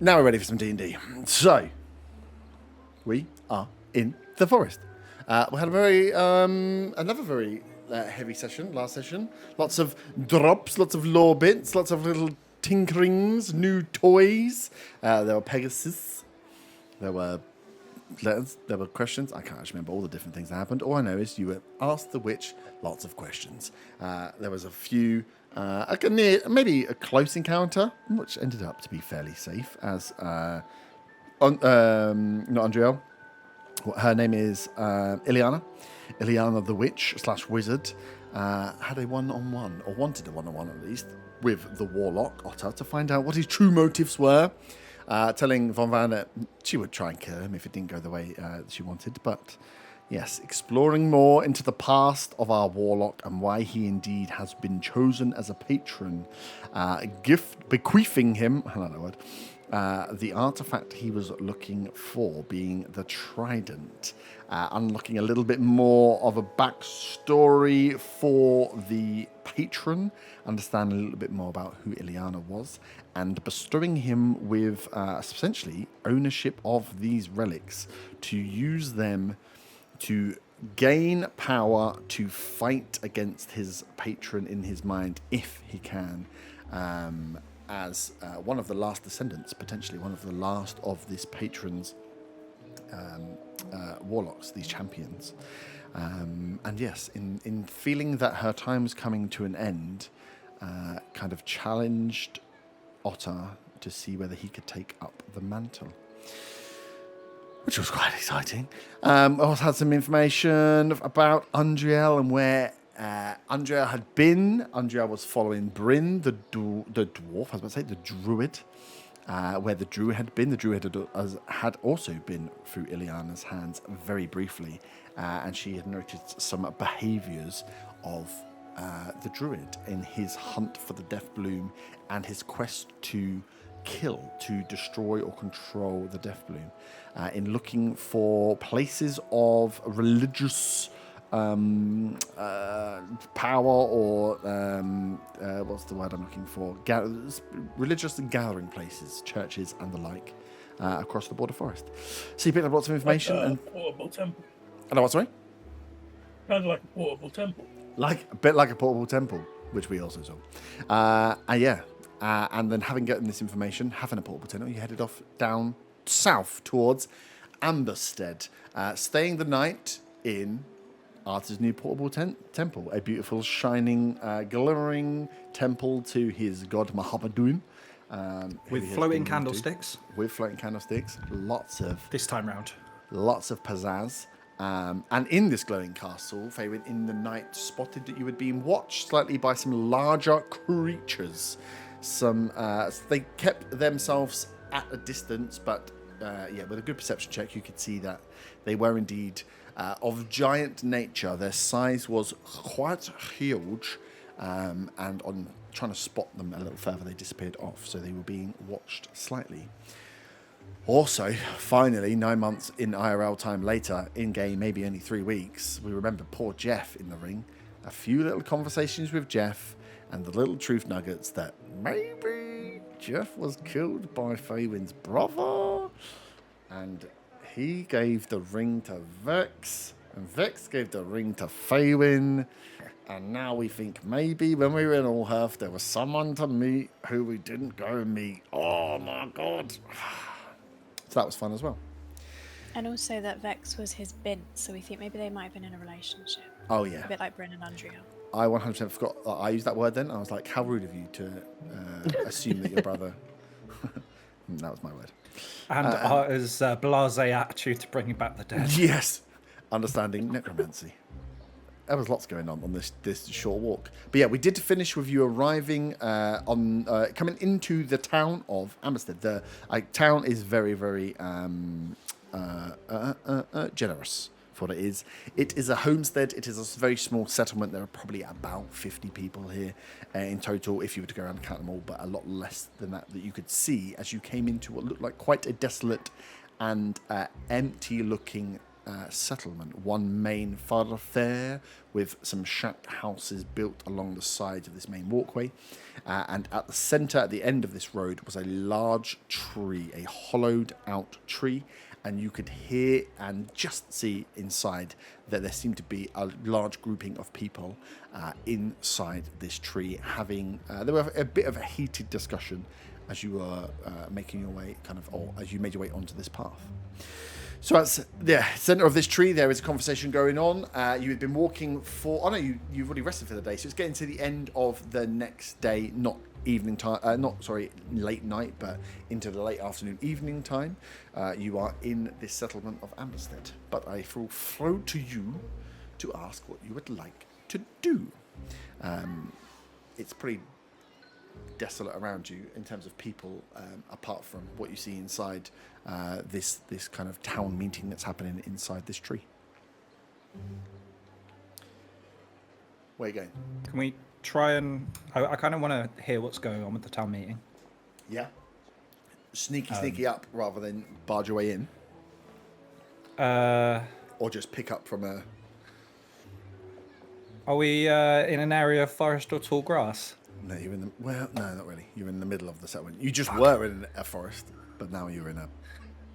Now we're ready for some D&D. So, we are in the forest. We had a very, another very heavy session, last session. Lots of drops, lots of lore bits, lots of little tinkerings, new toys. There were Pegasus. There were letters. There were questions. I can't actually remember all the different things that happened. All I know is you were asked the witch lots of questions. There was a few, maybe a close encounter, which ended up to be fairly safe, as not Andriel. Her name is Ileana. Ileana the witch / wizard had a one-on-one, or wanted a one-on-one at least, with the warlock Otter to find out what his true motives were. Telling Von Van that she would try and kill him if it didn't go the way she wanted. But yes, exploring more into the past of our warlock and why he indeed has been chosen as a patron, bequeathing him, I don't know what, the artifact he was looking for, being the trident. Unlocking a little bit more of a backstory for the patron, understanding a little bit more about who Ileana was, and bestowing him with essentially ownership of these relics to use them to gain power to fight against his patron in his mind, if he can, as one of the last descendants, potentially one of the last of this patron's warlocks, these champions. And yes, in feeling that her time was coming to an end, kind of challenged Otter to see whether he could take up the mantle, which was quite exciting. I also had some information about Andriel and where Andriel had been. Andriel was following Bryn, the dwarf, I was about to say, the druid, where the druid had been. The druid had also been through Ileana's hands very briefly, and she had noticed some behaviours of the druid in his hunt for the Death Bloom and his quest to kill, to destroy or control the Death Bloom, in looking for places of religious power, or what's the word I'm looking for? Religious gathering places, churches and the like, across the border forest. So you picked up lots of information. Like a portable temple. Hello, what, sorry? Kind of like a portable temple. A bit like a portable temple, which we also saw. And then having gotten this information, having a portable temple, you headed off down south towards Amberstead, staying the night in Arthur's new portable temple, a beautiful, shining, glimmering temple to his god Mahabadun. With floating candlesticks. With floating candlesticks. This time round. Lots of pizzazz. And in this glowing castle, Faywin, in the night, spotted that you had been watched slightly by some larger creatures. They kept themselves at a distance, but with a good perception check, you could see that they were indeed of giant nature. Their size was quite huge, and on trying to spot them a little further, they disappeared off, so they were being watched slightly. Also, finally, 9 months in IRL time later, in-game, maybe only 3 weeks, we remember poor Jeff in the ring. A few little conversations with Jeff, and the little truth nuggets that maybe Jeff was killed by Faywin's brother, and he gave the ring to Vex, and Vex gave the ring to Faywin, and now we think maybe when we were in Allhearth there was someone to meet who we didn't go meet. Oh my god. So that was fun as well. And also that Vex was his bint, so we think maybe they might have been in a relationship. Oh yeah. A bit like Bryn and Andrea. I 100% forgot I used that word then. I was like, how rude of you to assume that your brother... That was my word. And Arthur's blasé attitude to bringing back the dead. Yes. Understanding necromancy. There was lots going on this short walk. But yeah, we did finish with you arriving coming into the town of Amberstead. The town is very, very generous for what it is. It is a homestead. It is a very small settlement. There are probably about 50 people here in total, if you were to go around and count them all, but a lot less than that you could see as you came into what looked like quite a desolate and empty-looking settlement. One main thoroughfare with some shack houses built along the sides of this main walkway. And at the centre, at the end of this road, was a large tree, a hollowed out tree. And you could hear and just see inside that there seemed to be a large grouping of people inside this tree having... there were a bit of a heated discussion as you were making your way, or as you made your way onto this path. So at the centre of this tree, there is a conversation going on. You had been walking for... Oh no, you've already rested for the day. So it's getting to the end of the next day, not evening time, late night, but into the late afternoon, evening time. You are in this settlement of Amberstead. But I will throw to you to ask what you would like to do. It's pretty desolate around you in terms of people, apart from what you see inside this kind of town meeting that's happening inside this tree. Where are you going? Can we try and... I kind of want to hear what's going on with the town meeting. Yeah. Sneaky up rather than barge your way in? Or just pick up from a... Are we in an area of forest or tall grass? No, you're in the... Well, no, not really. You're in the middle of the settlement. You just were in a forest, but now you're in a...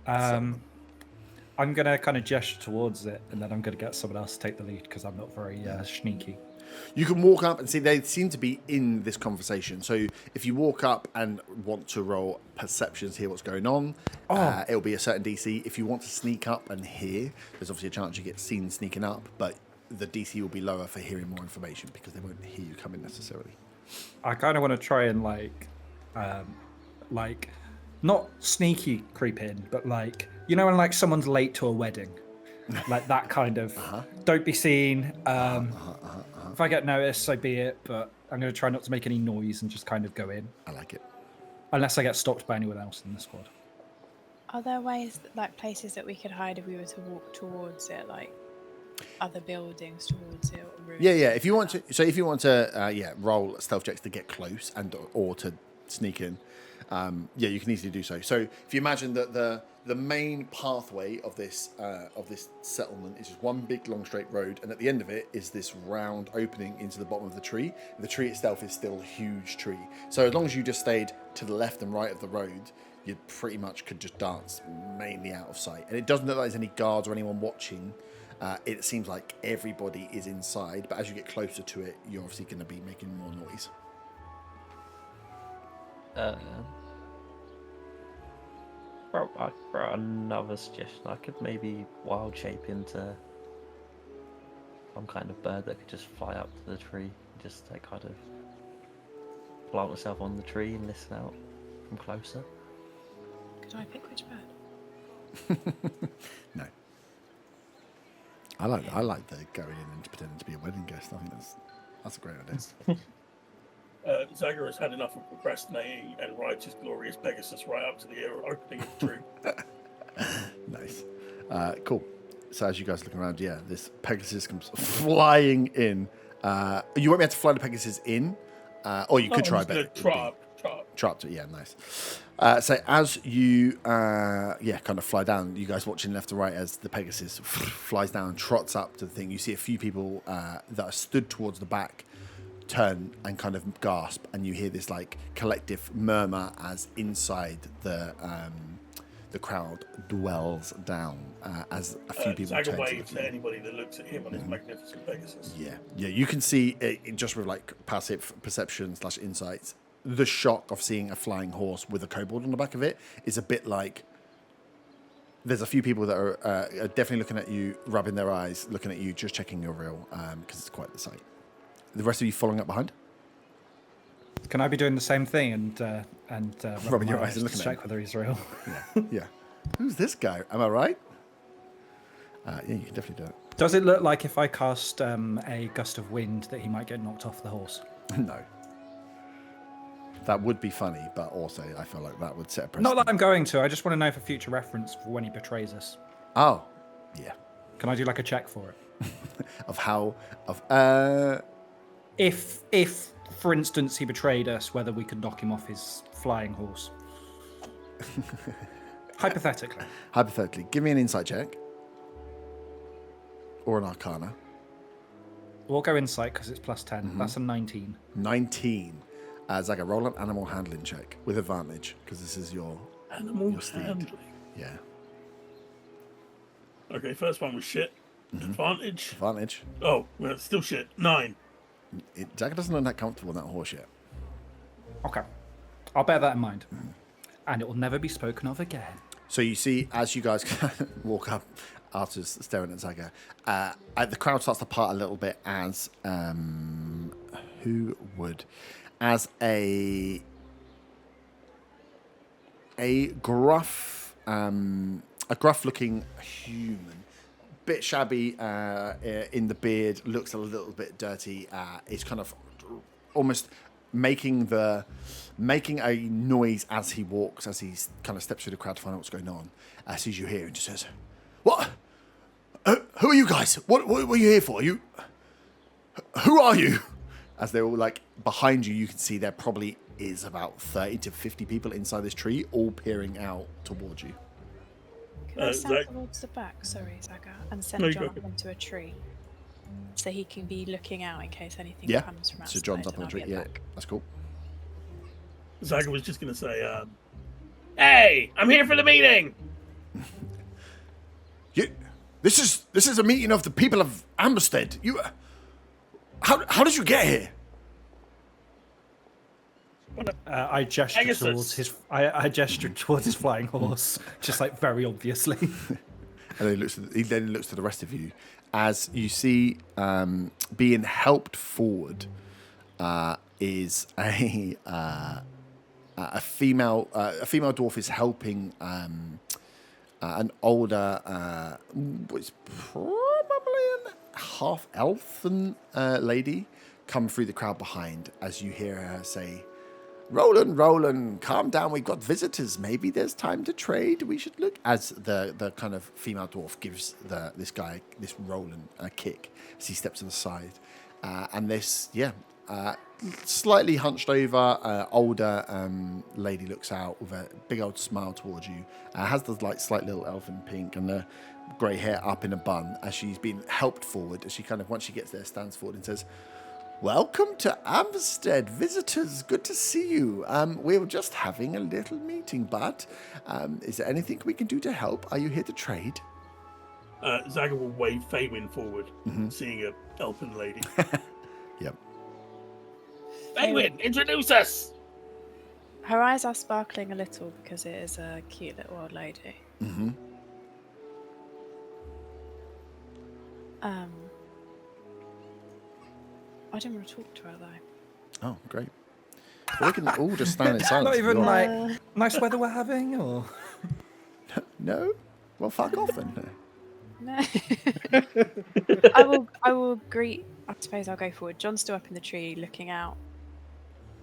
I'm going to kind of gesture towards it, and then I'm going to get someone else to take the lead, because I'm not very sneaky. You can walk up and see they seem to be in this conversation. So if you walk up and want to roll perceptions, hear what's going on, it'll be a certain DC. If you want to sneak up and hear, there's obviously a chance you get seen sneaking up, but the DC will be lower for hearing more information because they won't hear you coming necessarily. I kind of want to try and not sneaky creep in, but when someone's late to a wedding, like that kind of don't be seen. If I get noticed, so be it. But I'm going to try not to make any noise and just kind of go in. I like it. Unless I get stopped by anyone else in the squad. Are there ways, places that we could hide if we were to walk towards it, like other buildings towards it? Or ruins? Yeah. If you want to, roll stealth checks to get close or to sneak in. You can easily do so. So if you imagine that the main pathway of this settlement is just one big long straight road, and at the end of it is this round opening into the bottom of the tree. The tree itself is still a huge tree. So as long as you just stayed to the left and right of the road, you pretty much could just dance mainly out of sight. And it doesn't look like there's any guards or anyone watching. It seems like everybody is inside, but as you get closer to it, you're obviously going to be making more noise. I've got another suggestion. I could maybe wild shape into some kind of bird that could just fly up to the tree, just kind of plant myself on the tree and listen out from closer. Could I pick which bird? No. I like the going in and pretending to be a wedding guest. I think that's a great idea. Zagor has had enough of procrastinating and rides his glorious Pegasus right up to the opening of the tree. Nice. Cool. So as you guys look around, this Pegasus comes flying in. You won't be able to fly the Pegasus in, or you could try, but trap to it. Yeah, nice. So as you kind of fly down, you guys watching left to right as the Pegasus flies down and trots up to the thing. You see a few people that are stood towards the back turn and kind of gasp, and you hear this collective murmur as inside the crowd dwells down as a few people Zagor turn waves to at anybody that looks at him on his magnificent Pegasus. Yeah, you can see it just with passive perception / insights. The shock of seeing a flying horse with a kobold on the back of it is a bit like... There's a few people that are definitely looking at you, rubbing their eyes, looking at you, just checking you're real, because it's quite the sight. The rest of you following up behind? Can I be doing the same thing and rubbing your eyes and looking to at check whether he's real? Yeah. Who's this guy? Am I right? Yeah, you can definitely do it. Does it look like if I cast a gust of wind that he might get knocked off the horse? No. That would be funny, but also I feel like that would set a precedent. Not that I'm going to. I just want to know for future reference for when he betrays us. Oh, yeah. Can I do a check for it? If, for instance, he betrayed us, whether we could knock him off his flying horse. Hypothetically. Hypothetically. Give me an insight check. or an Arcana? We'll go insight because it's plus 10. That's a 19. 19. Zaga, roll an animal handling check with advantage because this is your steed. Handling. Yeah. Okay, first one was shit. Advantage. Advantage. Oh, well, it's still shit. 9. Zaga doesn't look that comfortable in that horse yet. Okay. I'll bear that in mind. And it will never be spoken of again. So you see, as you guys walk up, Arthur's staring at Zaga. The crowd starts to part a little bit as who would, as a gruff-looking human, bit shabby in the beard, looks a little bit dirty. Is kind of almost making a noise as he walks, as he kind of steps through the crowd to find out what's going on. Sees you here and just says, "What? Who are you guys? What are you here for? Who are you?" As they're all like behind you, you can see there probably is about 30 to 50 people inside this tree, all peering out towards you. Can I stand towards the back? Sorry, Zaga, and send John up into a tree, so he can be looking out in case anything comes from outside. So John's up on the tree. Yeah, that's cool. Zaga was just going to say, "Hey, I'm here for the meeting." This is a meeting of the people of Amberstead. How did you get here? I gestured towards his. I gestured towards his flying horse, just like very obviously. And he then looks to the rest of you as you see being helped forward is a female dwarf is helping an older, it's probably an half elfin lady come through the crowd behind as you hear her say, Roland, calm down. We've got visitors. Maybe there's time to trade. We should look. As the kind of female dwarf gives this Roland a kick as he steps to the side. And this, slightly hunched over, older lady looks out with a big old smile towards you. Has the slight little elfin pink and the grey hair up in a bun as she's been helped forward. As she kind of, once she gets there, stands forward and says, "Welcome to Amberstead, visitors. Good to see you. We were just having a little meeting, but is there anything we can do to help? Are you here to trade?" Zaga will wave Faywin forward, seeing a elfin lady. Yep. Faywin, introduce us! Her eyes are sparkling a little because it is a cute little old lady. Mm-hmm. I didn't want to talk to her though. Oh, great. Well, we can all just stand in silence. Not even like nice weather we're having, or no. Well, fuck off then. No. I will greet. I suppose I'll go forward. John's still up in the tree, looking out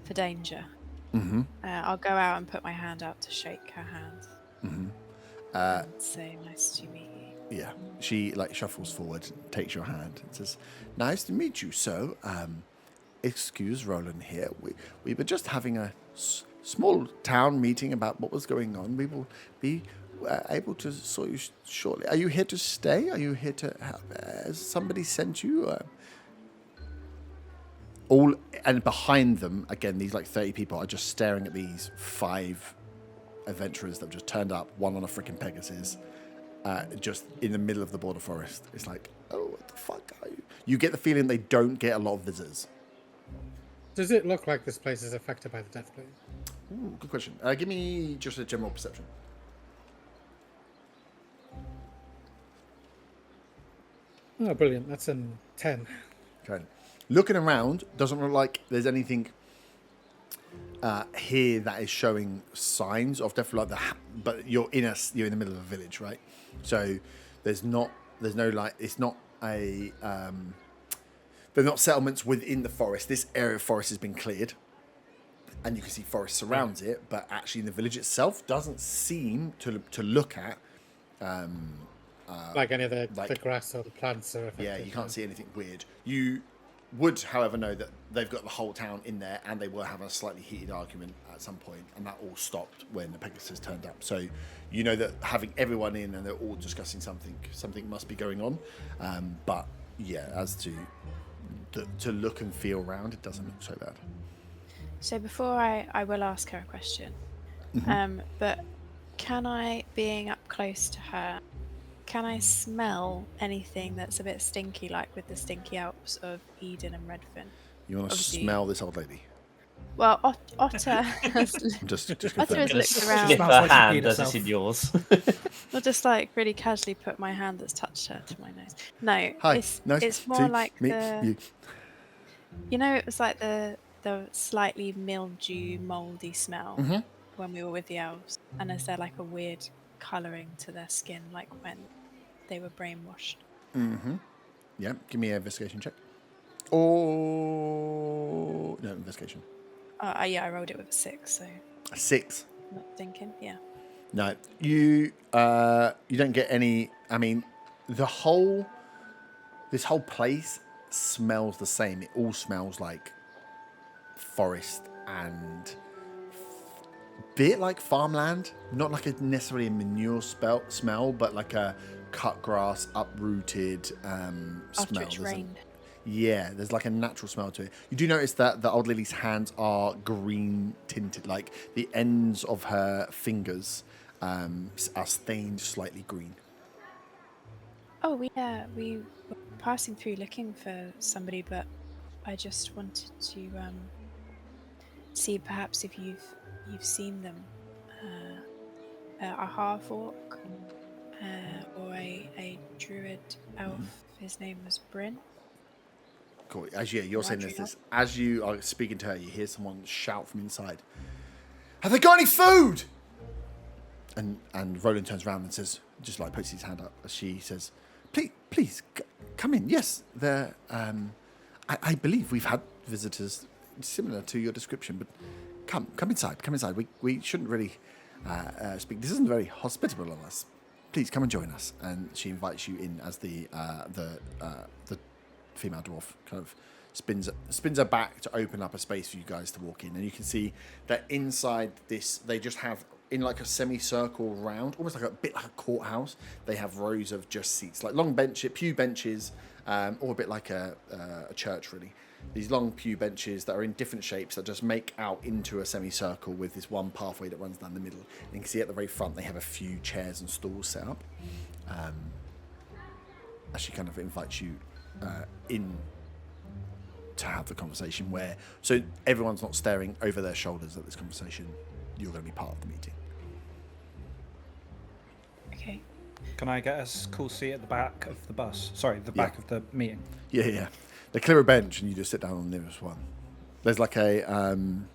for danger. Mm-hmm. I'll go out and put my hand out to shake her hand. Mm-hmm. And say, "Nice to meet you." Yeah, she shuffles forward, takes your hand, and says, "Nice to meet you, sir. Excuse Roland here. We were just having a small town meeting about what was going on. We will be able to saw you shortly. Are you here to stay? Are you here to help? Has somebody sent you?" All and behind them, again, these 30 people are just staring at these 5 adventurers that have just turned up, one on a freaking Pegasus. Just in the middle of the border forest. It's like, oh, what the fuck are you? You get the feeling they don't get a lot of visitors. Does it look like this place is affected by the death plague? Ooh, good question. Give me just a general perception. Oh, brilliant. That's a 10. Okay. Looking around, doesn't look like there's anything here that is showing signs of death. But you're in the middle of a village, right? So there's no it's not a they're not settlements within the forest. This area of forest has been cleared, and you can see forest surrounds it. But actually, in the village itself, doesn't seem to look at like any of the grass or the plants or yeah, you can't see anything weird. You would, however, know that they've got the whole town in there, and they were having a slightly heated argument at some point, and that all stopped when the Pegasus turned up. So you know that having everyone in and they're all discussing something must be going on. But yeah, as to look and feel around, it doesn't look so bad. So before I will ask her a question, but can I, being up close to her, can I smell anything that's a bit stinky, like with the stinky Alps of Eden and Redvant? You want to smell this old lady? Well, Otter has, Just Otter has looked around. Sniff Smells her like she hand peed as it's herself. in yours. I'll just like really casually put my hand that's touched her to my nose. No, Hi, it's nice more to like meet the you. You know, it was like the slightly mildew, mouldy smell when we were with the elves. And is there like a weird colouring to their skin, like when they were brainwashed? Yeah, give me an investigation check. Or no, investigation. Yeah, I rolled it with a 6, so A 6. not thinking. Yeah. No, you don't get any. I mean, this whole place smells the same. It all smells like forest and bit like farmland. Not like necessarily a manure smell, but like a cut grass, uprooted After smell. it's rained. Yeah, there's like a natural smell to it. You do notice that the old lady's hands are green tinted, like the ends of her fingers are stained slightly green. Oh, we were passing through looking for somebody, but I just wanted to see perhaps if you've seen them. A half-orc or a druid elf. His name was Bryn. Cool. You're saying this. As you are speaking to her, you hear someone shout from inside, "Have they got any food?" And Roland turns around and says, just like puts his hand up as she says, Please, come in. Yes, they're. I believe we've had visitors similar to your description, but come inside. Come inside. We shouldn't really speak. This isn't very hospitable of us. Please come and join us." And she invites you in as the female dwarf kind of spins her back to open up a space for you guys to walk in, and you can see that inside this they just have, in like a semicircle round, almost like a bit like a courthouse, they have rows of just seats, like long pew benches, or a bit like a church really. These long pew benches that are in different shapes that just make out into a semicircle with this one pathway that runs down the middle. And you can see at the very front they have a few chairs and stools set up. As she kind of invites you in to have the conversation, where so everyone's not staring over their shoulders at this conversation. You're going to be part of the meeting. Okay. Can I get a cool seat at the back of the bus? Sorry, the back of the meeting. Yeah. They clear a bench and you just sit down on the nearest one. There's like a young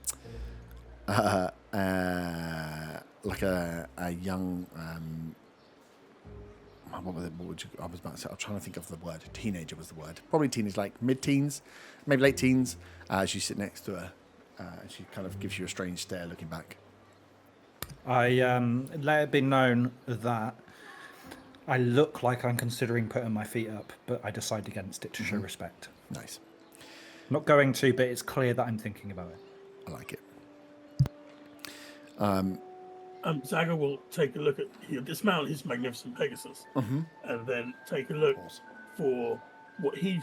what would you, I was about to say, I'm trying to think of the word. Teenager was the word. Probably teenage, like mid-teens, maybe late teens. As you sit next to her, and she kind of gives you a strange stare looking back. I let it be known that I look like I'm considering putting my feet up, but I decide against it to show respect. Nice. Not going to, but it's clear that I'm thinking about it. I like it. Zaga will take a look at, he'll dismount his magnificent Pegasus, and then take a look for what he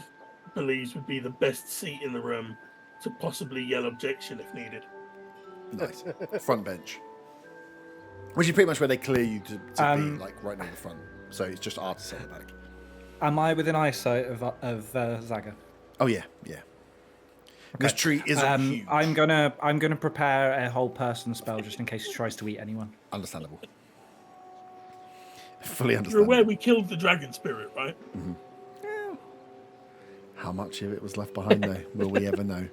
believes would be the best seat in the room to possibly yell objection if needed. Nice. Front bench. Which is pretty much where they clear you to be, like right near the front. So it's just artists at the back. Am I within eyesight of Zaga? Oh yeah. This tree isn't huge. I'm gonna prepare a whole person spell just in case he tries to eat anyone. Understandable. Fully You're understandable. aware we killed the dragon spirit, right? How much of it was left behind though? Will we ever know?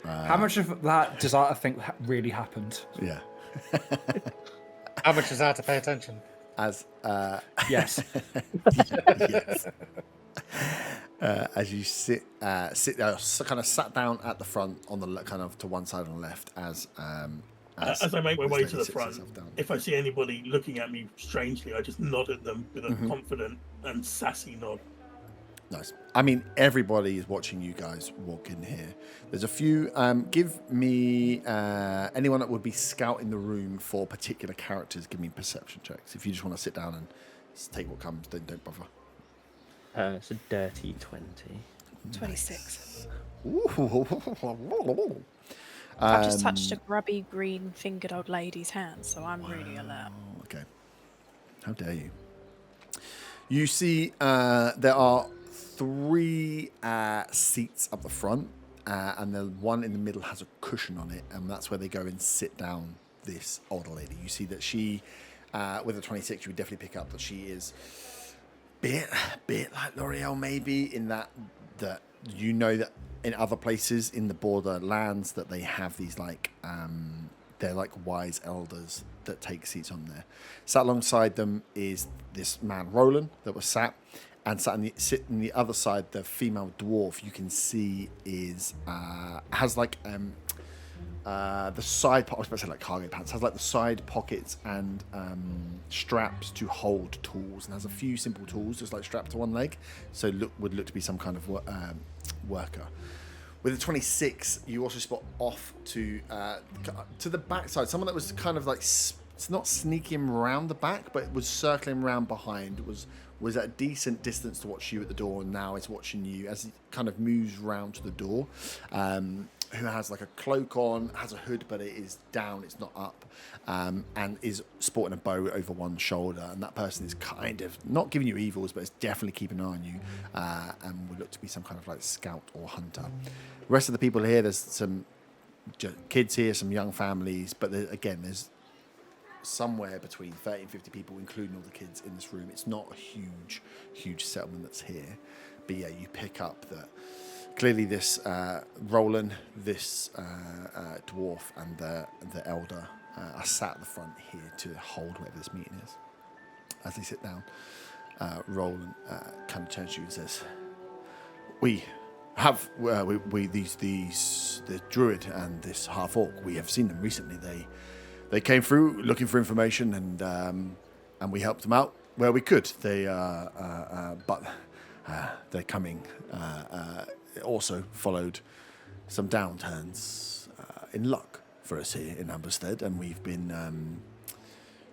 How much of that does Arta think really happened? Yeah. How much is that to pay attention? As Yes. yes. As you sit kind of sat down at the front on the kind of to one side on the left as As I make my this way lady to the sits front, herself down. if I see anybody looking at me strangely, I just nod at them with a confident and sassy nod. Nice. I mean, everybody is watching you guys walk in here. There's a few. Give me anyone that would be scouting the room for particular characters. Give me perception checks. If you just want to sit down and take what comes, then don't bother. It's a dirty 20. 26. Ooh. I've just touched a grubby, green-fingered old lady's hand, so I'm really alert. Okay. How dare you? You see, there are 3 seats up the front, and the one in the middle has a cushion on it, and that's where they go and sit down. This older lady. You see that she, with a 26, you would definitely pick up that she is bit like L'Oreal, maybe in that you know that in other places in the borderlands that they have these like they're like wise elders that take seats on there. Sat alongside them is this man Roland that was sat, and sit on the other side. The female dwarf you can see is has like the side. I was about to say like cargo pants. Has like the side pockets and straps to hold tools, and has a few simple tools just like strapped to one leg. So would look to be some kind of worker. With a 26, you also spot off to the backside. Someone that was kind of like it's not sneaking around the back, but was circling around behind. Was at a decent distance to watch you at the door, and now is watching you as it kind of moves round to the door. Who has like a cloak on, has a hood, but it is down, it's not up, and is sporting a bow over one shoulder. And that person is kind of not giving you evils, but is definitely keeping an eye on you, and would look to be some kind of like scout or hunter. The rest of the people here, there's some kids here, some young families, but there's somewhere between 30 and 50 people, including all the kids in this room. It's not a huge settlement that's here, but yeah, you pick up that. Clearly, this Roland, this dwarf, and the elder are sat at the front here to hold whatever this meeting is. As they sit down, Roland kind of turns to you and says, "We have the druid and this half orc. We have seen them recently. They came through looking for information, and we helped them out where we could. But they're coming." It also followed some downturns in luck for us here in Amberstead, and we've been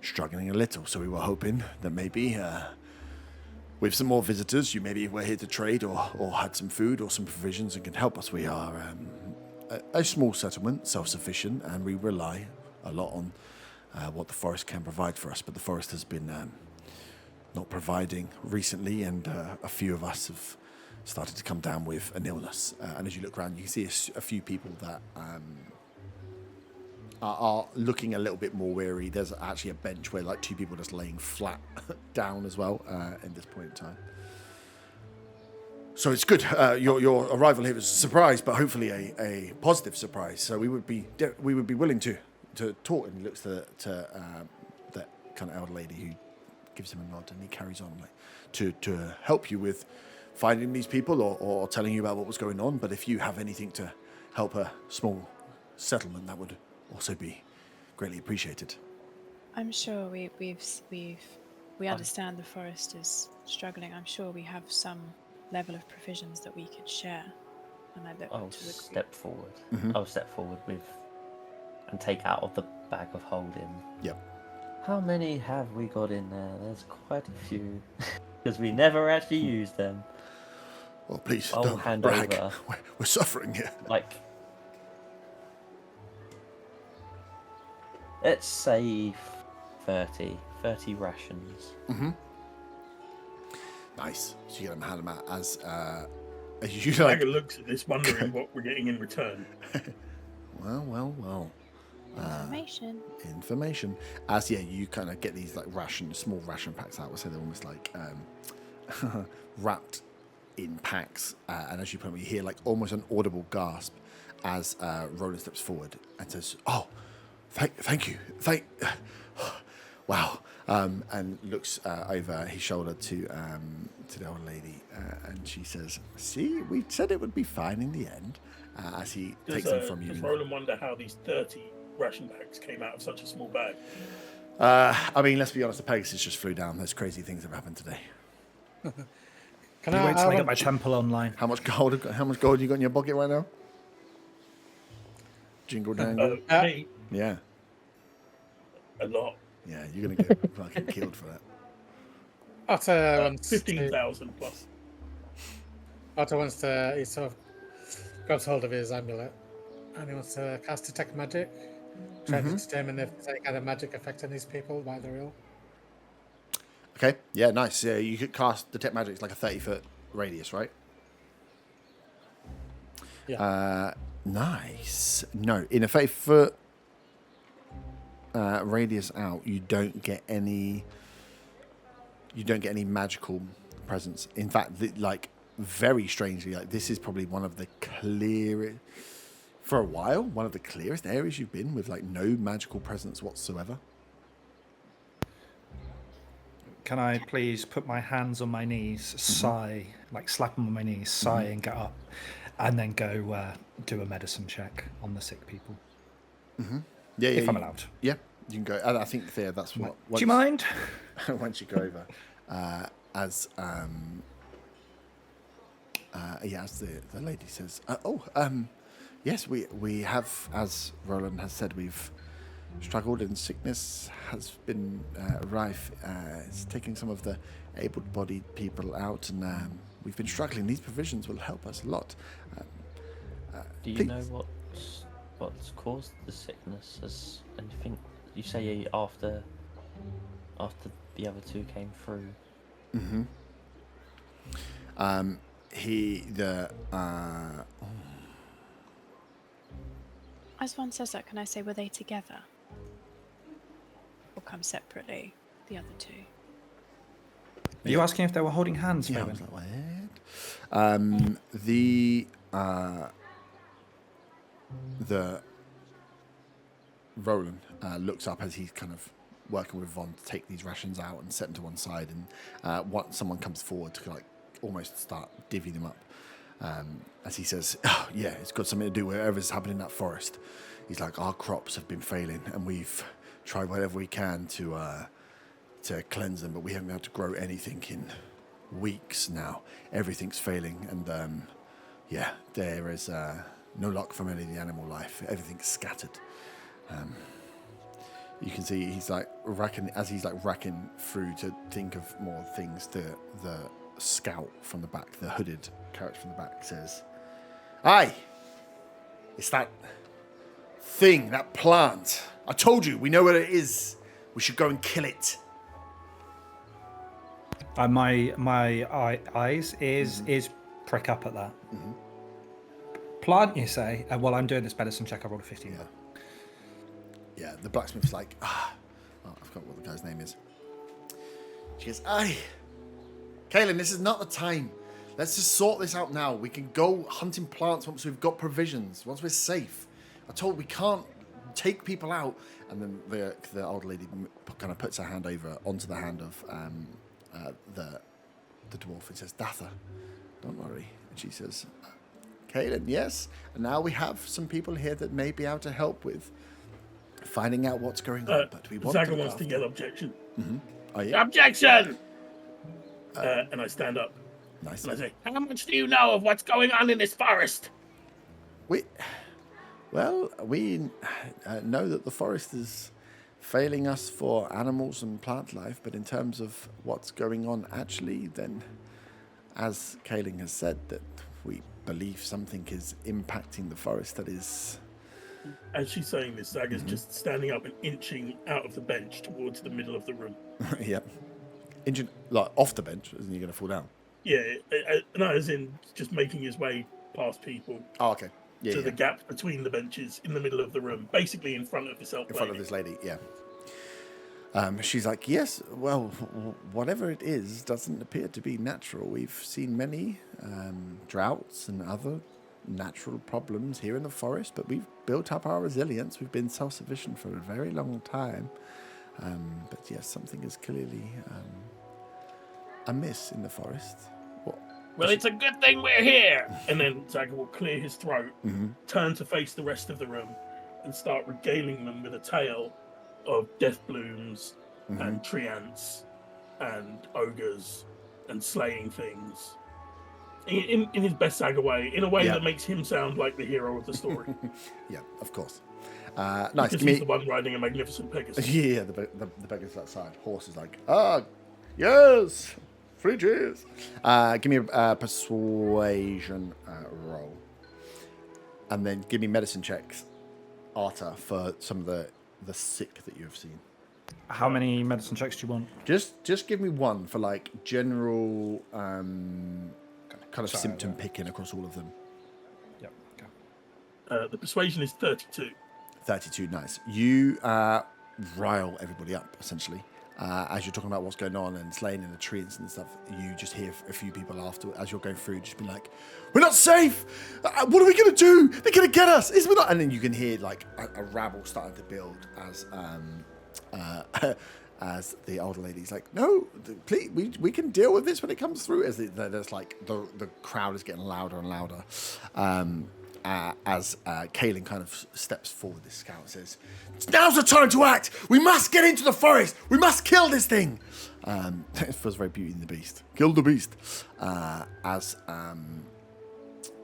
struggling a little. So we were hoping that maybe with some more visitors, you maybe were here to trade or had some food or some provisions and can help us. We are a small settlement, self-sufficient, and we rely a lot on what the forest can provide for us. But the forest has been not providing recently, and a few of us have started to come down with an illness. And as you look around, you can see a few people that are looking a little bit more weary. There's actually a bench where like 2 people just laying flat down as well at this point in time. So it's good. Your arrival here was a surprise, but hopefully a positive surprise. So we would be willing to talk. And he looks to that kind of elder lady who gives him a nod, and he carries on like to help you with finding these people or telling you about what was going on. But if you have anything to help a small settlement, that would also be greatly appreciated. I'm sure we understand the forest is struggling. I'm sure we have some level of provisions that we could share. And I look I'll to the step forward. Mm-hmm. I'll step forward and take out of the bag of holding. Yep. How many have we got in there? There's quite a few, because we never actually used them. Well, please I'll don't hand brag. over. We're suffering here. Like, let's say 30 rations. Mm-hmm. Nice. So you get them, hand them out as you like. Tiger looks at this, wondering what we're getting in return. Well. information. As you kind of get these like small ration packs out. So they're almost like wrapped in packs, and as you put them, you hear like almost an audible gasp as Roland steps forward and says, "Oh, thank you, wow," and looks over his shoulder to the old lady, and she says, "See, we said it would be fine in the end." As he takes them from you. Does Roland wonder how these 30 ration packs came out of such a small bag? I mean, let's be honest, the Pegasus just flew down. Those crazy things have happened today. Can You I, wait till I get want- my temple online. How much gold? How much gold you got in your pocket right now? Jingle jangle. Me, Yeah. a lot. Yeah, you're gonna get fucking killed for that. Otter wants 15,000 plus. Otter wants to. He sort of grabs hold of his amulet, and he wants to cast detect magic, trying to determine if there's any kind of magic affecting these people while they're ill. Okay. Yeah, nice. Yeah, you could cast detect magic. It's like a 30-foot radius, right? Yeah. Nice. No, in a 30-foot radius out, you don't get any. You don't get any magical presence. In fact, like very strangely, like this is probably one of the clearest for a while. One of the clearest areas you've been with like no magical presence whatsoever. Can I please put my hands on my knees, sigh, like slap them on my knees, sigh and get up, and then go do a medicine check on the sick people? Yeah, If I'm allowed. Yeah, you can go. And I think there. That's what. Do you mind? Once you go over, as the lady says, yes, we have, as Roland has said, we've struggled and sickness has been rife. It's taking some of the able-bodied people out, and we've been struggling. These provisions will help us a lot. Do you please. know what's caused the sickness? And you think you say after the other two came through? As one says that, can I say, were they together? Or come separately, the other two? Are you asking if they were holding hands, Yeah, I Fabian? was like, what? The Roland looks up as he's kind of working with Von to take these rations out and set them to one side, and once someone comes forward to like almost start divvying them up, as he says, "Oh, yeah, it's got something to do with whatever's happening in that forest." He's like, "Our crops have been failing, and we've tried whatever we can to cleanse them, but we haven't been able to grow anything in weeks now. Everything's failing, and there is no luck from any of the animal life. Everything's scattered." You can see he's like racking through to think of more things. The scout from the back, the hooded character from the back, says, "Aye, it's that thing, that plant. I told you, we know what it is. We should go and kill it." My eyes, ears prick up at that. Plant, you say? While I'm doing this medicine check, I rolled a 15. Yeah, the blacksmith's like, I forgot what the guy's name is. She goes, "Aye, Kaelin, this is not the time. Let's just sort this out now. We can go hunting plants once we've got provisions, once we're safe. I told we can't take people out." And then the old lady kind of puts her hand over onto the hand of the dwarf and says, "Datha, don't worry." And she says, "Kaelin, yes. And now we have some people here that may be able to help with finding out what's going on. But we want Zaga to wants to yell objection. Oh, yeah. Objection! And I stand up Nice. and I say, "How much do you know of what's going on in this forest?" We know that the forest is failing us for animals and plant life, but in terms of what's going on actually, then, as Kaling has said, that we believe something is impacting the forest that is..." As she's saying this, Zaga's just standing up and inching out of the bench towards the middle of the room. Yep. Engine, like, off the bench, isn't he going to fall down? Yeah, no, as in just making his way past people Oh, okay. Yeah, to the gap between the benches in the middle of the room, basically in front of this elf in front of this lady, yeah. She's like, "Yes, well, whatever it is doesn't appear to be natural. We've seen many droughts and other natural problems here in the forest, but we've built up our resilience. We've been self-sufficient for a very long time. But yes, something is clearly amiss in the forest." Well, it's a good thing we're here. And then Zaga will clear his throat, turn to face the rest of the room, and start regaling them with a tale of death blooms and treants and ogres and slaying things in his best Saga way, in a way Yeah. that makes him sound like the hero of the story. Yeah, of course. Nice. Because Give he's me. the one riding a magnificent Pegasus. Yeah, the beggar's outside. Horse is like, yes, 3 cheers. Give me a persuasion roll, and then give me medicine checks, Arta, for some of the sick that you have seen. How many medicine checks do you want? Just give me one for like general kind of symptom picking across all of them. Yep. Okay. The persuasion is 32. 32, nice. You rile everybody up, essentially. As you're talking about what's going on and slaying in the trees and stuff, you just hear a few people after, as you're going through, just be like, "We're not safe! What are we going to do? They're going to get us! Is we not?" And then you can hear like a rabble starting to build as the older lady's like, "No, please, we can deal with this when it comes through." As there's like the crowd is getting louder and louder. As Kaelin kind of steps forward, this scout and says, "Now's the time to act! We must get into the forest! We must kill this thing!" It feels very Beauty and the Beast. Kill the beast. As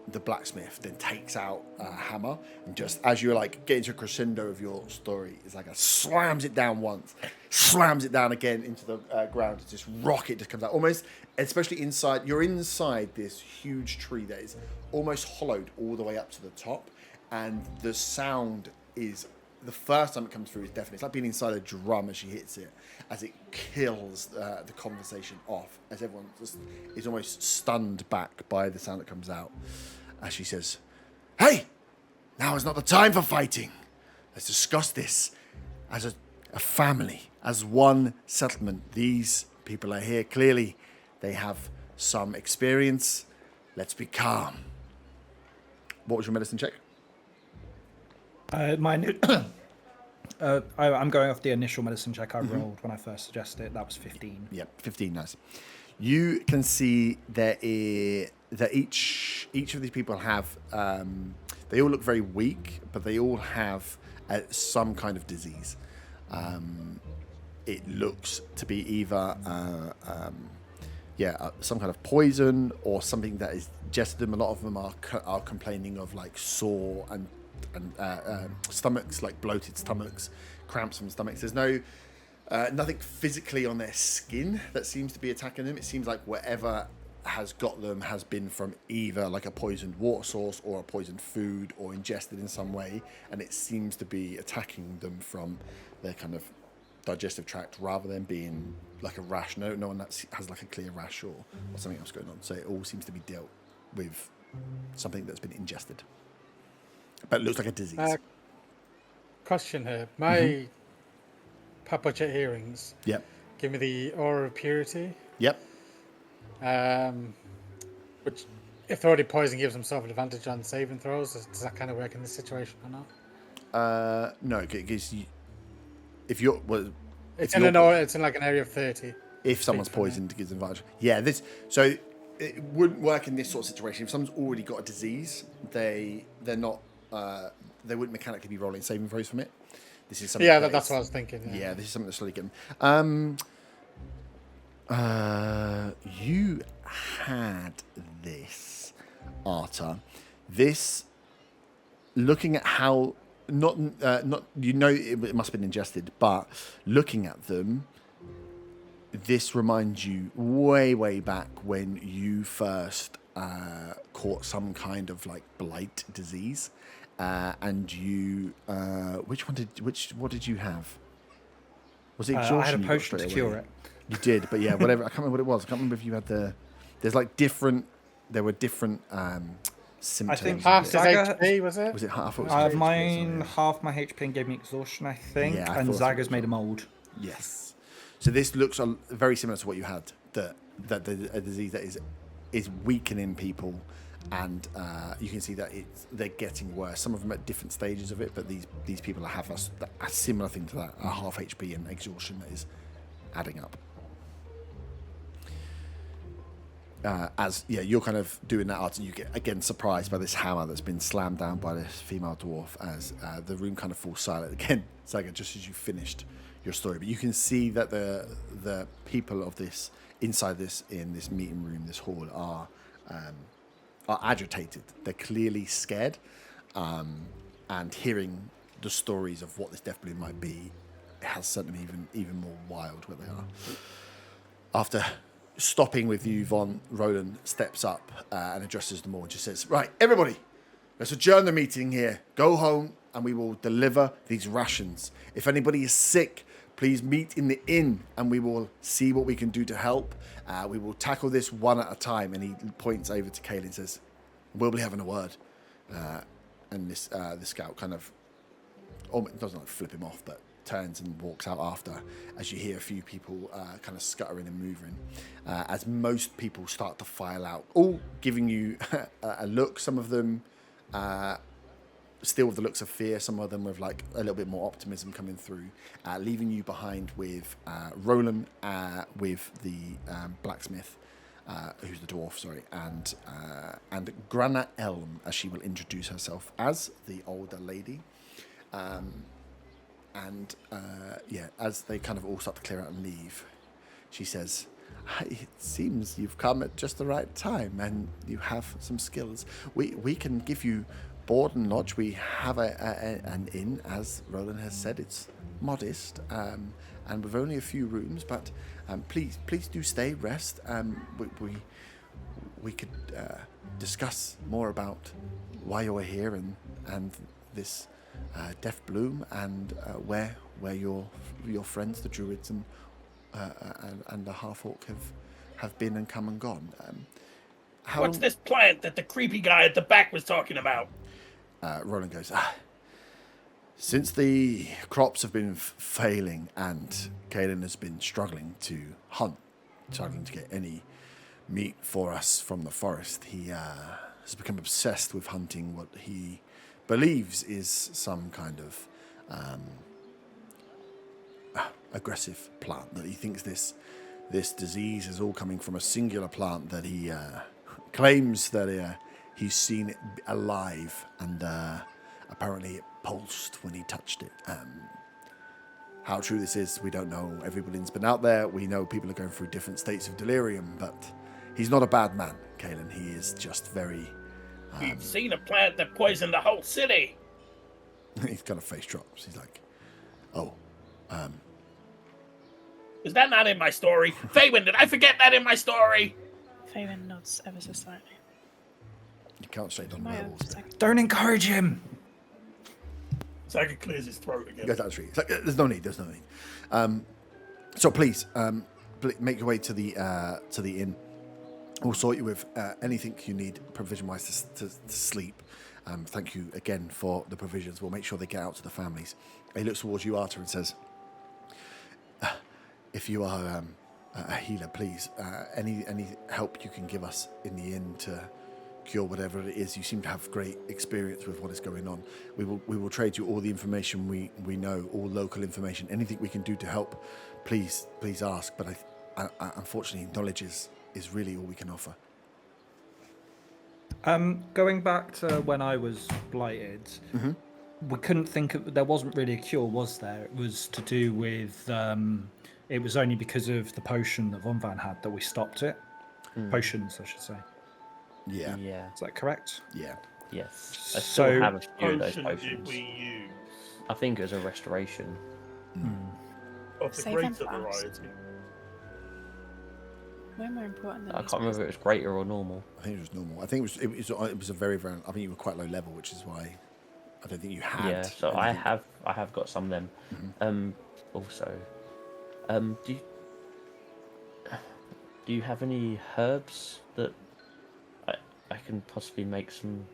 the blacksmith then takes out a hammer, and just as you're like getting to a crescendo of your story, it's like slams it down once, slams it down again into the ground. It's this rocket just comes out, almost, especially inside. You're inside this huge tree that is almost hollowed all the way up to the top, and the sound is, the first time it comes through is definitely, it's like being inside a drum as she hits it, as it kills the conversation off, as everyone just is almost stunned back by the sound that comes out, as she says, "Hey, now is not the time for fighting. Let's discuss this as a family, as one settlement. These people are here. Clearly, they have some experience. Let's be calm." What was your medicine check? Mine. I'm going off the initial medicine check I rolled when I first suggested it. That was 15. Yep, 15, nice. You can see that each of these people have, they all look very weak, but they all have some kind of disease. It looks to be either some kind of poison or something that is just them. A lot of them are complaining of like sore and stomachs, like bloated stomachs, cramps from stomachs. There's nothing physically on their skin that seems to be attacking them. It seems like whatever has got them has been from either like a poisoned water source or a poisoned food or ingested in some way, and it seems to be attacking them from their kind of digestive tract rather than being like a rash. No one that has like a clear rash or something else going on. So it all seems to be dealt with something that's been ingested, but it looks like a disease. Question here. My Papochet hearings Yep. give me the aura of purity, Yep. which, if they're already poisoned, gives themselves an advantage on saving throws. Does that kind of work in this situation or not? No, it gives you. If you're, well, It's in like an area of 30. if someone's poisoned, it gives them advantage. Yeah, so it wouldn't work in this sort of situation. If someone's already got a disease, they're not. They wouldn't mechanically be rolling saving throws from it. This is something. Yeah, that's what I was thinking. Yeah, this is something that's slowly getting. You had this, Arta. This, looking at how not it must have been ingested, but looking at them, this reminds you way back when you first caught some kind of like blight disease, and you what did you have? Was it exhaustion? I had a you got potion to straight cure away? it. You did, but yeah, whatever. I can't remember what it was. I can't remember if you had there's like different. There were different symptoms. think Half his Zaga- HP, was it? Was it half? I have mine half my HP and gave me exhaustion, I think, Yeah, I and thought so. Zaga's made a mold. Yes. So this looks very similar to what you had. That a disease that is weakening people, and you can see that they're getting worse. Some of them at different stages of it, but these people have a similar thing to that, a half HP and exhaustion that is adding up. You're kind of doing that art, and you get again surprised by this hammer that's been slammed down by this female dwarf as the room kind of falls silent again. It's like just as you finished your story, but you can see that the people of this inside this in this meeting room, this hall, are are agitated. They're clearly scared, and hearing the stories of what this death bloom might be, it has certainly even more wild where they are. After stopping with you, Von, Roland steps up and addresses them all and just says, "Right, everybody, let's adjourn the meeting here. Go home and we will deliver these rations. If anybody is sick, please meet in the inn and we will see what we can do to help. We will tackle this one at a time." And he points over to Kaelin and says, "We'll be having a word." And this the scout kind of, doesn't like flip him off, but turns and walks out after, as you hear a few people kind of scuttering and moving, as most people start to file out, all giving you a look. Some of them still with the looks of fear, some of them with like a little bit more optimism coming through, leaving you behind with Roland, with the blacksmith, who's the dwarf, sorry, and Grana Elm, as she will introduce herself as the older lady. As they kind of all start to clear out and leave, she says, "It seems you've come at just the right time, and you have some skills. We can give you board and lodge. We have an inn, as Roland has said. It's modest, and with only a few rooms, but please do stay, rest. We could discuss more about why you're here and this death bloom, and where your friends, the Druids and the half-orc have been and come and gone. What's this plant that the creepy guy at the back was talking about?" Roland goes, "Since the crops have been failing and Kaelin has been struggling to hunt, struggling to get any meat for us from the forest, he has become obsessed with hunting what he believes is some kind of aggressive plant, that he thinks this disease is all coming from a singular plant that he claims that he's seen it alive, and apparently it pulsed when he touched it. How true this is, we don't know. Everybody's been out there. We know people are going through different states of delirium, but he's not a bad man, Kaelin. He is just very..." "We've seen a plant that poisoned the whole city." He's kind of face drops. He's like, "Is that not in my story? Faywin, did I forget that in my story?" Faywin nods ever so slightly. You can't shake on My werewolves. Don't encourage him. Zaga clears his throat again. He goes down the street. It's like, there's no need. So please, make your way to the inn. We'll sort you with anything you need provision-wise to sleep. Thank you again for the provisions. We'll make sure they get out to the families." He looks towards you, Arthur, and says, "If you are a healer, please, any help you can give us in the inn to cure whatever it is. You seem to have great experience with what is going on. We will trade you all the information we know, all local information. Anything we can do to help, please ask. But I unfortunately, knowledge is really all we can offer." Going back to when I was blighted, we couldn't think of. There wasn't really a cure, was there? It was to do with. It was only because of the potion that Von Van had that we stopped it. Potions, I should say. Yeah. Is that correct? Yeah. Yes. I still have a few of those Potion potions. did we use? I think it was a restoration. Of the Save them greater for us. variety. Way more important than I these can't remember if it was greater or normal. I think it was normal. I think it was a very, very. I think you were quite low level, which is why I don't think you had. Yeah, so anything. I have got some of them. Also, do you have any herbs that I can possibly make some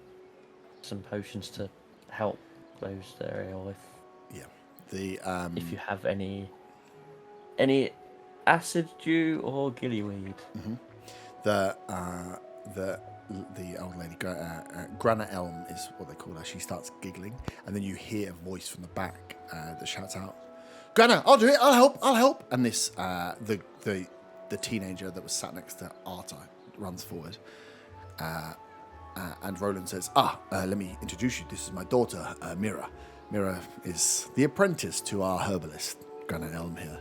potions to help those that are ill? If you have any acid dew or gillyweed. The old lady, Grana Elm is what they call her. She starts giggling, and then you hear a voice from the back that shouts out, "Grana, I'll do it. I'll help." And this the teenager that was sat next to Arta runs forward, and Roland says, "Let me introduce you. This is my daughter, Mira. Mira is the apprentice to our herbalist, Grana Elm here."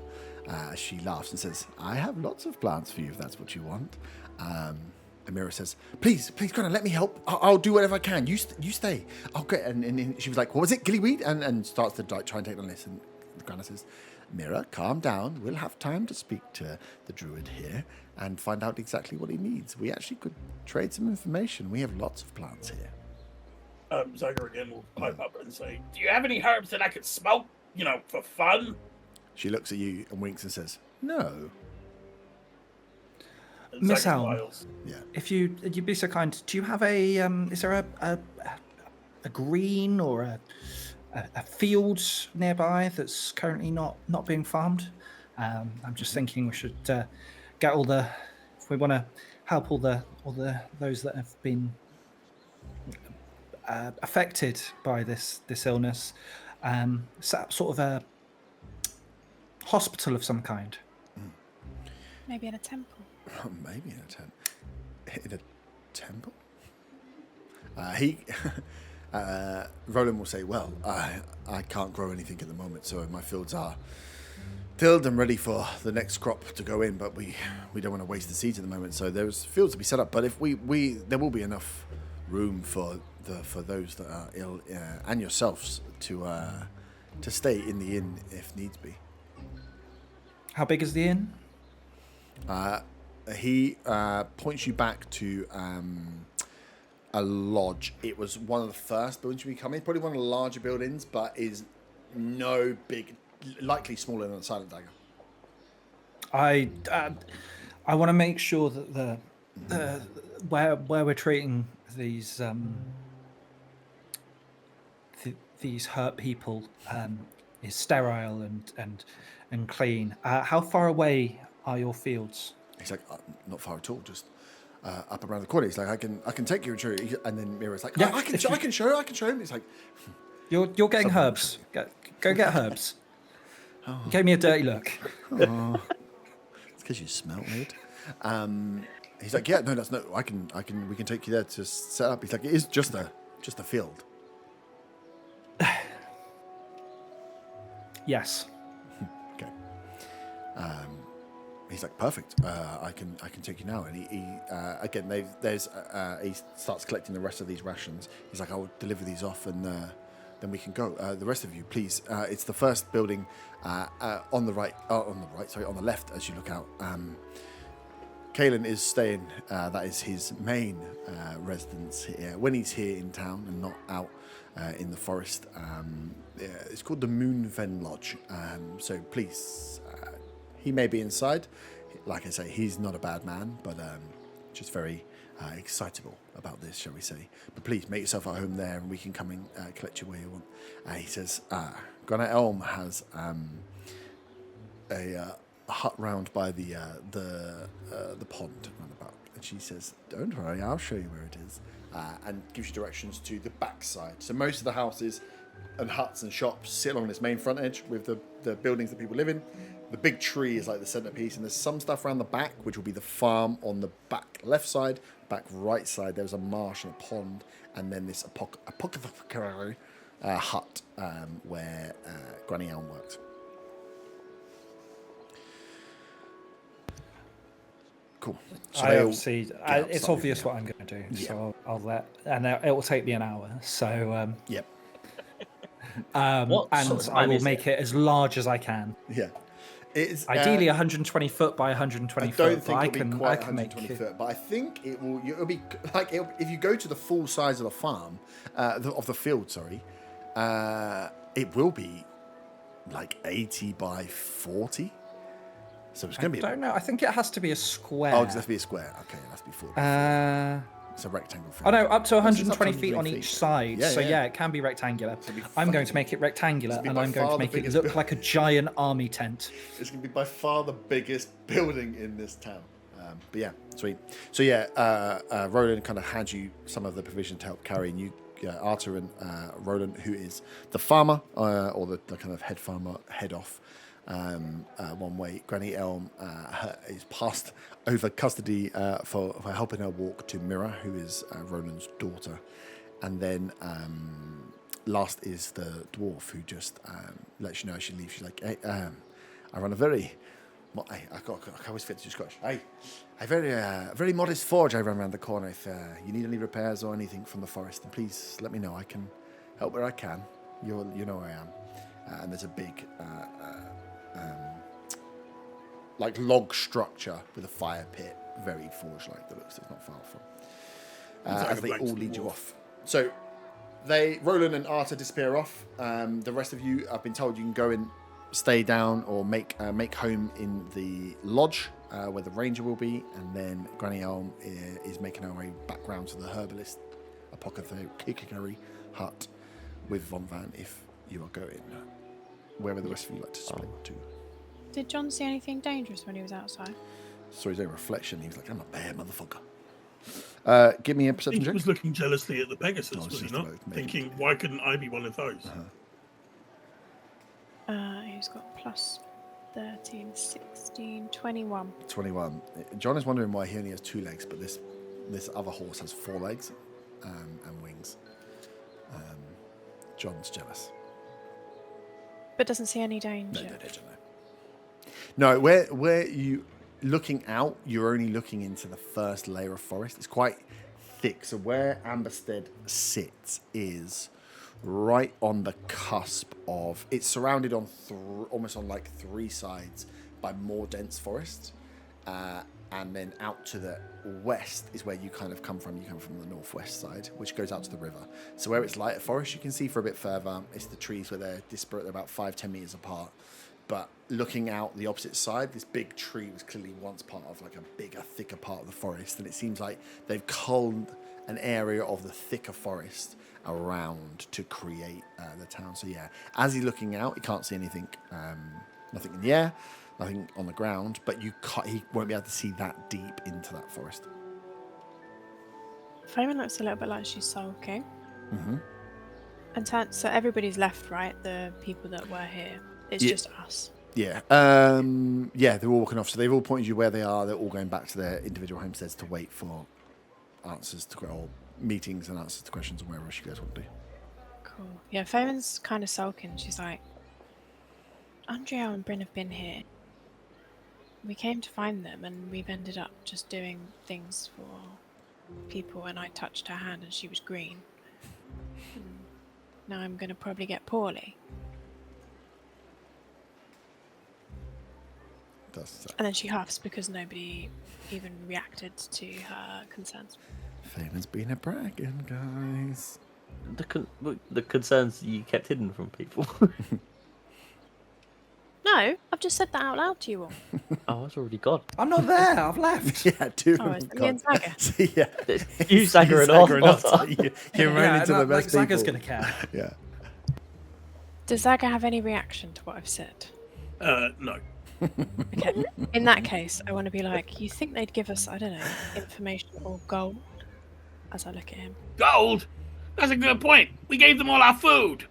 She laughs and says, "I have lots of plants for you if that's what you want." Amira says, please, Grana, let me help. I'll do whatever I can. You stay. I'll get. And she was like, what was it, gillyweed? And starts to try and take the list. And Grana says, Mira, calm down. We'll have time to speak to the druid here and find out exactly what he needs. We actually could trade some information. We have lots of plants here. Zaga again will pipe up and say, do you have any herbs that I could smoke, for fun? She looks at you and winks and says, no. And Miss Zaga Elm. smiles. Yeah. If you'd be so kind, do you have a is there a green or a field nearby that's currently not being farmed? I'm just thinking we should get if we want to help all the those that have been affected by this illness, set up sort of a hospital of some kind. Maybe in a temple. Maybe in a tent. In a temple? Roland will say, well, I can't grow anything at the moment, so my fields are tilled and ready for the next crop to go in, but we don't want to waste the seeds at the moment, so there's fields to be set up. But if there will be enough room for those that are ill and yourselves to stay in the inn if needs be. How big is the inn? He points you back to a lodge. It was one of the first buildings we come in, probably one of the larger buildings, but is no big, likely smaller than the Silent Dagger. I want to make sure that the where we're treating these these hurt people is sterile and clean. How far away are your fields? He's like, not far at all, just up around the corner. He's like, I can take you through. And then Mira's like, Yeah, I can show him. He's like, You're getting herbs. Go get herbs. You gave me a dirty look. oh, it's because you smell weird. He's like, yeah, no, that's no. We can take you there to set up. He's like, it is just a field. Yes. Okay. He's like, perfect. I can take you now. And he again, he starts collecting the rest of these rations. He's like, I'll deliver these off, and then we can go. The rest of you, please. It's the first building on the left as you look out. Kalen is staying. That is his main residence here when he's here in town and not out in the forest. It's called the Moonven Lodge. So please, he may be inside. Like I say, he's not a bad man, but just very excitable about this, shall we say. But please, make yourself at home there, and we can come and collect you where you want. He says, Grana Elm has a hut round by the pond roundabout. And she says, don't worry, I'll show you where it is. And gives you directions to the back side. So most of the houses and huts and shops sit along this main front edge with the buildings that people live in. The big tree is like the centerpiece, and there's some stuff around the back, which will be the farm on the back left side. Back right side, there's a marsh and a pond, and then this apocalyptic hut where Granny Elm works. Cool. So I obviously, it's start obvious moving what I'm going to do, Yeah. so I'll let, and it will take me an hour. So, Yep. What and sort of I time will is make it as large as I can. Yeah. It's Ideally, 120 foot by 120 I foot. don't but think I it'll can, be I quite can make 120 it. foot, but I think it'll be like if you go to the full size of the farm, of the field, sorry, it will be like 80 by 40. So it's going to be. I don't know. I think it has to be a square. Oh, it has to be a square. Okay, it has to be 40. It's a rectangle. Oh no, up to It's up 120 feet on 120 each side. Yeah, so yeah. it can be rectangular. So it'll be I'm going to fucking- make it rectangular, This will be and by I'm going far to the make it biggest look building. like a giant army tent. It's going to be by far the biggest building in this town. But yeah, sweet. So yeah, Roland kind of hands you some of the provision to help carry, and you, Arthur and Roland, who is the farmer, or the kind of head farmer, head off one way. Granny Elm is passed over custody for helping her walk to Mira, who is Roland's daughter. And then last is the dwarf, who just lets you know as she leaves. She's like, hey, I run a very I always fit to your Scottish. A very modest forge I run around the corner. If you need any repairs or anything from the forest, then please let me know. I can help where I can. You know where I am. And there's a big like log structure with a fire pit, very forge-like that looks it's not far from. As they all lead you off. So Roland and Arta disappear off. The rest of you, I've been told you can go and stay down or make home in the lodge where the ranger will be, and then Granny Elm is making her way back round to the herbalist apothecary hut with Von Van if you are going. Wherever the rest of you like to split to. Did John see anything dangerous when he was outside? Saw his own reflection. He was like, I'm a bear, motherfucker. Give me a I perception think he check. was looking jealously at the Pegasus, Oh, it's was he just not? about maybe. Thinking, why couldn't I be one of those? He's got plus 13, 16, 21. 21. John is wondering why he only has 2 legs, but this other horse has 4 legs and wings. John's jealous. But doesn't see any danger. No, where you looking out, you're only looking into the first layer of forest. It's quite thick. So where Amberstead sits is right on the cusp of. It's surrounded on almost on like 3 sides by more dense forest, and then out to the west is where you kind of come from. You come from the northwest side, which goes out to the river. So where it's lighter forest, you can see for a bit further. It's the trees where they're disparate. They're about 5-10 meters apart. But looking out the opposite side, this big tree was clearly once part of like a bigger, thicker part of the forest. And it seems like they've culled an area of the thicker forest around to create the town. So yeah, as he's looking out, he can't see anything, nothing in the air, nothing on the ground, but he won't be able to see that deep into that forest. Fayman looks a little bit like she's sulking. Mm-hmm. And so everybody's left, right? The people that were here. It's just us. Yeah. Yeah, they're all walking off. So they've all pointed you where they are. They're all going back to their individual homesteads to wait for answers to or meetings and answers to questions and wherever else you guys want to do. Cool. Yeah, Fayman's kind of sulking. She's like, Andrea and Bryn have been here. We came to find them and we've ended up just doing things for people, and I touched her hand and she was green. And now I'm going to probably get poorly. And then she huffs because nobody even reacted to her concerns. Fabian's been a bragging, guys. The concerns you kept hidden from people. No, I've just said that out loud to you all. Oh, it's already gone. I'm not there. I've left. Yeah, 2 Oh, of it's them me and Zaga. So, yeah. You, Zaga, and Arthur. You ran into the best people. Zaga's gonna care. Yeah. Does Zaga have any reaction to what I've said? No. Okay. In that case, I want to be like, you think they'd give us, I don't know, information or gold? As I look at him. Gold? That's a good point. We gave them all our food.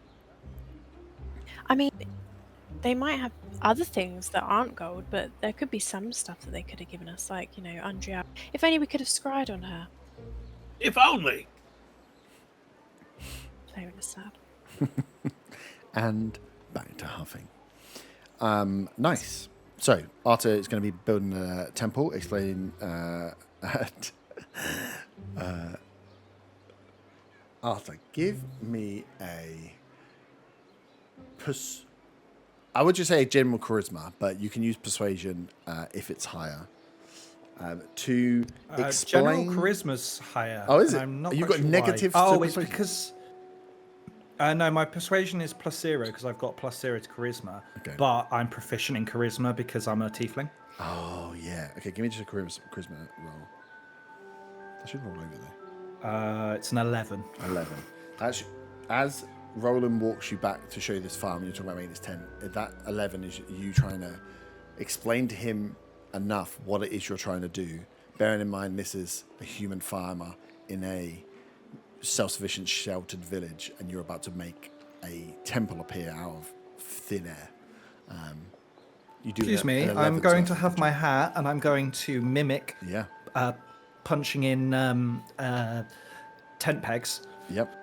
I mean, they might have other things that aren't gold, but there could be some stuff that they could have given us, like, Andrea. If only we could have scryed on her. If only. Very sad. And back to huffing. Nice. So, Arta is going to be building a temple, explaining Arthur, give me a I would just say a general charisma, but you can use persuasion if it's higher. To explain... General charisma's higher. Oh, is it? I'm not You've quite got sure negatives why. to Oh, it's persuasion? because... no, my persuasion is +0 because I've got +0 to charisma. Okay. But I'm proficient in charisma because I'm a tiefling. Oh, yeah. Okay, give me just a charisma roll. I should roll over there. It's an 11. 11. Actually, as Roland walks you back to show you this farm, you're talking about making this tent. That 11 is you trying to explain to him enough what it is you're trying to do. Bearing in mind, this is a human farmer in a self-sufficient, sheltered village, and you're about to make a temple appear out of thin air. You do. Excuse me, I'm going to have my hat and I'm going to mimic punching in tent pegs. Yep.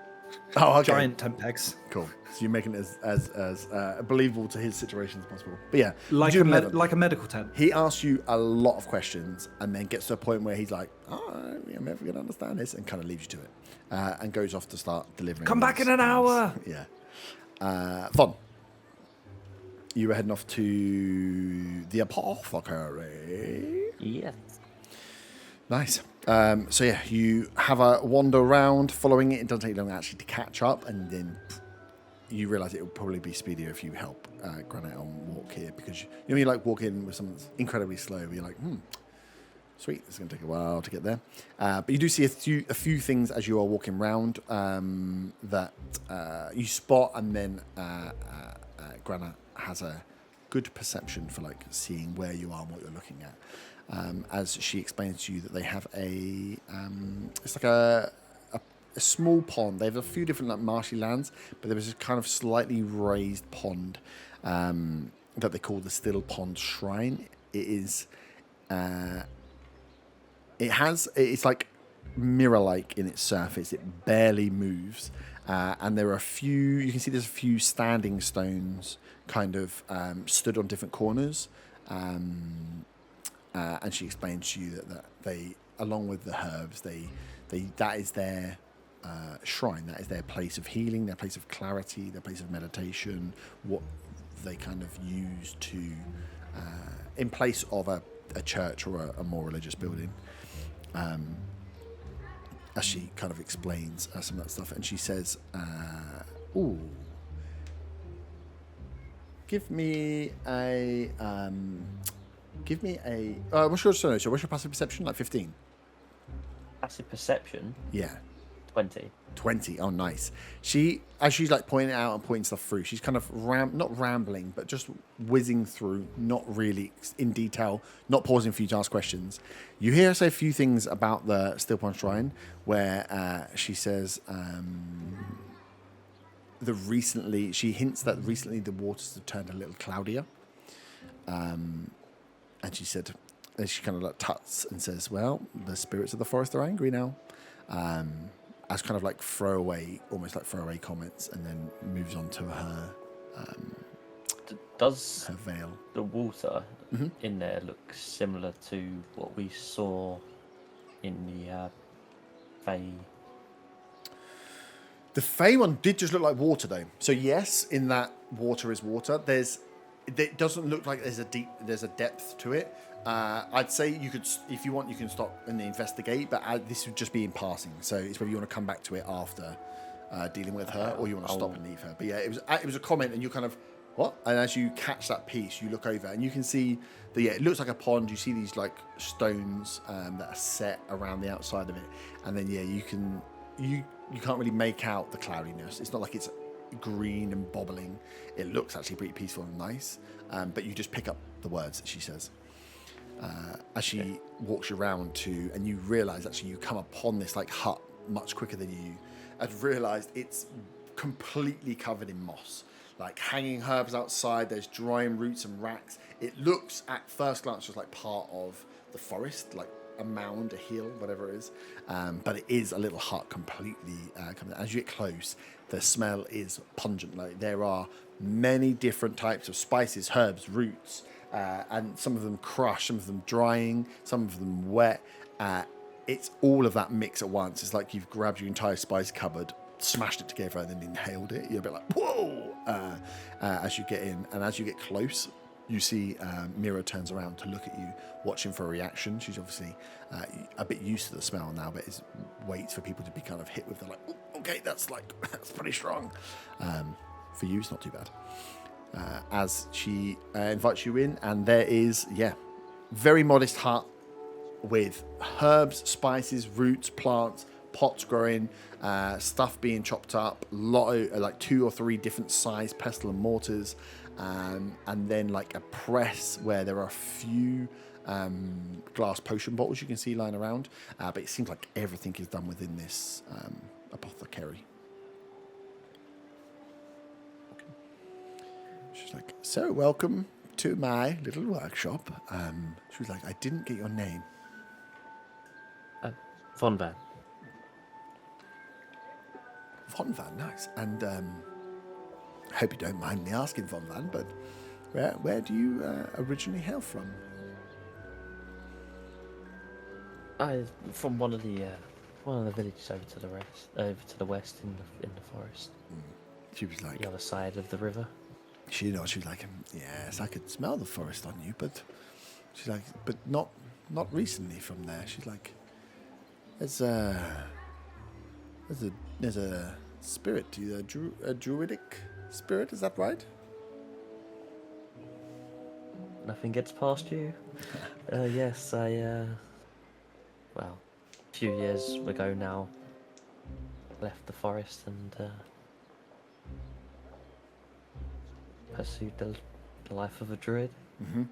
Oh, okay. Giant tent pegs. Cool. So you're making it as believable to his situation as possible. But yeah, Like you a, do 11. like a medical tent. He asks you a lot of questions and then gets to a point where he's like, oh, I'm never going to understand this, and kind of leaves you to it. And goes off to start delivering. Come back in an hour! Yeah. Von, you were heading off to the apothecary. Yes. Nice. So yeah, you have a wander around following it. It doesn't take long actually to catch up, and then you realise it will probably be speedier if you help Granite on walk here, because you like walk in with something that's incredibly slow. But you're like, sweet, it's going to take a while to get there. But you do see a few things as you are walking around that you spot, and then Granite has a good perception for like seeing where you are and what you're looking at. As she explains to you that they have it's like a small pond. They have a few different like marshy lands, but there is a kind of slightly raised pond that they call the Still Pond Shrine. It's like mirror-like in its surface. It barely moves, and there are you can see there's a few standing stones kind of stood on different corners. And she explains to you that they, along with the herbs, that is their shrine. That is their place of healing, their place of clarity, their place of meditation. What they kind of use to, in place of a church or a more religious building. As she kind of explains some of that stuff, and she says, "Ooh, give me a." What's your passive perception? Like 15? Passive perception? Yeah. 20. 20. Oh, nice. As she's like pointing out and pointing stuff through, she's kind of not rambling, but just whizzing through, not really in detail, not pausing for you to ask questions. You hear her say a few things about the Still Pond Shrine, where she says she hints that recently the waters have turned a little cloudier. And she said, and she kind of like tuts and says, well, the spirits of the forest are angry now. As kind of like almost like throwaway comments, and then moves on to her Does her veil. The water in there look similar to what we saw in the Fey? The Fey one did just look like water though. So yes, in that water is water. It doesn't look like there's a depth to it. I'd say you could, if you want, you can stop and investigate, but this would just be in passing. So it's whether you want to come back to it after dealing with her, or you want to stop and leave her. But yeah, it was a comment, and you kind of what? And as you catch that piece, you look over and you can see that it looks like a pond. You see these like stones that are set around the outside of it, and then you can't really make out the cloudiness. It's not like it's green and bobbling. It looks actually pretty peaceful and nice, but you just pick up the words that she says as she walks you around and you realize actually you come upon this like hut much quicker than you had realized. It's completely covered in moss, like hanging herbs outside. There's drying roots and racks. It looks at first glance just like part of the forest, like a mound, a hill, whatever it is, but it is a little hut completely covered. As you get close, the smell is pungent. Like there are many different types of spices, herbs, roots, and some of them crushed, some of them drying, some of them wet. It's all of that mix at once. It's like you've grabbed your entire spice cupboard, smashed it together, and then inhaled it. You're a bit like, whoa! As you get in, and as you get close, you see Mira turns around to look at you, watching for a reaction. She's obviously a bit used to the smell now, but waits for people to be kind of hit with the like, okay, that's pretty strong. For you, it's not too bad. As she invites you in, and there is, very modest hut with herbs, spices, roots, plants, pots growing, stuff being chopped up, like 2 or 3 different size pestle and mortars, and then like a press where there are a few glass potion bottles you can see lying around, but it seems like everything is done within this apothecary. She's like, so welcome to my little workshop. She was like, I didn't get your name. Von Van. Von Van, nice. And I hope you don't mind me asking, Von Van, but where do you originally hail from? From one of the villages over to the west in the forest. She was like, the other side of the river. She was like, yes, I could smell the forest on you, but she's like, but not recently from there. She's like, there's a spirit to you, a druidic spirit, is that right? Nothing gets past you. Yes, a few years ago now, left the forest and pursued the life of a druid. Mm-hmm.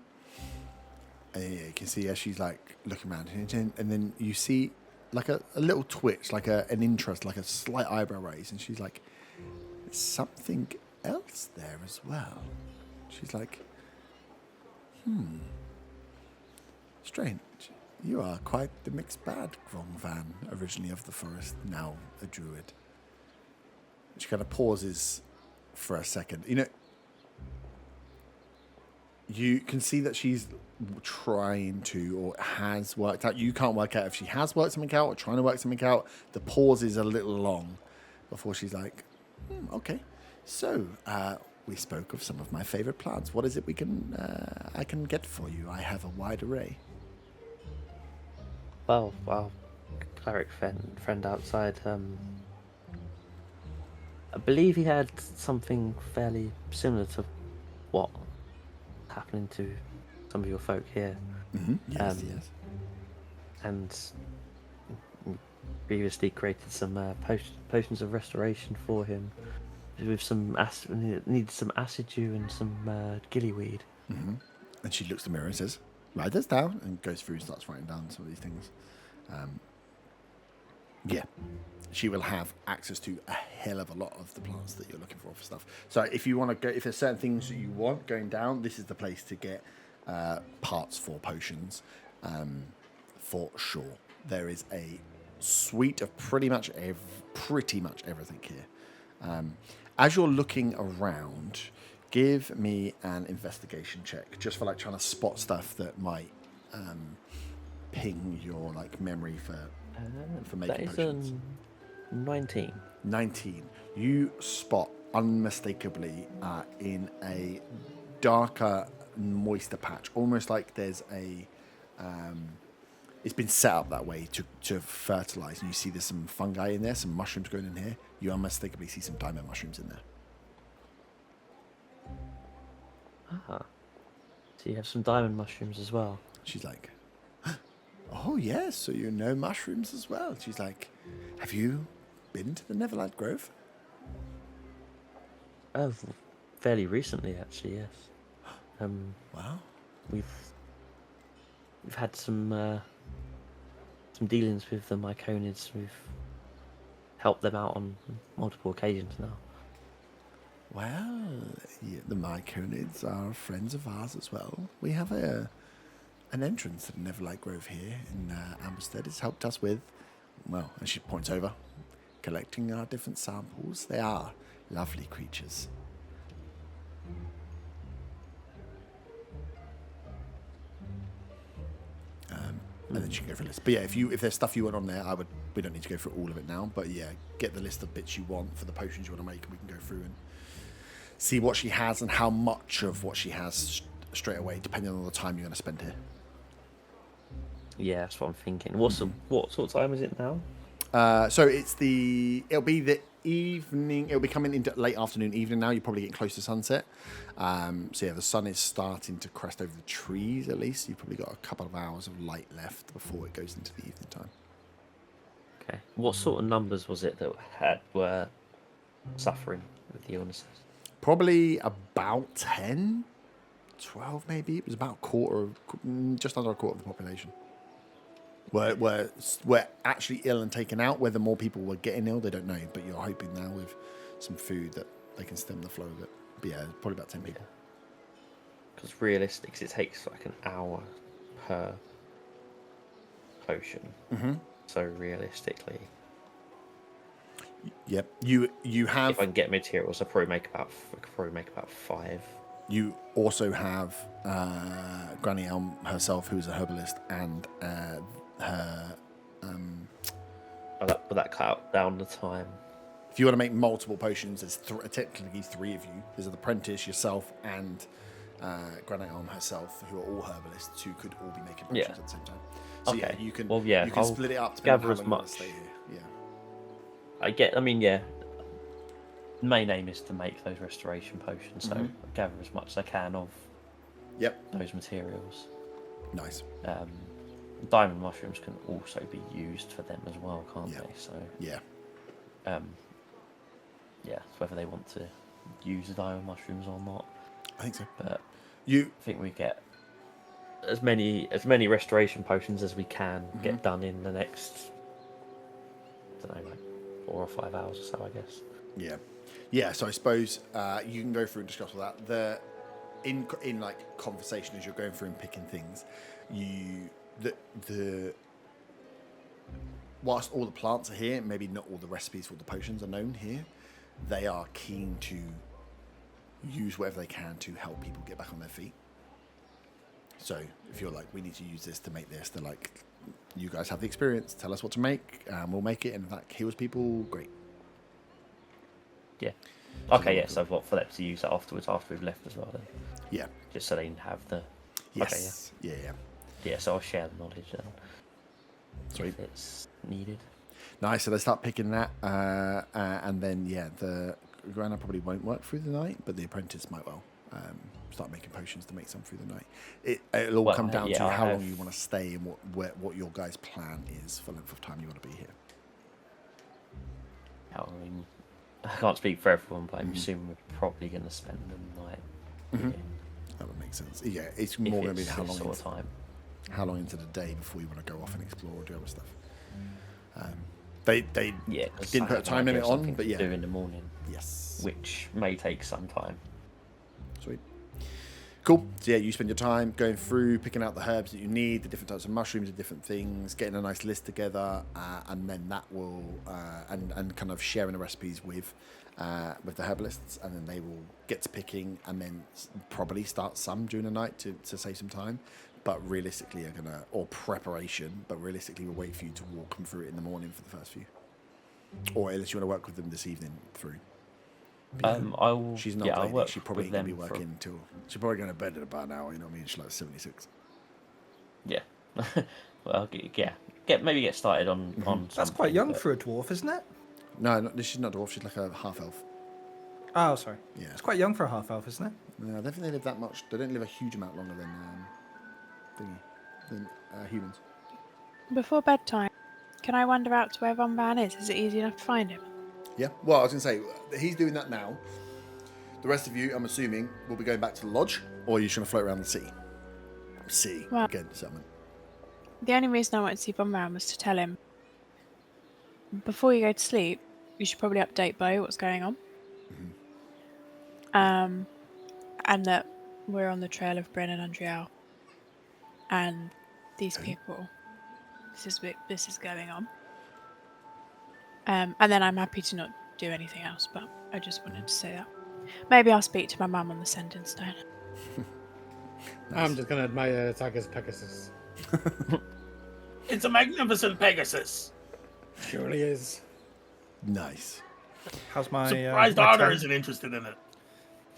And you can see as she's like looking around, and then you see like a little twitch, like an interest, like a slight eyebrow raise, and she's like, "There's something else there as well." She's like, strange. You are quite the mixed bag, Von Van, originally of the forest, now a druid. She kind of pauses for a second. You know, you can see that she's trying to, or has worked out. You can't work out if she has worked something out or trying to work something out. The pause is a little long before she's like, okay. So, we spoke of some of my favorite plants. What is it I can get for you? I have a wide array. Well, cleric friend outside. I believe he had something fairly similar to what happening to some of your folk here. Mm-hmm. Yes, yes. And previously created some potions of restoration for him with some needed some acid dew and some gillyweed. Mm-hmm. And she looks in the mirror and says, "Write this down," and goes through and starts writing down some of these things. Yeah, she will have access to a hell of a lot of the plants that you're looking for stuff. So if you want to go, if there's certain things that you want going down, this is the place to get parts for potions, for sure. There is a suite of pretty much everything here. As you're looking around, give me an investigation check, just for like trying to spot stuff that might ping your like memory for making potions. That is 19. 19. You spot unmistakably in a darker, moister patch, almost like there's a it's been set up that way to fertilize, and you see there's some fungi in there, some mushrooms growing in here. You unmistakably see some diamond mushrooms in there. So you have some diamond mushrooms as well. She's like, "Oh yes, so you know mushrooms as well." She's like, "Have you been to the Neverlight Grove?" Oh, fairly recently, actually, yes. Wow. We've had some dealings with the Myconids. We've helped them out on multiple occasions now. Well, yeah, the Myconids are friends of ours as well. We have an entrance to the Neverlight Grove here in Amberstead. It's helped us with, well, and she points over, collecting our different samples. They are lovely creatures. And then she can go for a list. But yeah, if there's stuff you want on there, we don't need to go through all of it now. But yeah, get the list of bits you want for the potions you want to make, and we can go through and see what she has and how much of what she has straight away, depending on the time you're going to spend here. Yeah, that's what I'm thinking. What sort of time is it now? So it'll be the evening. It'll be coming into late afternoon, evening now. You're probably getting close to sunset. So yeah, the sun is starting to crest over the trees. At least you've probably got a couple of hours of light left before it goes into the evening time. Okay. What sort of numbers was it that were suffering with the illnesses? Probably about 10, 12 maybe. It was about just under a quarter of the population were actually ill and taken out. Whether more people were getting ill, they don't know. But you're hoping now with some food that they can stem the flow of it. But yeah, probably about 10 people. Because realistic, it takes like an hour per potion. Mm-hmm. So realistically, Yep. You If have. I can get materials, I could probably make about 5. You also have Granny Elm herself, who's a herbalist, and her. Would that cut down the time? If you want to make multiple potions, there's technically 3 of you. There's the apprentice, yourself, and Granny Elm herself, who are all herbalists, who could all be making potions at the same time. So Okay. you can. Well, yeah, you can I'll split it up to gather how as long you want much. to stay here. Yeah. The main aim is to make those restoration potions, so I gather as much as I can of those materials. Nice. Diamond mushrooms can also be used for them as well, can't they? So yeah. It's whether they want to use the diamond mushrooms or not. I think so. But I think we get as many restoration potions as we can get done in the next, I don't know, like 4 or 5 hours or so, I guess. Yeah. So I suppose you can go through and discuss all that. In like conversation as you're going through and picking things, whilst all the plants are here, maybe not all the recipes for the potions are known here. They are keen to use whatever they can to help people get back on their feet. So if you're like, we need to use this to make this, they're like, you guys have the experience, tell us what to make, and we'll make it, and if that heals people, great. Yeah. Okay, yeah, so what, for them to use that afterwards, after we've left as well then? Yeah. Just so they can have the... Yes. Okay, Yeah. Yeah, so I'll share the knowledge then. Sweet. If it's needed. Nice, so they start picking that, and then, the Grana probably won't work through the night, but the apprentice might well start making potions to make some through the night. It'll all come down to how long you want to stay and what your guys' plan is for length of time you want to be here. I mean, I can't speak for everyone, but I'm assuming we're probably going to spend the night here. That would make sense. Yeah, it's more going to be how long into the day before you want to go off and explore or do other stuff. They didn't put a time limit on, but do in the morning. Yes. Which may take some time. Sweet. Cool. So you spend your time going through, picking out the herbs that you need, the different types of mushrooms and different things, getting a nice list together, and then that will and kind of sharing the recipes with the herbalists, and then they will get to picking, and then probably start some during the night to save some time. But realistically, preparation. But realistically, we'll wait for you to walk them through it in the morning for the first few, or unless you want to work with them this evening through. I will. She's not. I'll work She's probably with going to them be working till. She's probably going to bed at about an hour. You know what I mean? She's like 76. Yeah. Well, maybe get started on That's quite young for a dwarf, isn't it? No, she's not a dwarf. She's like a half elf. Oh, sorry. Yeah. It's quite young for a half elf, isn't it? No, I don't think they live that much. They don't live a huge amount longer than humans. Before bedtime, can I wander out to where Von Van is? Is it easy enough to find him? Yeah. Well, I was going to say, he's doing that now. The rest of you, I'm assuming, will be going back to the lodge, or you're just going to float around the sea. Well, Again, settlement. The only reason I wanted to see Von Van was to tell him, before you go to sleep, you should probably update Bo what's going on. And that we're on the trail of Bryn and Andriel. And these people, this is going on. And then I'm happy to not do anything else, but I just wanted to say that. Maybe I'll speak to my mum on the sending stone. I'm just going to admire Tiger's Pegasus. It's a magnificent Pegasus. Surely is. Nice. How's my Surprised my Arda tent? isn't interested in it.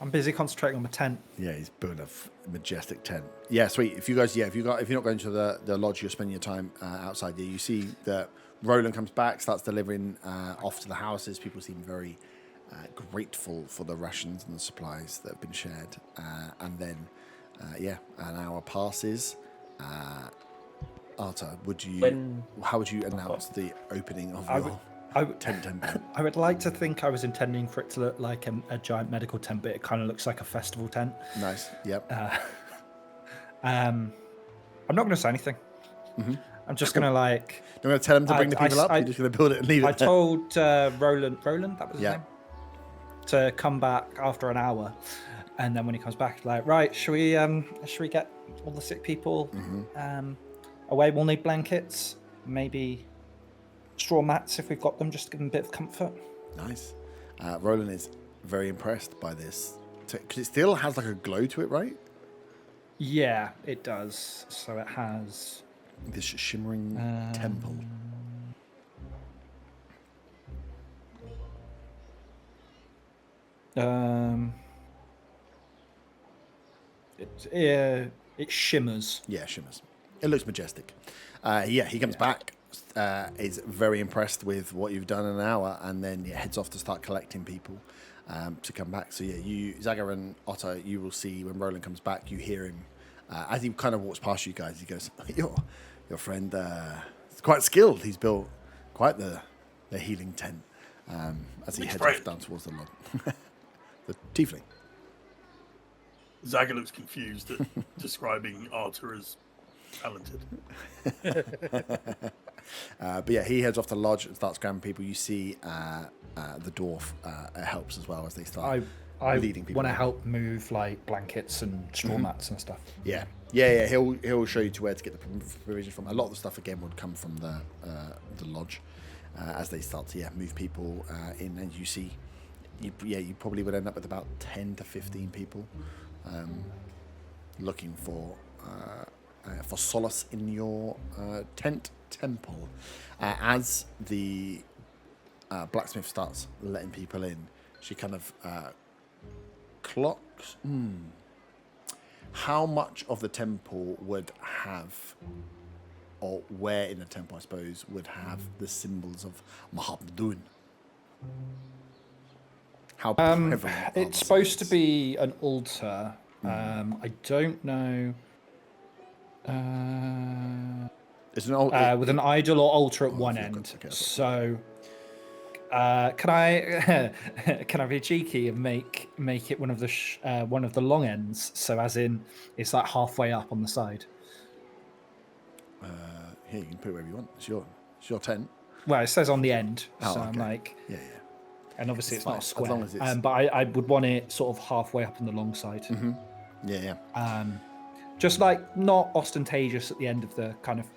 I'm busy concentrating on my tent. Yeah, he's building a majestic tent. Yeah, sweet. If you're not going to the lodge, you're spending your time outside there. You see that Roland comes back, starts delivering off to the houses. People seem very grateful for the rations and the supplies that have been shared. And then, an hour passes. Arta, how would you announce the opening of your tent temple? I would like to think I was intending for it to look like a giant medical tent, but it kind of looks like a festival tent. Nice. Yep. I'm not going to say anything. I'm just going to like... I'm going to tell him to bring the people up. You're just going to build it and leave it. I told Roland, that was his name, to come back after an hour. And then when he comes back, like, right, should we get all the sick people away? We'll need blankets, maybe straw mats if we've got them, just to give them a bit of comfort. Nice. Roland is very impressed by this because it still has like a glow to it, right? Yeah, it does. So it has This shimmering temple. It shimmers. Yeah, shimmers. It looks majestic. He comes back, is very impressed with what you've done in an hour, and then heads off to start collecting people to come back. So you, Zaga and Otto, you will see when Roland comes back, you hear him as he kind of walks past you guys. He goes, "Your friend is quite skilled. He's built quite the healing tent." As he heads off down towards the lodge. The tiefling. Zaga looks confused at describing Arthur as talented. But he heads off to the lodge and starts grabbing people. You see the dwarf helps as well as they start leading people. I want to help move like blankets and straw mats and stuff. Yeah. He'll show you to where to get the provision from. A lot of the stuff again would come from the lodge as they start to move people in, and you see. You probably would end up with about 10 to 15 people looking for solace in your tent temple. As the blacksmith starts letting people in, she kind of clocks how much of the temple would have, or where in the temple, I suppose, would have the symbols of Mahabdun. How prevalent it's supposed to be an altar. I don't know. It's an altar with an idol or altar at one end. Okay, so, can I be cheeky and make it one of the long ends? So, as in, it's like halfway up on the side. Here, you can put it wherever you want. It's your tent. Well, it says on the end. Oh, so okay. I'm like, Yeah. and obviously it's fine, not a as square. long as it's- But I would want it sort of halfway up on the long side. Mm-hmm. Yeah. Just like not ostentatious at the end of the kind of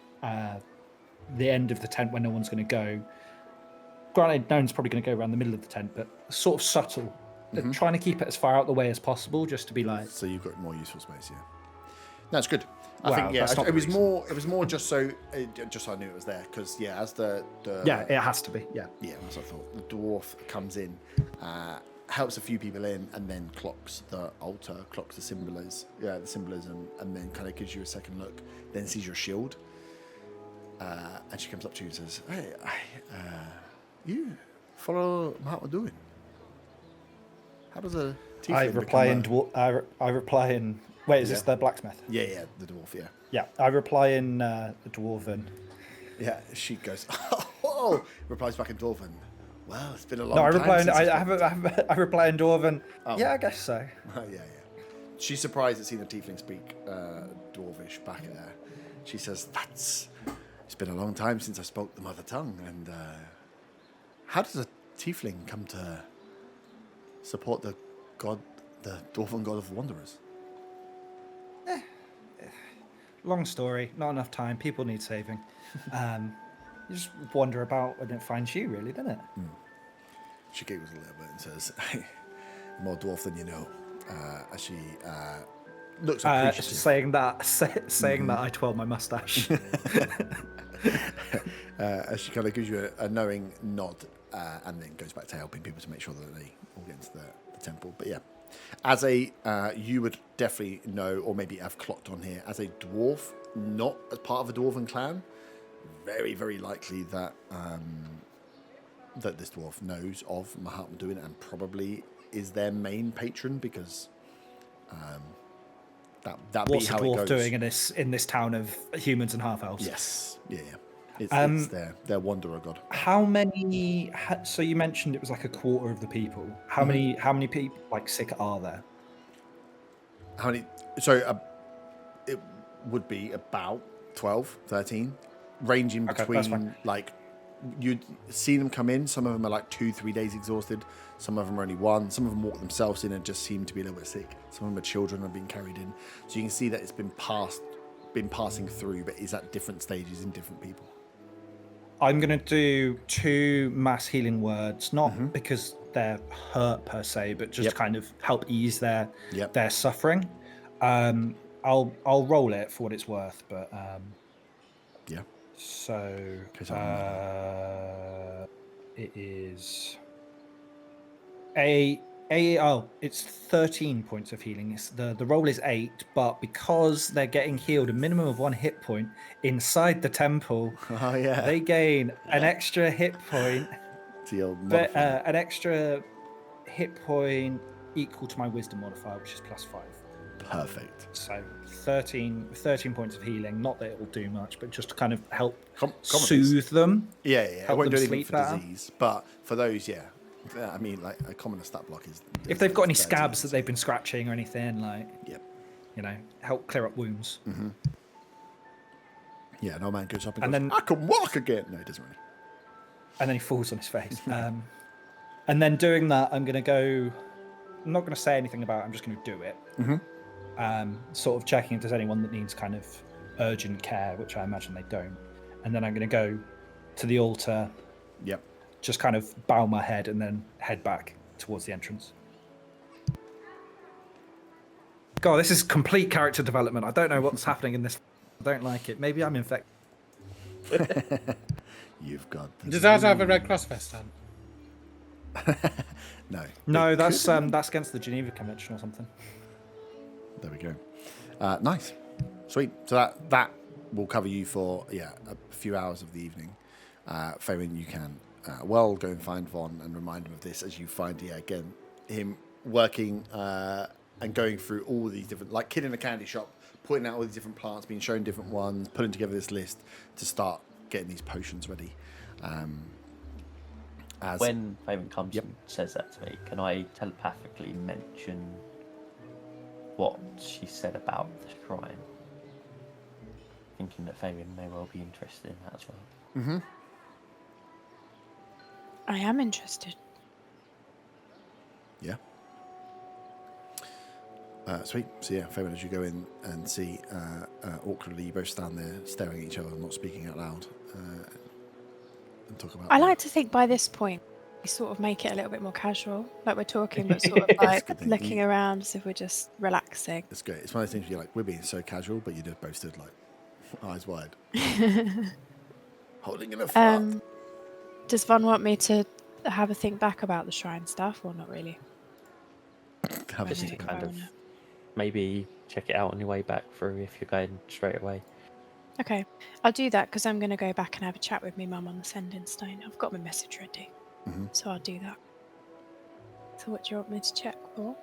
the end of the tent where no one's going to go. Granted, no one's probably going to go around the middle of the tent, but sort of subtle. Trying to keep it as far out the way as possible, just to be like. So you've got more useful space, yeah. That's good. I Wow, think that's not it was the more. It was more just so I knew it was there because as the it has to be. Yeah. That's what I thought. The dwarf comes in, helps a few people in, and then clocks the altar, clocks the symbolism, and then kind of gives you a second look. Then sees your shield, and she comes up to you and says, "Hey, you follow Mahatma doing? How does a tiefling I reply in. Wait, is this the blacksmith? Yeah, the dwarf, yeah. Yeah, I reply in the dwarven. Yeah, she goes, oh, replies back in Dwarven. Well, it's been a long No, I time. reply in, since I reply in dwarven. Oh. Yeah, I guess so. Yeah. She's surprised at seeing the tiefling speak dwarvish back at her. She says, it's been a long time since I spoke the mother tongue. And how does a tiefling come to support the dwarven god of wanderers? Long story, not enough time. People need saving. You just wander about and it finds you, really, doesn't it? She giggles a little bit and says, hey, more dwarf than you know. As she looks appreciative. Saying that, I twirl my mustache. As she kind of gives you a knowing nod and then goes back to helping people to make sure that they all get into the temple. But yeah, as you would definitely know, or maybe have clocked on here, as a dwarf, not as part of a dwarven clan, very, very likely that that this dwarf knows of Mahatma Duin and probably is their main patron because that What's be a how it dwarf goes. doing in this town of humans and half elves? Yes, yeah. It's their wanderer god. How many? So you mentioned it was like a quarter of the people. How many people like sick are there? How many? So it would be about 12, 13, ranging Okay, that's between fine. like you'd see them come in. Some of them are like 2-3 days exhausted. Some of them are only one. Some of them walk themselves in and just seem to be a little bit sick. Some of them are children and are being carried in. So you can see that it's been passing through, but is at different stages in different people. I'm going to do 2 mass healing words, not because they're hurt per se, but just kind of help ease their suffering. I'll roll it for what it's worth, but Yeah. so it is it's 13 points of healing. The roll is 8, but because they're getting healed a minimum of 1 hit point inside the temple, Oh yeah. they gain an extra hit point. To your But modifier. an extra hit point equal to my wisdom modifier, which is +5. Perfect. So 13 points of healing. Not that it will do much, but just to kind of help Common soothe them. Yeah. I Help won't them do anything sleep for better. disease, but for those, yeah. I mean, like a common stat block is. If they've got any 13, scabs that so- they've been scratching or anything, like, Yep. help clear up wounds. Yeah, no man goes up and, And goes, then- I can walk again. No, he doesn't really. And then he falls on his face. And then doing that, I'm going to go. I'm not going to say anything about it. I'm just going to do it. Sort of checking if there's anyone that needs kind of urgent care, which I imagine they don't. And then I'm going to go to the altar. Yep. Just kind of bow my head and then head back towards the entrance. God, this is complete character development. I don't know what's happening in this. I don't like it. Maybe I'm infected. You've got. The Does Arthur have a Red Cross vest on? No. No, It that's could- that's against the Geneva Convention or something. There we go. Nice. Sweet. So that will cover you for a few hours of the evening. Fabian, you can well go and find Von and remind him of this as you find again him working and going through all these different, like kid in a candy shop, pointing out all these different plants, being shown different ones, putting together this list to start getting these potions ready. When Fabian comes and says that to me, can I telepathically mention what she said about the shrine? Thinking that Fabian may well be interested in that as well. I am interested. Yeah. Sweet. So yeah, Fabian, as you go in and see, awkwardly, you both stand there staring at each other, not speaking out loud, and talk about. I like to think by this point we sort of make it a little bit more casual, like we're talking, but sort of like good thing. looking around as if we're just relaxing. It's great. It's one of those things where you're like, we're being so casual, but you just both stood like eyes wide, holding in a flat. Does Von want me to have a think back about the shrine stuff, or not really? Have a Just to think. kind of maybe check it out on your way back through if you're going straight away. Okay, I'll do that because I'm going to go back and have a chat with my mum on the sending stone. I've got my message ready, so I'll do that. So what do you want me to check for?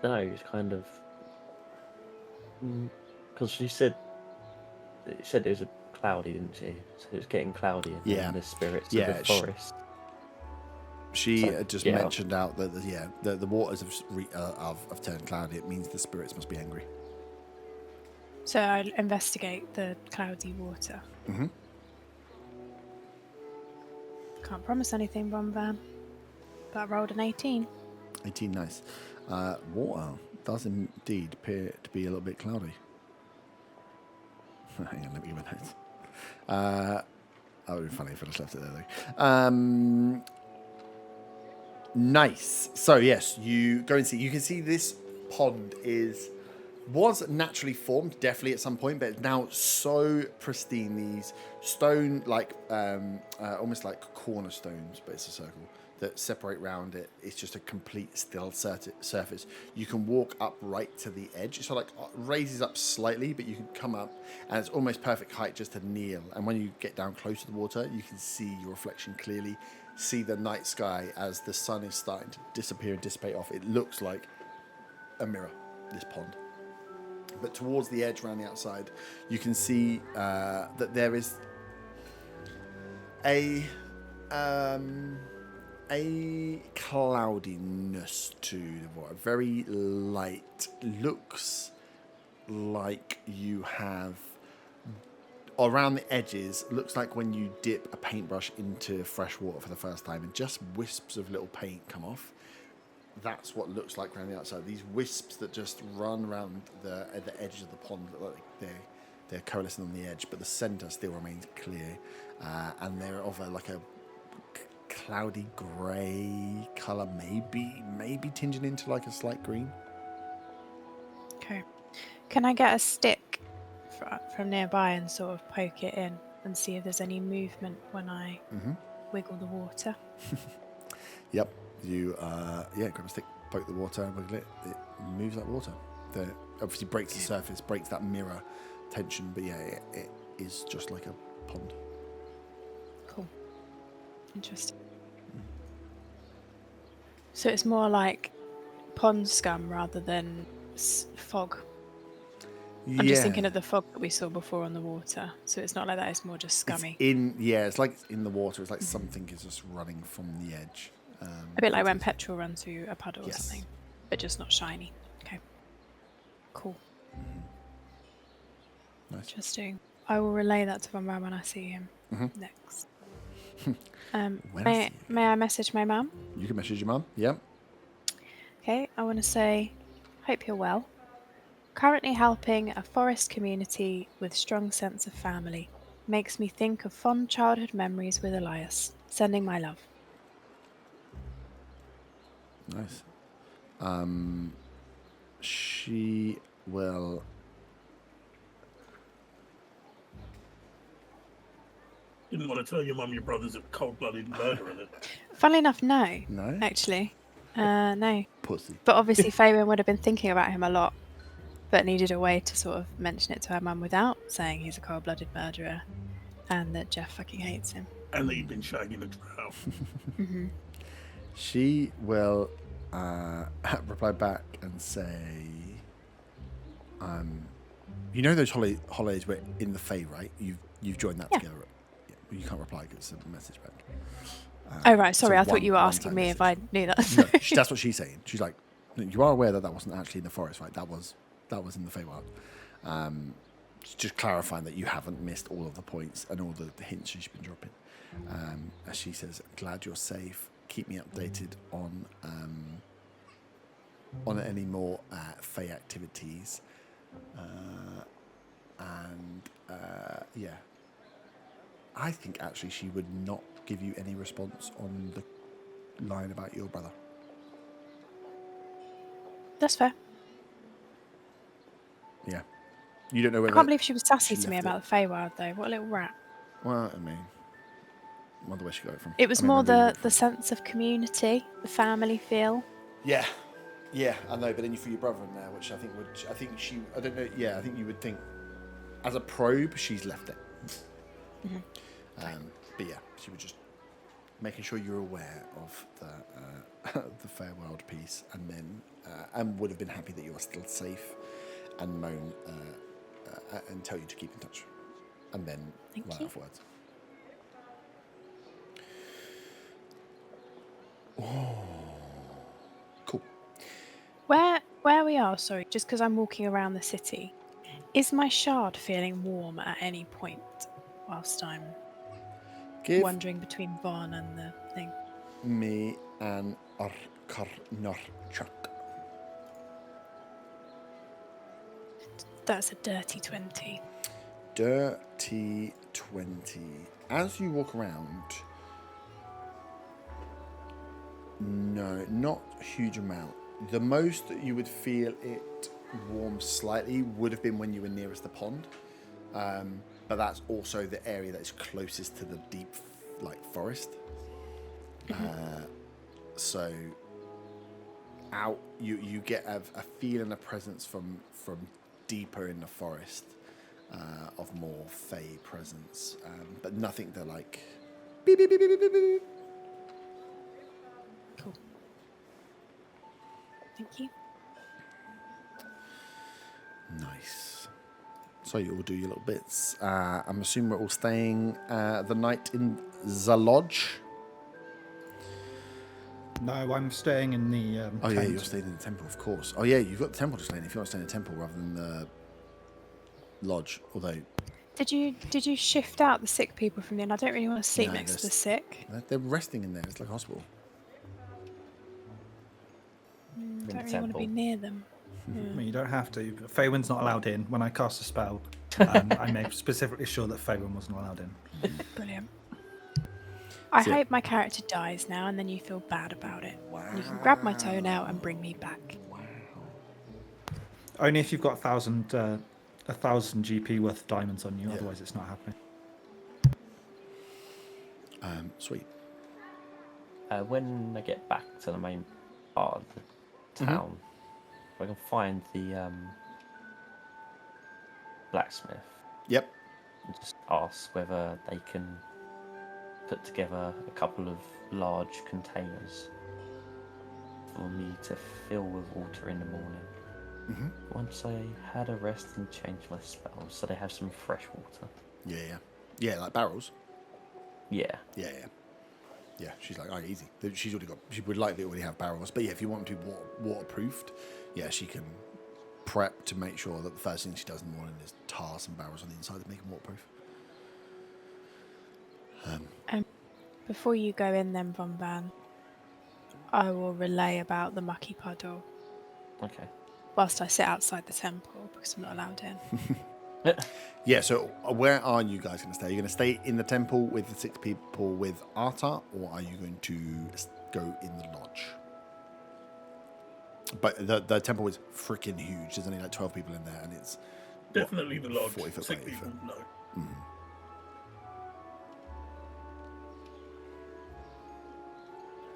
No, it's kind of because she said it was a cloudy, didn't she? So it was getting cloudy, and Yeah. then the spirits Yeah, of the forest. She So, had just yeah. mentioned out that the waters have turned cloudy. It means the spirits must be angry. So I'll investigate the cloudy water. Can't promise anything, Von Van, but I rolled an 18. 18, nice. Water does indeed appear to be a little bit cloudy. Hang on, let me give my notes. That would be funny if I just left it there, though. Nice. So, yes, you go and see. You can see this pond was naturally formed, definitely at some point, but it's now so pristine. These stone, almost like cornerstones, but it's a circle, that separate round it. It's just a complete still surface. You can walk up right to the edge. So raises up slightly, but you can come up, and it's almost perfect height just to kneel. And when you get down close to the water, you can see your reflection clearly. See the night sky as the sun is starting to disappear and dissipate off. It looks like a mirror, this pond. But towards the edge, around the outside, you can see that there is a cloudiness to the water, very light. Looks like you have around the edges. Looks like when you dip a paintbrush into fresh water for the first time, and just wisps of little paint come off. that's what looks like around the outside. These wisps that just run around the edges of the pond look like they're coalescing on the edge, but the centre still remains clear, and they're of a cloudy grey colour, maybe tinging into like a slight green. Okay. Can I get a stick from nearby and sort of poke it in and see if there's any movement when I wiggle the water? Yep. You grab a stick, poke the water, and wiggle it. It moves like water. It obviously breaks the surface, breaks that mirror tension, but yeah, it is just like a pond. Cool. Interesting. So it's more pond scum rather than fog. I'm just thinking of the fog that we saw before on the water. So it's not like that, it's more just scummy. It's like in the water. It's like something is just running from the edge. A bit like when petrol runs through a puddle or Yes. something, but just not shiny. Okay. Cool. Nice. Interesting. I will relay that to my mum when I see him next. When I May see may I message my mum? You can message your mum. Yep. Okay, I want to say, hope you're well. Currently helping a forest community with strong sense of family. Makes me think of fond childhood memories with Elias. Sending my love. Nice. She will. Didn't want to tell your mum your brother's a cold-blooded murderer. Then. Funnily enough, no. No? Actually. No. Pussy. But obviously Fabian would have been thinking about him a lot, but needed a way to sort of mention it to her mum without saying he's a cold-blooded murderer and that Jeff fucking hates him. And that you've been shagging a drow. She will reply back and say, you know those holidays were in the Fae, right? You've joined that together. Yeah, you can't reply because it's a message back. Oh, right. Sorry, it's a I thought you were asking one-time me if I message. knew that. No, that's what she's saying. She's like, you are aware that wasn't actually in the forest, right? That was in the Feywild. Just clarifying that you haven't missed all of the points and all the hints she's been dropping. As she says, glad you're safe. Keep me updated on any more Fey activities. Yeah. I think actually she would not give you any response on the line about your brother. That's fair. Yeah. You don't know I whether... can't believe she was sassy she to me left about the Feywild, though. What a little rat. Well, I mean... I wonder where she got it from. It was I mean, more maybe the sense of community, the family feel. Yeah. Yeah, I know, but then you threw your brother in there, which I think I don't know, yeah, I think you would think, as a probe, she's left it. But yeah, she was just making sure you're aware of the Feywild piece, and then and would have been happy that you are still safe, and moan and tell you to keep in touch, and then run out of words. Oh, cool. Where we are, sorry, just because I'm walking around the city, is my shard feeling warm at any point whilst I'm wandering between Vaughn and the thing? Me and Arkarnorchuk. That's a dirty 20. Dirty 20. As you walk around, no, not a huge amount. The most that you would feel it warm slightly would have been when you were nearest the pond. But that's also the area that is closest to the deep, forest. So out, you get a feel and a presence from deeper in the forest of more Fey presence, but nothing that beep, beep, beep, beep, beep, beep. Cool. Thank you. Nice. So you all do your little bits. I'm assuming we're all staying the night in the lodge. No, I'm staying in the Oh yeah, tent. you're staying in the temple, of course. Oh yeah, you've got the temple to stay in if you want to stay in the temple rather than the lodge. Although Did you shift out the sick people from the inn? I don't really want to sleep No, next to the there's- sick. they're resting in there. It's like a hospital. in the Don't really want to be temple. near them. I mean, you don't have to. But Feywin's not allowed in. When I cast a spell, I made specifically sure that Feywin wasn't allowed in. Brilliant. I So- hope my character dies now, and then you feel bad about it. You can grab my toenail and bring me back. Only if you've got 1,000 GP worth of diamonds on you. Otherwise, it's not happening. Sweet. When I get back to the main part of the town, if I can find the blacksmith Yep. and just ask whether they can put together a couple of large containers for me to fill with water in the morning. Once I had a rest and changed my spells, so they have some fresh water. Yeah, like barrels. Yeah. Yeah, she's like, oh, easy. She's already got. She would likely already have barrels, but yeah, if you want them to be waterproofed, yeah, she can prep to make sure that the first thing she does in the morning is tar some barrels on the inside to make them waterproof. Before you go in, then, Von Van, I will relay about the mucky puddle Okay. whilst I sit outside the temple because I'm not allowed in. Yeah, so where are you guys going to stay? Are you going to stay in the temple with the 6 people with Arta, or are you going to go in the lodge? But the temple is freaking huge. There's only like 12 people in there, and it's Definitely the lodge. 40 foot, 6 40 people, foot. no.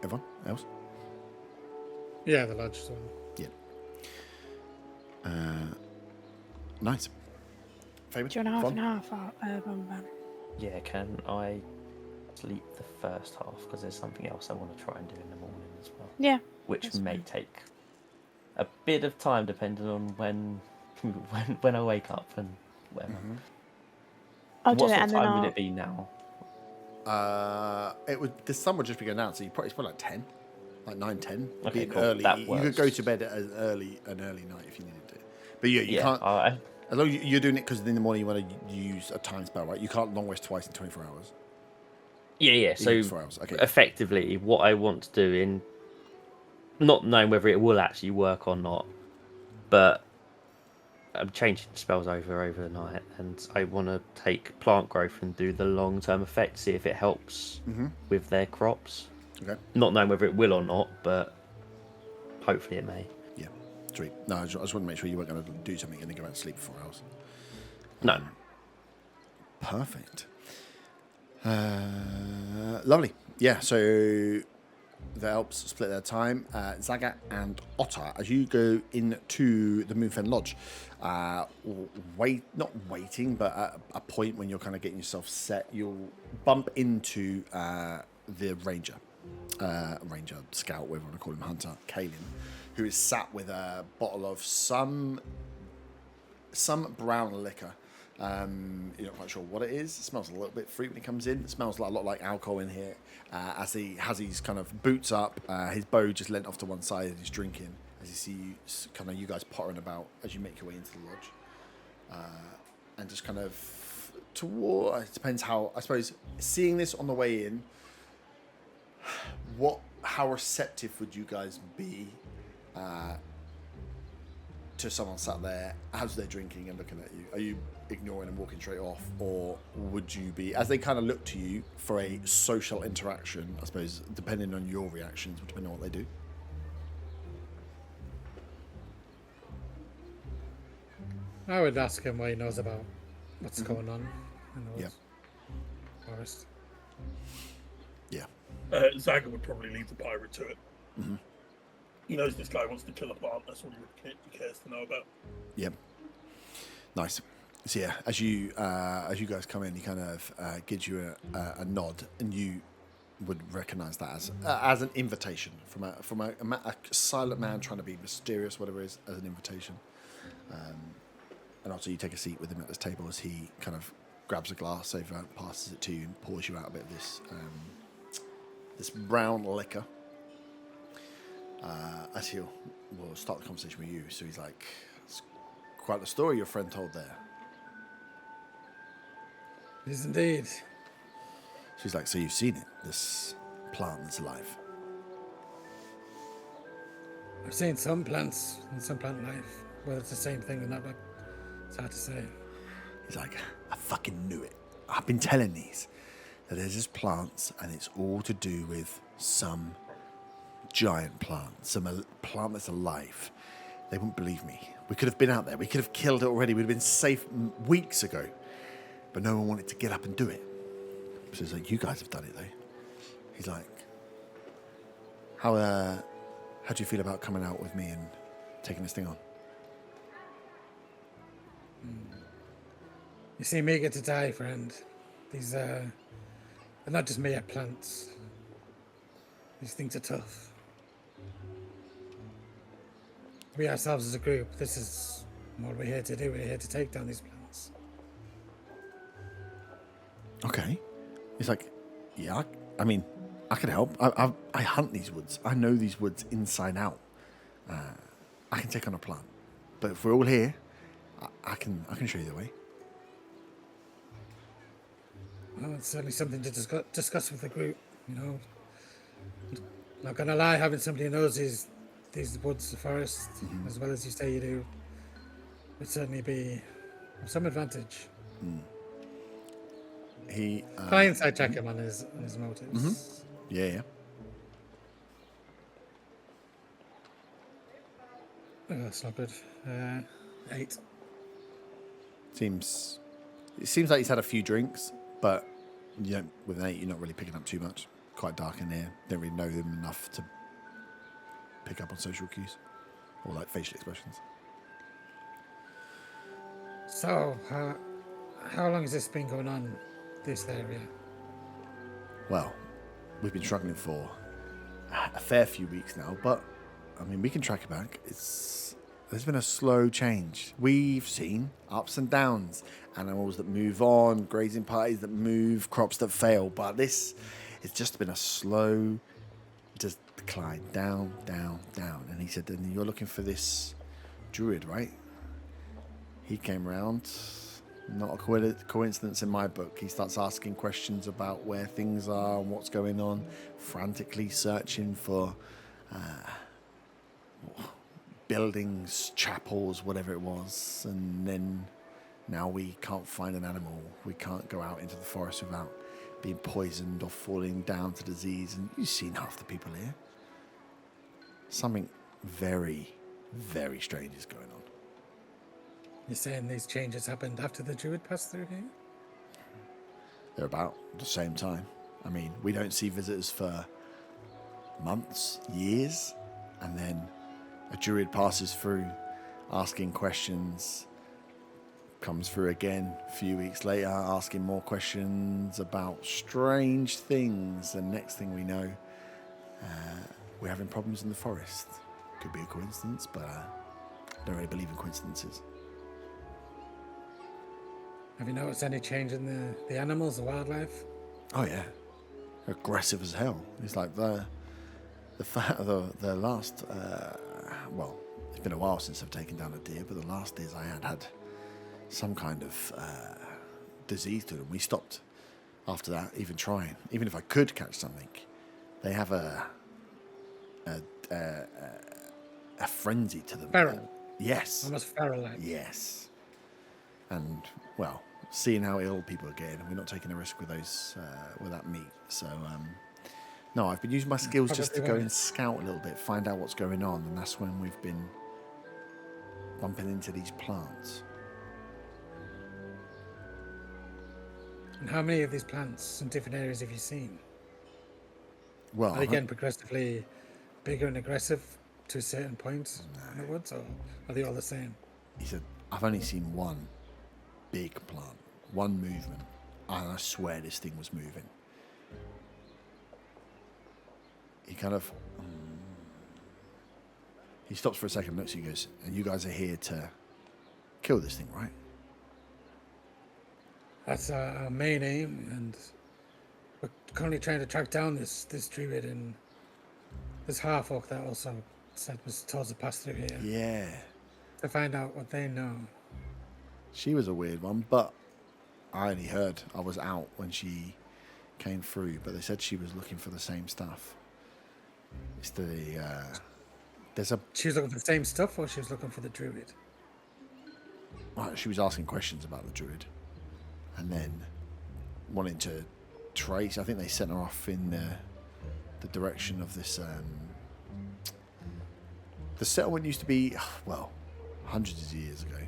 Everyone else? Yeah, the lodge as well. Yeah. Nice. Fabian? Do you want a half Fun? and half, Von Van? Yeah, can I sleep the first half? Because there's something else I want to try and do in the morning as well. Yeah. Which That's may fine. take a bit of time depending on when when I wake up and whatever. I'll do What it, sort of and then time would I'll. it be now? The sun would just be going out, so it's probably like 10, like 9, 10. Okay, Being cool. early. That You could works. go to bed at an early night if you needed to. But yeah, you Yeah, can't. I, As long as you're doing it because in the morning you want to use a time spell, right? You can't long rest twice in 24 hours. yeah. So Even 4 hours. Okay. effectively, what I want to do in not knowing whether it will actually work or not, but I'm changing spells over the night, and I want to take plant growth and do the long-term effect, see if it helps with their crops. Okay. Not knowing whether it will or not, but hopefully it may. Yeah. Sweet. No, I just want to make sure you weren't going to do something and then go out and sleep for 4 hours. No. Perfect. Lovely. Yeah, so the Alps split their time. Zaga and Otter, as you go into the Moonfen Lodge, not waiting, but at a point when you're kind of getting yourself set, you'll bump into the ranger, scout, whatever you want to call him, hunter, Kaelin, who is sat with a bottle of some brown liquor. You're not quite sure what it is. It smells a little bit fruit when it comes in. It smells a lot like alcohol in here. As he has his kind of boots up, his bow just leant off to one side and he's drinking. As you see kind of you guys pottering about as you make your way into the lodge. And just kind of toward, it depends how, I suppose, seeing this on the way in, how receptive would you guys be to someone sat there as they're drinking and looking at you? Are you ignoring and walking straight off, or would you be, as they kind of look to you for a social interaction, I suppose, depending on your reactions, depending on what they do? I would ask him what he knows about what's going on in the Yeah. forest. Yeah. Zaga would probably leave the pirate to it. He knows this guy wants to kill a plant. That's all he cares to know about. Yeah. Nice. So yeah, as you guys come in, he kind of gives you a nod, and you would recognise that as an invitation from a silent man trying to be mysterious, whatever it is, as an invitation. And also you take a seat with him at this table as he kind of grabs a glass over, passes it to you, and pours you out a bit of this brown liquor. As he'll start the conversation with you. So he's like, it's quite the story your friend told there. It is indeed. She's like, so you've seen it, this plant that's alive? I've seen some plants and some plant life. Whether it's the same thing or not, but it's hard to say. He's like, I fucking knew it. I've been telling these that there's just plants, and it's all to do with some giant plant, some plant that's alive. They wouldn't believe me. We could have been out there. We could have killed it already. We'd have been safe weeks ago. But no one wanted to get up and do it. So he's like, you guys have done it, though. He's like, how do you feel about coming out with me and taking this thing on? You see me get to die, friend. These they're not just mere plants. These things are tough. We ourselves as a group, this is what we're here to do. We're here to take down these plants. Okay. He's like, yeah, I mean, I can help. I hunt these woods. I know these woods inside out. I can take on a plant. But if we're all here, I can show you the way. Well, it's certainly something to discuss with the group, you know. Not gonna lie, having somebody who knows these woods, the forest, as well as you say you do, would certainly be of some advantage. He Can I insight check him on his motives? Yeah. Oh, that's not good. 8. It seems like he's had a few drinks, but with an 8, you're not really picking up too much. Quite dark in there. Don't really know them enough to pick up on social cues or like facial expressions. So, how long has this been going on, this area? Well, we've been struggling for a fair few weeks now, but I mean, we can track it back. There's been a slow change. We've seen ups and downs, animals that move on, grazing parties that move, crops that fail, but it's just been a slow just decline, down. And he said, then you're looking for this druid, right? He came around. Not a coincidence in my book. He starts asking questions about where things are and what's going on, frantically searching for buildings, chapels, whatever it was. And then now we can't find an animal. We can't go out into the forest without being poisoned or falling down to disease. And you've seen half the people here. Something very, very strange is going on. You're saying these changes happened after the druid passed through here? They're about the same time. I mean, we don't see visitors for months, years, and then a druid passes through asking questions, comes through again a few weeks later asking more questions about strange things, and next thing we know, we're having problems in the forest. Could be a coincidence, but I don't really believe in coincidences. Have you noticed any change in the animals, the wildlife? Oh yeah, aggressive as hell. It's like the last. Well, it's been a while since I've taken down a deer, but the last deers I had some kind of disease to them. We stopped after that, even trying. Even if I could catch something, they have a frenzy to them. Feral. Yes. Almost feral-like. Yes. And well, seeing how ill people are getting, we're not taking a risk with those with that meat. So no, I've been using my skills just to go and scout a little bit, find out what's going on, and that's when we've been bumping into these plants. And how many of these plants in different areas have you seen? Well, Are they getting progressively bigger and aggressive to a certain point in the woods, or are they all the same? he said, I've only seen one big plant, one movement, and I swear this thing was moving. He kind of he stops for a second, looks at you, goes, and you guys are here to kill this thing, right? That's our main aim, and we're currently trying to track down this druid and this half-orc that also said was told to pass through here. Yeah. To find out what they know. She was a weird one, but I only heard. I was out when she came through, but they said she was looking for the same stuff. It's the There's a. She was looking for the same stuff, or she was looking for the druid? Right, she was asking questions about the druid, and then wanting to trace. I think they sent her off in the direction of this. The settlement used to be, well, hundreds of years ago,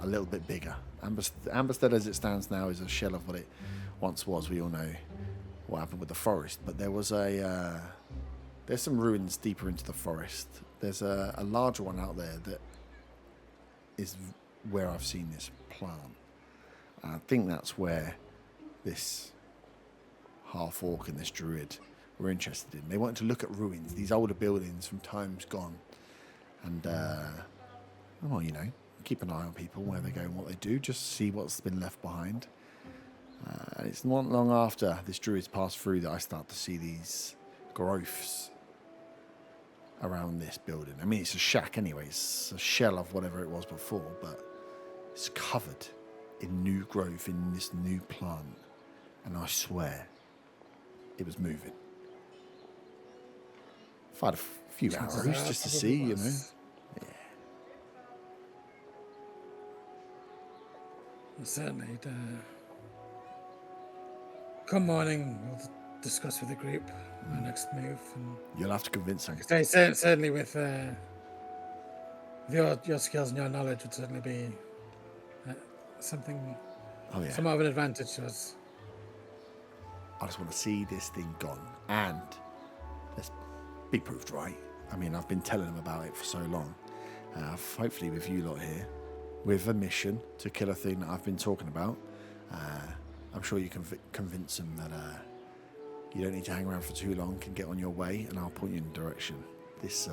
a little bit bigger. Amberstead, as it stands now, is a shell of what it once was. We all know what happened with the forest, but there was there's some ruins deeper into the forest. There's a larger one out there that is where I've seen this plant. I think that's where this half-orc and this druid were interested in. They wanted to look at ruins, these older buildings from times gone, and well, you know, keep an eye on people, where they go and what they do, just see what's been left behind. And it's not long after this druid's passed through that I start to see these growths around this building. I mean, it's a shack anyway, it's a shell of whatever it was before, but it's covered in new growth, in this new plant, and I swear it was moving. Fired a few arrows just to see, you know. Yeah. Well, certainly. Come morning, we'll discuss with the group our next move. And You'll have to convince them. certainly with your skills and your knowledge would certainly be something, somewhat of an advantage to us. I just want to see this thing gone, and let's be proved right. I mean, I've been telling them about it for so long. Hopefully with you lot here, with a mission to kill a thing that I've been talking about, I'm sure you can convince them that you don't need to hang around for too long, can get on your way, and I'll point you in the direction. This,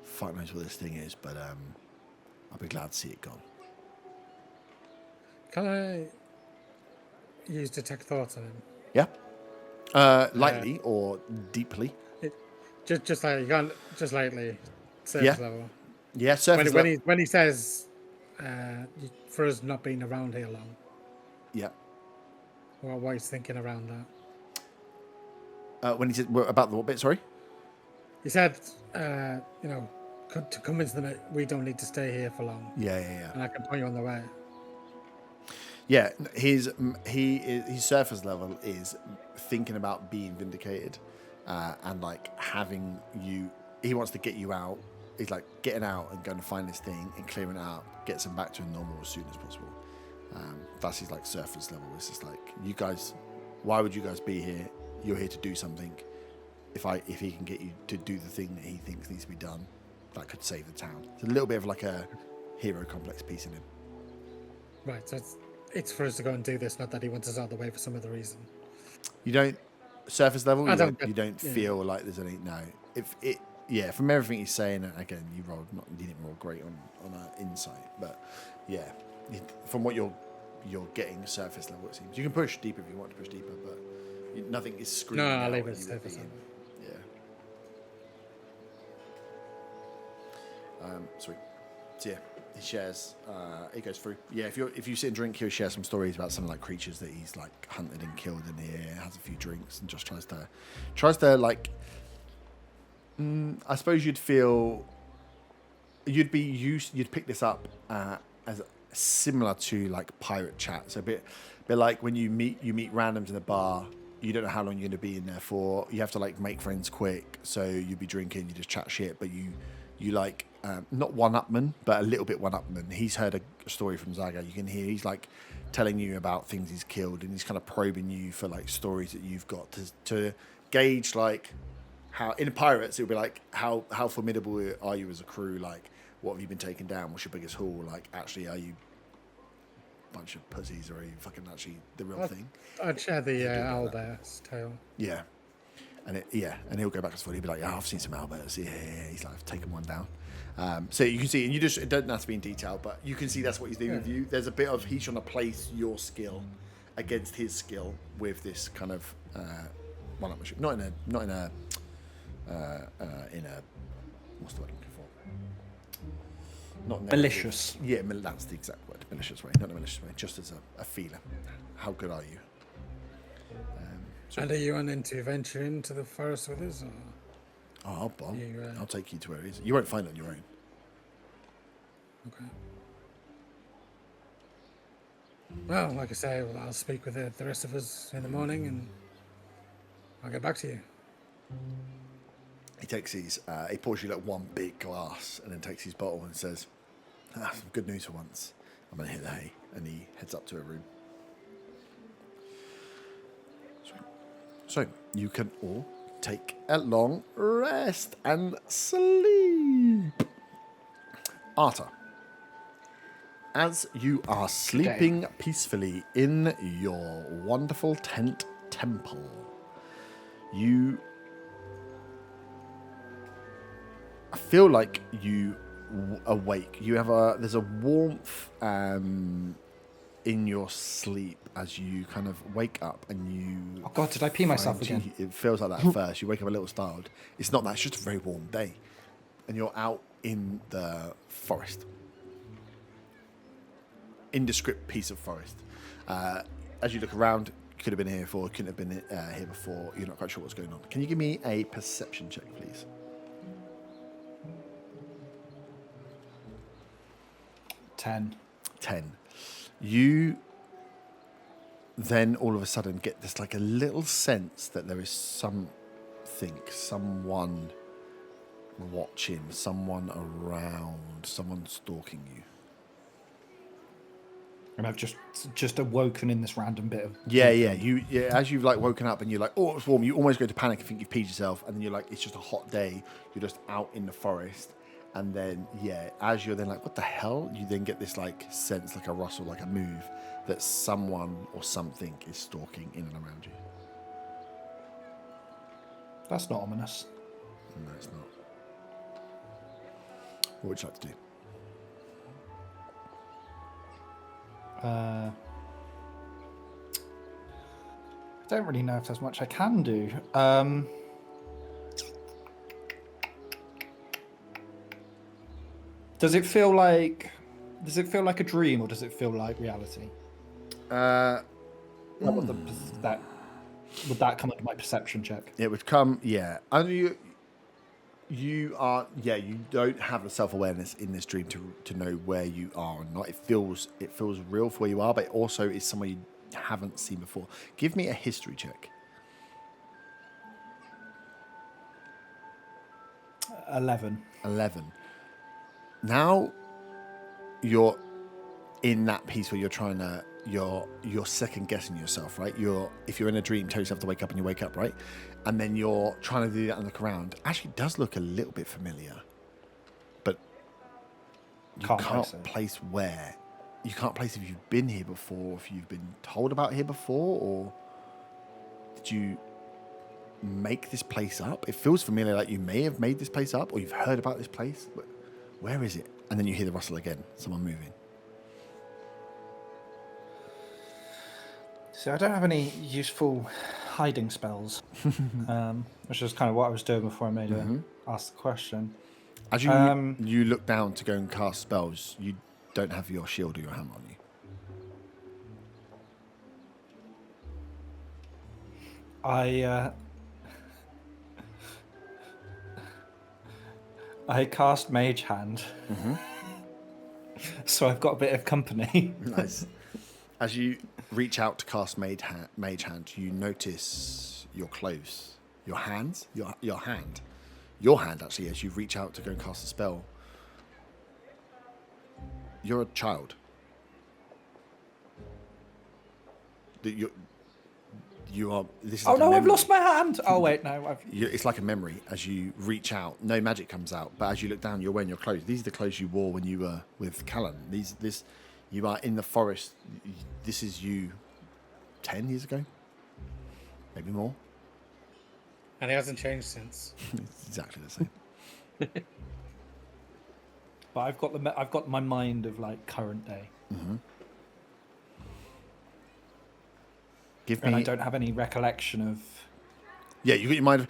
fuck knows what this thing is, but I'll be glad to see it gone. Can I use detect thoughts on him? Yeah. Lightly or deeply? Just like you can't, just lightly, surface level. Yeah, surface level. When he says for us not being around here long. Yeah. What he's thinking around that. When he said about the what bit? Sorry. He said, you know, to convince them that we don't need to stay here for long. Yeah. And I can point you on the way. Yeah, his surface level is thinking about being vindicated, and like having you. He wants to get you out. He's like getting out and going to find this thing and clearing it out, gets him back to normal as soon as possible. That's his like surface level. It's just like, you guys, why would you guys be here? You're here to do something. If he can get you to do the thing that he thinks needs to be done, that could save the town. It's a little bit of like a hero complex piece in him. Right. So it's for us to go and do this, not that he wants us out of the way for some other reason. You don't surface level. You don't yeah. feel like there's any. No. If it. Yeah. From everything he's saying, again, you didn't roll great on insight, but yeah, from what you're getting surface level, it seems you can push deeper if you want to push deeper, but nothing is screaming. No, I'll out leave what it you surface would be level. in. Yeah. Sweet. So yeah, he shares. He goes through. Yeah, if you sit and drink, he'll share some stories about some like creatures that he's like hunted and killed in here. Has a few drinks and just tries to like. I suppose you'd pick this up as similar to like pirate chat. So a bit like when you meet randoms in a bar. You don't know how long you're going to be in there for. You have to like make friends quick. So you'd be drinking, you just chat shit, but you like not one-upman, but a little bit one-upman. He's heard a story from Zaga. You can hear he's like telling you about things he's killed, and he's kind of probing you for like stories that you've got to gauge like how in pirates it would be like how formidable are you as a crew? Like what have you been taken down? What's your biggest haul? Like actually are you a bunch of pussies, or are you fucking actually the real thing? I'd share the owlbear's tale. Yeah. And he'll go back and forth. He'll be like, "Yeah, I've seen some owlbears. Yeah." He's like, "I've taken one down." So you can see, and it doesn't have to be in detail, but you can see that's what he's doing with you. There's a bit of he's trying to place your skill against his skill with this kind of one-upmanship. Not in a what's the word I'm looking for? Not malicious. Yeah, that's the exact word. Malicious way, not a malicious way. Just as a feeler. How good are you? And are you wanting to venture into the forest with us? Oh, You, I'll take you to where it is. You won't find it on your own. Okay. Well, like I say, I'll speak with the rest of us in the morning, and I'll get back to you. He takes his, he pours you like one big glass, and then takes his bottle and says, some good news for once. I'm going to hit the hay. And he heads up to a room. So, you can all take a long rest and sleep. Arta, as you are sleeping peacefully in your wonderful tent temple, you feel like you awake. You have there's a warmth in your sleep as you kind of wake up and you... Oh God, did I pee myself again? It feels like that at first. You wake up a little startled. It's not that. It's just a very warm day. And you're out in the forest. Indescript piece of forest. As you look around, you could have been here before, couldn't have been here before. You're not quite sure what's going on. Can you give me a perception check, please? 10. You then all of a sudden get this like a little sense that there is someone watching, someone around, someone stalking you. And I've just awoken in this random bit of... Yeah. As you've like woken up and you're like, oh, it's warm, you almost go to panic and think you've peed yourself, and then you're like, it's just a hot day. You're just out in the forest. And then, as you're then like, what the hell? You then get this like sense, like a rustle, like a move, that someone or something is stalking in and around you. That's not ominous. No, it's not. What would you like to do? I don't really know if there's much I can do. Does it feel like a dream, or does it feel like reality? Would that come under my perception check? It would come, yeah. And you don't have the self-awareness in this dream to know where you are or not. It feels real for where you are, but it also is somewhere you haven't seen before. Give me a history check. 11. Now you're in that piece where you're second guessing yourself, right? If you're in a dream, tell yourself to wake up and you wake up, right? And then you're trying to do that and look around. Actually, it does look a little bit familiar, but you can't place where. You can't place if you've been here before, if you've been told about here before, or did you make this place up? It feels familiar, like you may have made this place up, or you've heard about this place. But where is it? And then you hear the rustle again, someone moving. So I don't have any useful hiding spells, which is kind of what I was doing before I made ask the question. As you look down to go and cast spells, you don't have your shield or your hammer on you. I cast Mage Hand, so I've got a bit of company. Nice. As you reach out to cast Mage Hand, you notice your clothes, your hand, actually, as you reach out to go and cast a spell. You're a child. You are. This is oh like no! a I've lost my hand. Oh wait, no. It's like a memory. As you reach out, no magic comes out. But as you look down, you're wearing your clothes. These are the clothes you wore when you were with Callan. You are in the forest. This is you 10 years ago, maybe more. And it hasn't changed since. It's exactly the same. But I've got my mind of like current day. Mm-hmm. I don't have any recollection of. Yeah, you got your mind.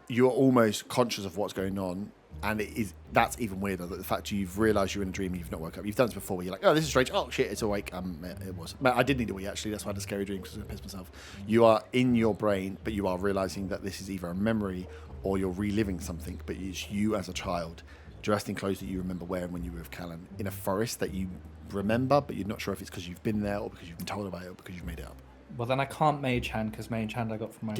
You are almost conscious of what's going on, and that's even weirder. The fact you've realised you're in a dream and you've not woke up. You've done this before where you're like, oh, this is strange. Oh shit, it's awake. It was. But I did need a wee actually. That's why I had a scary dream because I was going to piss myself. You are in your brain, but you are realising that this is either a memory or you're reliving something, but it's you as a child, dressed in clothes that you remember wearing when you were with Callan, in a forest that you remember, but you're not sure if it's because you've been there or because you've been told about it or because you've made it up. Well, then I can't mage hand because mage hand I got from my,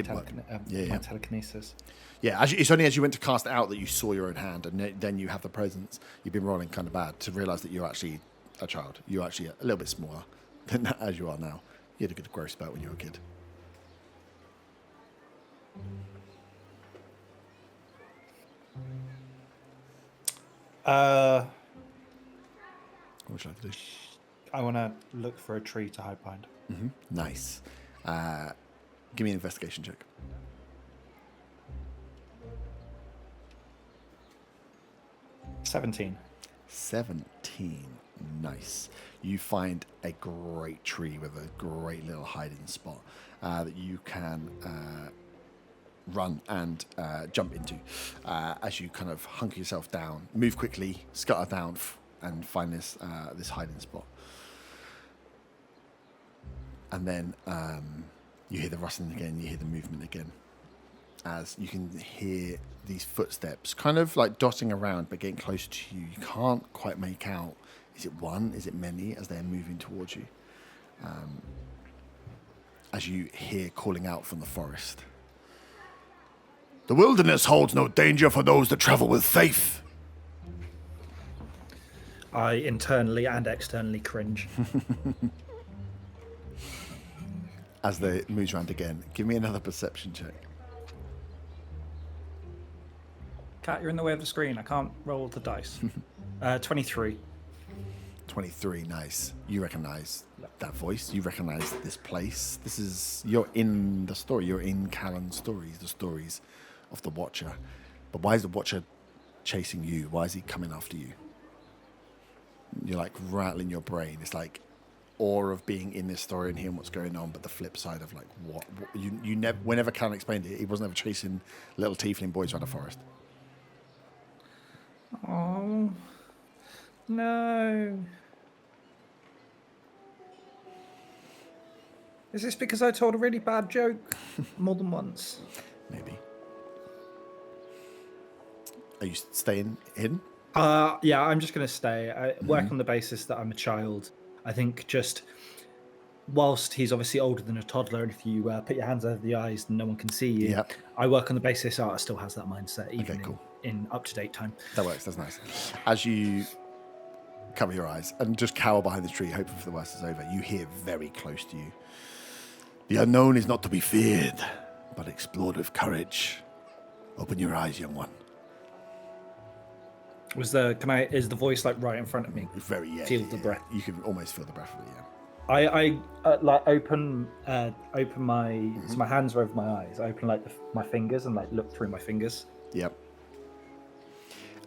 Yeah. telekinesis. Yeah, it's only as you went to cast it out that you saw your own hand, and then you have the presence. You've been rolling kind of bad to realise that you're actually a child. You're actually a little bit smaller than as you are now. You had a good growth spurt when you were a kid. What would you like to do? I want to look for a tree to hide behind. Nice. Give me an investigation check. 17. 17. Nice. You find a great tree with a great little hiding spot that you can run and jump into as you kind of hunker yourself down, move quickly, scutter down, and find this hiding spot. And then you hear the rustling again, you hear the movement again, as you can hear these footsteps kind of like dotting around but getting closer to you. You can't quite make out, is it one, is it many, as they're moving towards you. As you hear calling out from the forest. The wilderness holds no danger for those that travel with faith. I internally and externally cringe. As they moves around again, give me another perception check. Cat, you're in the way of the screen. I can't roll the dice. 23. 23, nice. You recognize that voice. You recognize this place. You're in the story. You're in Callan's stories, the stories of the Watcher. But why is the Watcher chasing you? Why is he coming after you? You're like rattling your brain. It's like awe of being in this story and hearing what's going on, but the flip side of like what you never. Whenever Callan explained it, he wasn't ever chasing little tiefling boys around a forest. Oh no! Is this because I told a really bad joke more than once? Maybe. Are you staying hidden? Yeah, I'm just going to stay. I work on the basis that I'm a child. I think just whilst he's obviously older than a toddler, and if you put your hands over the eyes, then no one can see you. Yep. I work on the basis Art still has that mindset, even Okay, cool. in up-to-date time. That works. That's nice. As you cover your eyes and just cower behind the tree, hoping for the worst is over, you hear very close to you. The unknown is not to be feared, but explored with courage. Open your eyes, young one. Is the voice like right in front of me? Very, yeah. Feel the breath. You can almost feel the breath of it, yeah. I like open my so my hands are over my eyes. I open like my fingers and like look through my fingers. Yep.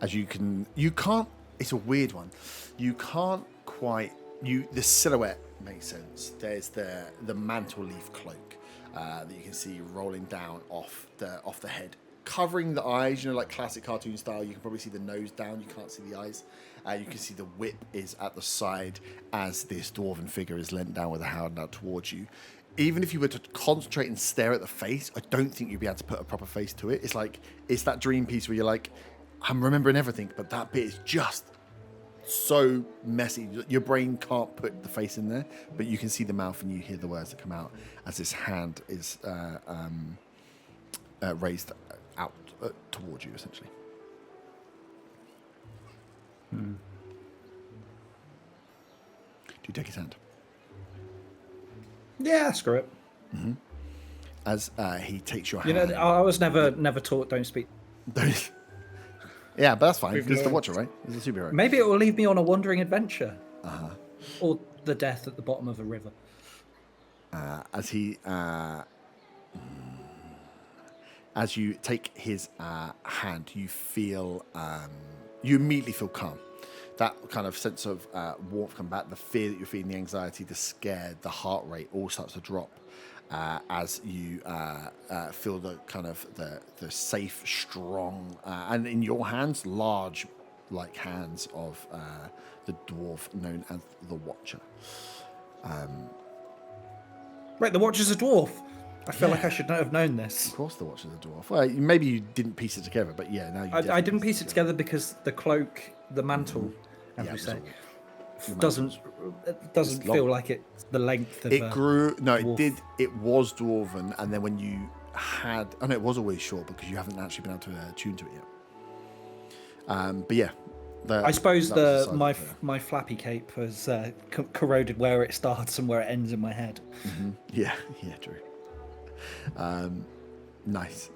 As you can't. It's a weird one. You can't quite. The silhouette makes sense. There's the mantle leaf cloak that you can see rolling down off the head, covering the eyes. You know, like classic cartoon style. You can probably see the nose down. You can't see the eyes. You can see the whip is at the side as this dwarven figure is leant down with a hand out towards you. Even if you were to concentrate and stare at the face, I don't think you'd be able to put a proper face to it. It's that dream piece where you're like, I'm remembering everything, but that bit is just so messy. Your brain can't put the face in there, but you can see the mouth and you hear the words that come out as this hand is raised out towards you, essentially. Do you take his hand? Yeah, screw it. As he takes your You hand. know, I was never taught don't speak. Yeah, but that's fine. We've He's the learned. Watcher, right? He's a superhero. Maybe it will lead me on a wandering adventure. Or the death at the bottom of a river. As you take his hand, you immediately feel calm. That kind of sense of warmth come back, the fear that you're feeling, the anxiety, the scare, the heart rate all starts to drop as you feel the kind of the safe, strong, and in your hands, large, like hands of the dwarf known as the Watcher. Wait, the Watcher's a dwarf. I feel like I should not have known this. Of course, the watch is a dwarf. Well, maybe you didn't piece it together, but yeah, now you. I didn't piece it together because the cloak, the mantle, as Yeah, we it was say, all- doesn't it's long. feel like it's the length of. It grew. No, it dwarf. did. It was dwarven, and then when you had, oh no, it was always short because you haven't actually been able to tune to it yet. But yeah, I suppose that was the side of it. my flappy cape has corroded where it starts and where it ends in my head. Yeah, true. Nice.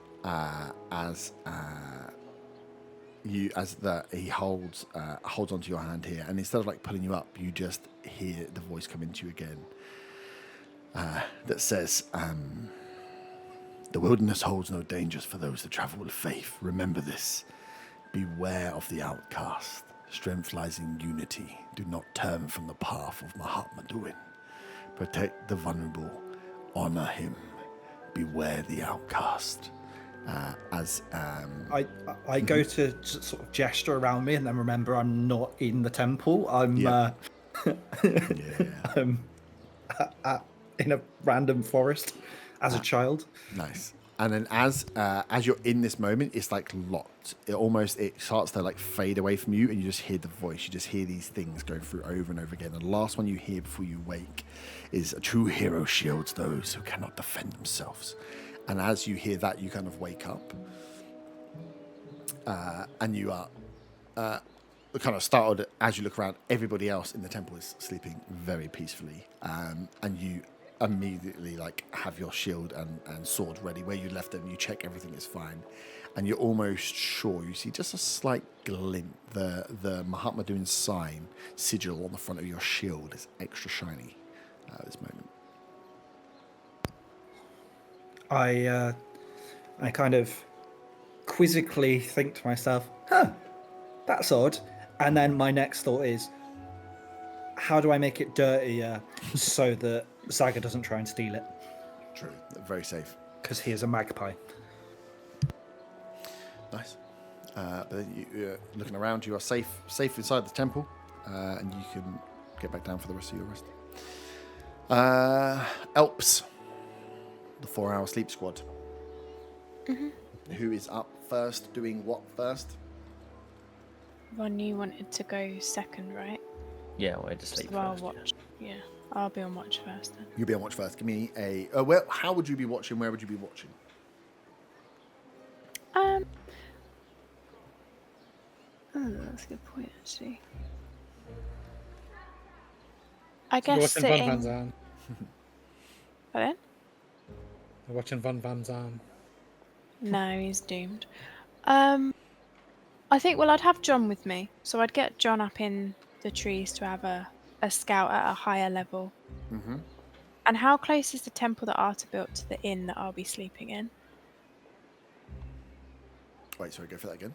He holds onto your hand here, and instead of like pulling you up, you just hear the voice come into you again. That says, "The wilderness holds no dangers for those that travel with faith. Remember this. Beware of the outcast. Strength lies in unity. Do not turn from the path of Mahatma Duin. Protect the vulnerable. Honor him. Beware the outcast." I go to sort of gesture around me and then remember I'm not in the temple. I'm Yeah. in a random forest as a child. Nice. And then as you're in this moment, it's like locked. It starts to like fade away from you, and you just hear the voice. You just hear these things going through over and over again. And the last one you hear before you wake is, "A true hero shields those who cannot defend themselves." And as you hear that, you kind of wake up, and you are kind of startled as you look around. Everybody else in the temple is sleeping very peacefully, and you immediately like have your shield and sword ready where you left them. You check everything is fine, and you're almost sure you see just a slight glint. The Mahatma Duin sigil on the front of your shield is extra shiny at this moment. I kind of quizzically think to myself, that's odd. And then my next thought is, how do I make it dirtier so that Zaga doesn't try and steal it? True. Very safe. Because he is a magpie. Nice. But then you're looking around, you are safe inside the temple, and you can get back down for the rest of your rest. Elps. The 4-hour sleep squad. Who is up first, doing what first? Ron, you wanted to go second, right? Yeah, I just sleep So I'll first. watch. Yeah, I'll be on watch first then. You'll be on watch first. Give me a... how would you be watching? Where would you be watching? Oh, that's a good point, actually. I You're guess watching Von Van sitting. Zaan. Pardon? You're watching Von Van Zaan. No, he's doomed. I think, well, I'd have John with me. So I'd get John up in the trees to have a scout at a higher level. Mm-hmm. And how close is the temple that Arta built to the inn that I'll be sleeping in? Wait, sorry, go for that again.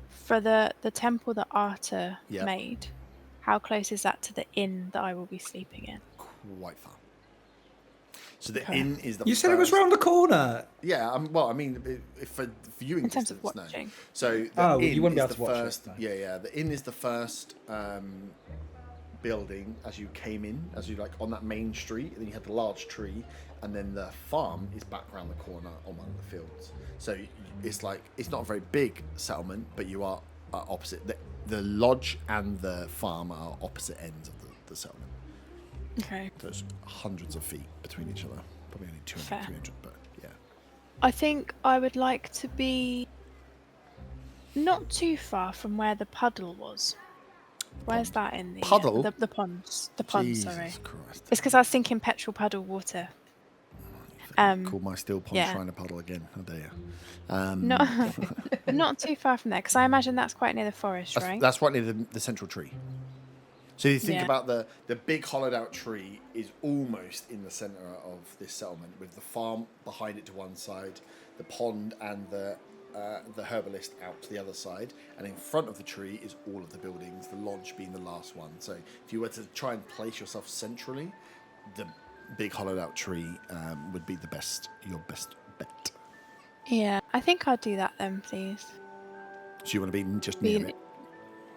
For the temple that Arta Yep. made, how close is that to the inn that I will be sleeping in? Quite far. So the Okay. inn is the You said it was first- round the corner. Yeah, well, I mean, if for viewing In terms of distance, no. watching. So the Oh, inn you wouldn't be is able to the watch it, first. no. Yeah. The inn is the first building as you came in, as you like on that main street. And then you had the large tree, and then the farm is back around the corner on one of the fields. So it's like it's not a very big settlement, but you are opposite. The lodge and the farm are opposite ends of the settlement. Okay. So it's hundreds of feet between each other. Probably only 200, Fair. 300, but yeah. I think I would like to be not too far from where the puddle was. Where's that in the Puddle? The ponds. The pond, Jesus sorry. Christ. It's because I was thinking petrol puddle water. Call my still pond yeah. shrine a puddle again. How dare you? Not too far from there, because I imagine that's quite near the forest, right? That's right near the central tree. So you think Yeah. about the big hollowed out tree is almost in the centre of this settlement, with the farm behind it to one side, the pond and the herbalist out to the other side, and in front of the tree is all of the buildings, the lodge being the last one. So if you were to try and place yourself centrally, the big hollowed out tree would be your best bet. Yeah, I think I'll do that then, please. So you want to be just Be near it.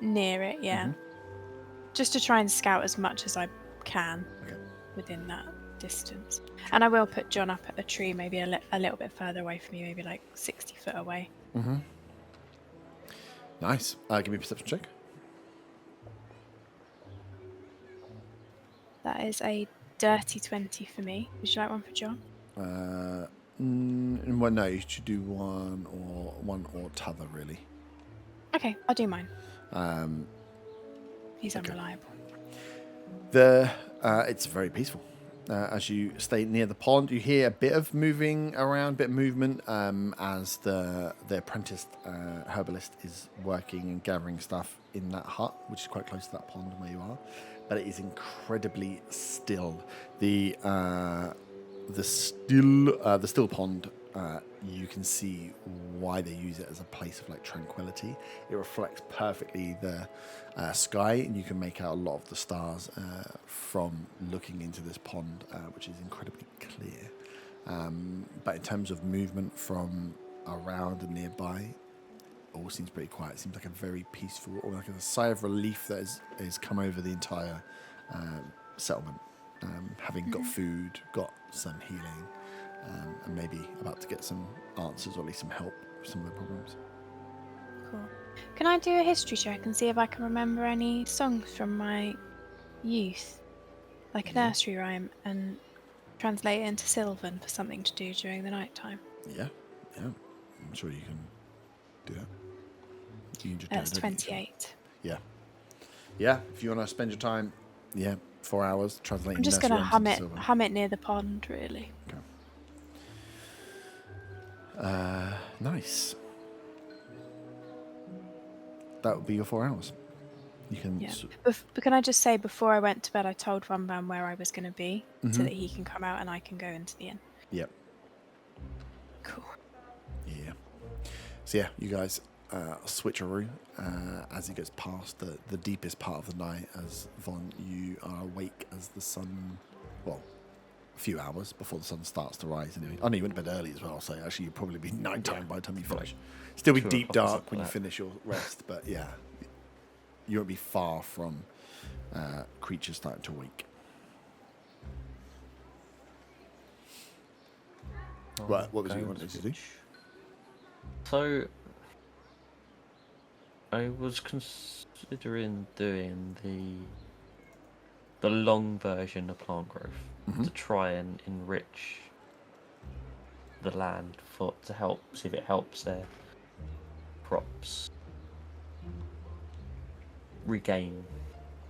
Near it, yeah. Mhm. Just to try and scout as much as I can Okay. within that distance. And I will put John up at a tree, maybe a little bit further away from you, maybe like 60 foot away. Mm-hmm. Nice. Give me a perception check. That is a dirty 20 for me. Would you like one for John? Well, no, you should do one or t'other, really. Okay, I'll do mine. He's Okay. unreliable. It's very peaceful. As you stay near the pond, you hear a bit of moving around, bit of movement as the apprentice herbalist is working and gathering stuff in that hut, which is quite close to that pond where you are. But it is incredibly still. The still pond, you can see why they use it as a place of like tranquility. It reflects perfectly the sky, and you can make out a lot of the stars from looking into this pond, which is incredibly clear. But in terms of movement from around and nearby, all seems pretty quiet. It seems like a very peaceful, or like a sigh of relief that has come over the entire settlement. Having got food, got some healing, and maybe about to get some answers or at least some help with some of their problems. Cool. Can I do a history check and see if I can remember any songs from my youth? Like a nursery rhyme, and translate it into Sylvan for something to do during the night time? Yeah. I'm sure you can do that. You can just That's do it, don't you? 28. Yeah, if you want to spend your time, 4 hours translating. I'm just nursery going to rhymes into Sylvan. hum it near the pond, really. Nice. That would be your 4 hours. You can. Yeah. But can I just say, before I went to bed, I told Runban where I was going to be, so that he can come out and I can go into the inn. Yep. Cool. Yeah. So yeah, you guys switcheroo as it goes past the deepest part of the night. As Von, you are awake as the sun. Well, a few hours before the sun starts to rise. Anyway, I know you went to bed early as well, so actually you'll probably be nighttime by the time you finish. Still be 2 deep o'clock or dark something when you like that. finish your rest, but yeah, you won't be far from creatures starting to wake. Right, what was it you wanted to do? So, I was considering doing the long version of plant growth to try and enrich the land to help see if it helps their crops regain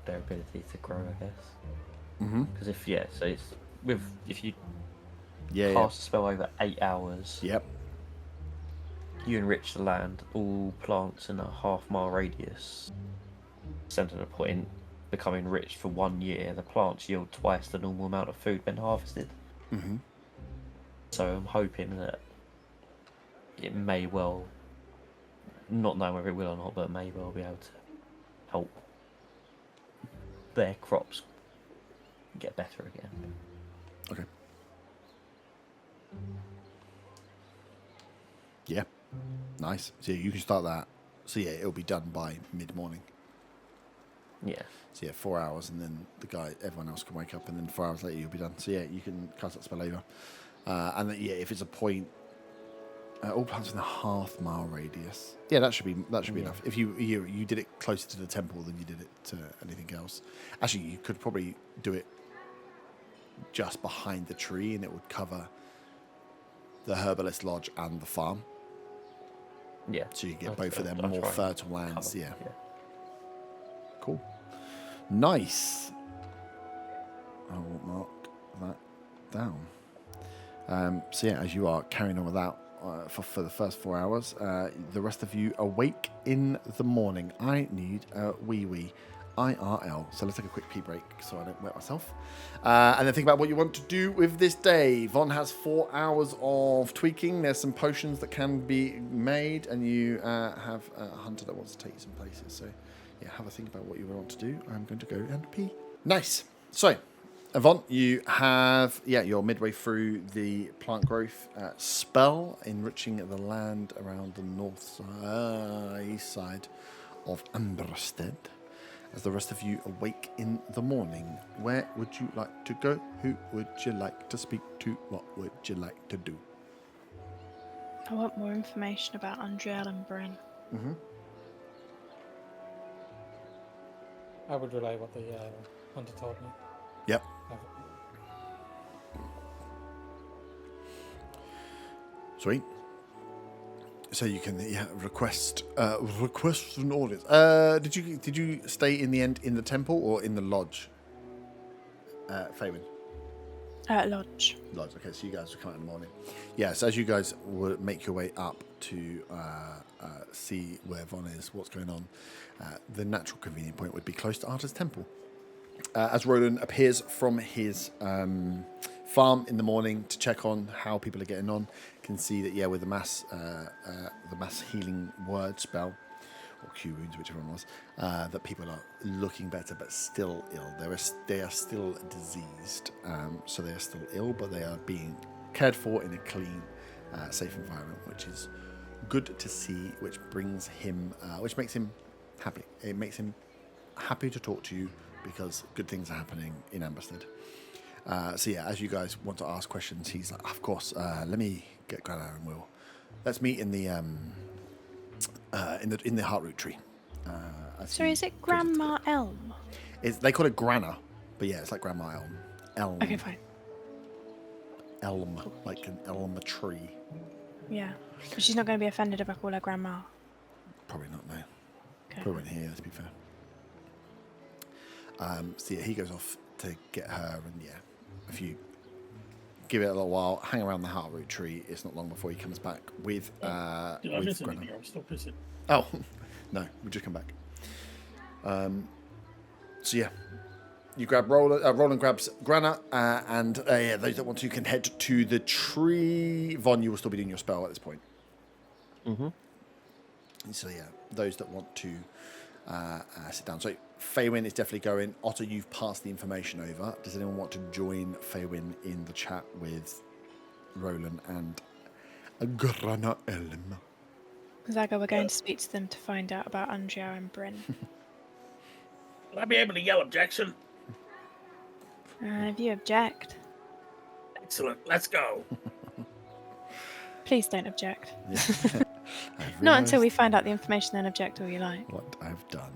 their ability to grow, I guess. Because if you cast a spell over 8 hours, Yep. you enrich the land. All plants in a half-mile radius, centre the point, become enriched for 1 year. The plants yield twice the normal amount of food when harvested. So I'm hoping that it may well, not knowing whether it will or not, but it may well be able to help their crops get better again. Okay. Yeah. Nice. So you can start that. So yeah, it'll be done by mid-morning. Yeah. So yeah, 4 hours, and then everyone else can wake up, and then 4 hours later you'll be done. So yeah, you can cast that spell over. And then, if it's a point, all plants in a half-mile radius. Yeah, that should be enough. If you did it closer to the temple than you did it to anything else. Actually, you could probably do it just behind the tree, and it would cover the herbalist lodge and the farm. Yeah. So you get I'll- both of them I'll more try and fertile lands. cover, Yeah. Cool. Nice. I will mark that down. So yeah, as you are carrying on with that for the first 4 hours, the rest of you awake in the morning. I need a wee IRL. So let's take a quick pee break so I don't wet myself. And then think about what you want to do with this day. Von has 4 hours of tweaking. There's some potions that can be made, and you have a hunter that wants to take you some places. So yeah, have a think about what you want to do. I'm going to go and pee. Nice. So, Yvonne, you have, you're midway through the plant growth spell, enriching the land around the east side of Amberstead. as the rest of you awake in the morning. Where would you like to go? Who would you like to speak to? What would you like to do? I want more information about Andriel and Bryn. Mm-hmm. I would relay what the hunter told me. Yep. Sweet. So you can request an audience. Did you stay in the end in the temple or in the lodge? Faywin? Lodge. Lodge. Okay, so you guys will come out in the morning. Yeah. So as you guys will make your way up to see where Von is, what's going on, the natural convenient point would be close to Arta's temple. As Roland appears from his farm in the morning to check on how people are getting on, can see that with the mass healing word spell or cure wounds, whichever one was, that people are looking better but still ill. They are still diseased, so they are still ill, but they are being cared for in a clean, safe environment, which is good to see. Which brings him, which makes him happy. It makes him happy to talk to you because good things are happening in Amberstead. So as you guys want to ask questions, he's like, of course. Let me get Grana and let's meet in the heartroot tree. So is it Grandma Elm? They call it Grana, but it's like Grandma Elm. Elm. Okay, fine. Elm, like an elm tree. Yeah. But she's not going to be offended if I call her Grandma. Probably not, no. Okay. Probably won't hear, let's be fair. So he goes off to get her, and if you give it a little while, hang around the heartroot tree, it's not long before he comes back with Did I miss Grana. anything? I'm still pissing. Oh, no, we just come back. You grab Roland. Roland grabs Grana, and those that want to can head to the tree. Von, you will still be doing your spell at this point. Mm-hmm. So those that want to sit down. So Faywin is definitely going. Otter, you've passed the information over. Does anyone want to join Faywin in the chat with Roland and Grana Elm? Zaga, we're going to speak to them to find out about Andriel and Bryn. Will I be able to yell objection? If you object, Excellent. Let's go. please don't object. Yeah. Not until we find out the information, then object all you like. What I've done.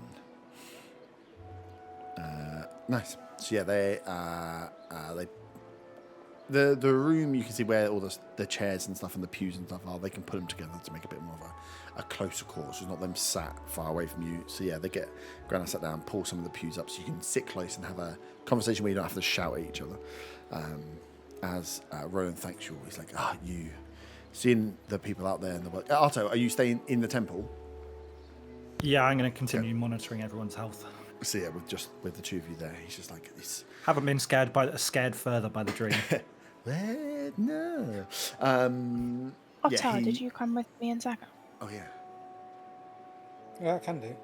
Nice. So the room, you can see where all the chairs and stuff and the pews and stuff are. They can put them together to make a bit more of a closer call, so it's not them sat far away from you. So they get Grana sat down, pull some of the pews up so you can sit close and have a conversation where you don't have to shout at each other. As Roland thanks you, he's like, you seeing the people out there in the world. Arto, are you staying in the temple? Yeah, I'm going to continue monitoring everyone's health. So with the two of you there, he's just like this. Haven't been scared further by the dream. Well, no. Ottar, did you come with me and Zaga? Oh yeah. Yeah, I can do.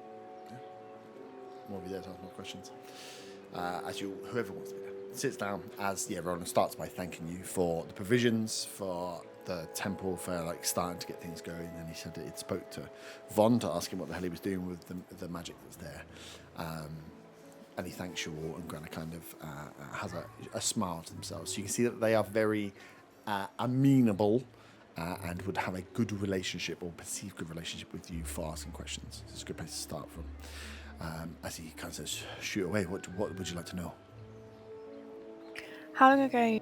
More of you there to ask more questions. Whoever wants to be there, sits down as Roland starts by thanking you for the provisions, for the temple, for starting to get things going. And he said that it spoke to Von to ask him what the hell he was doing with the magic that's there. And he thanks you all, and Grana kind of has a smile to themselves. So you can see that they are very amenable and would have a good relationship or perceived good relationship with you for asking questions. It's a good place to start from. As he kind of says, shoot away, what would you like to know? How long ago?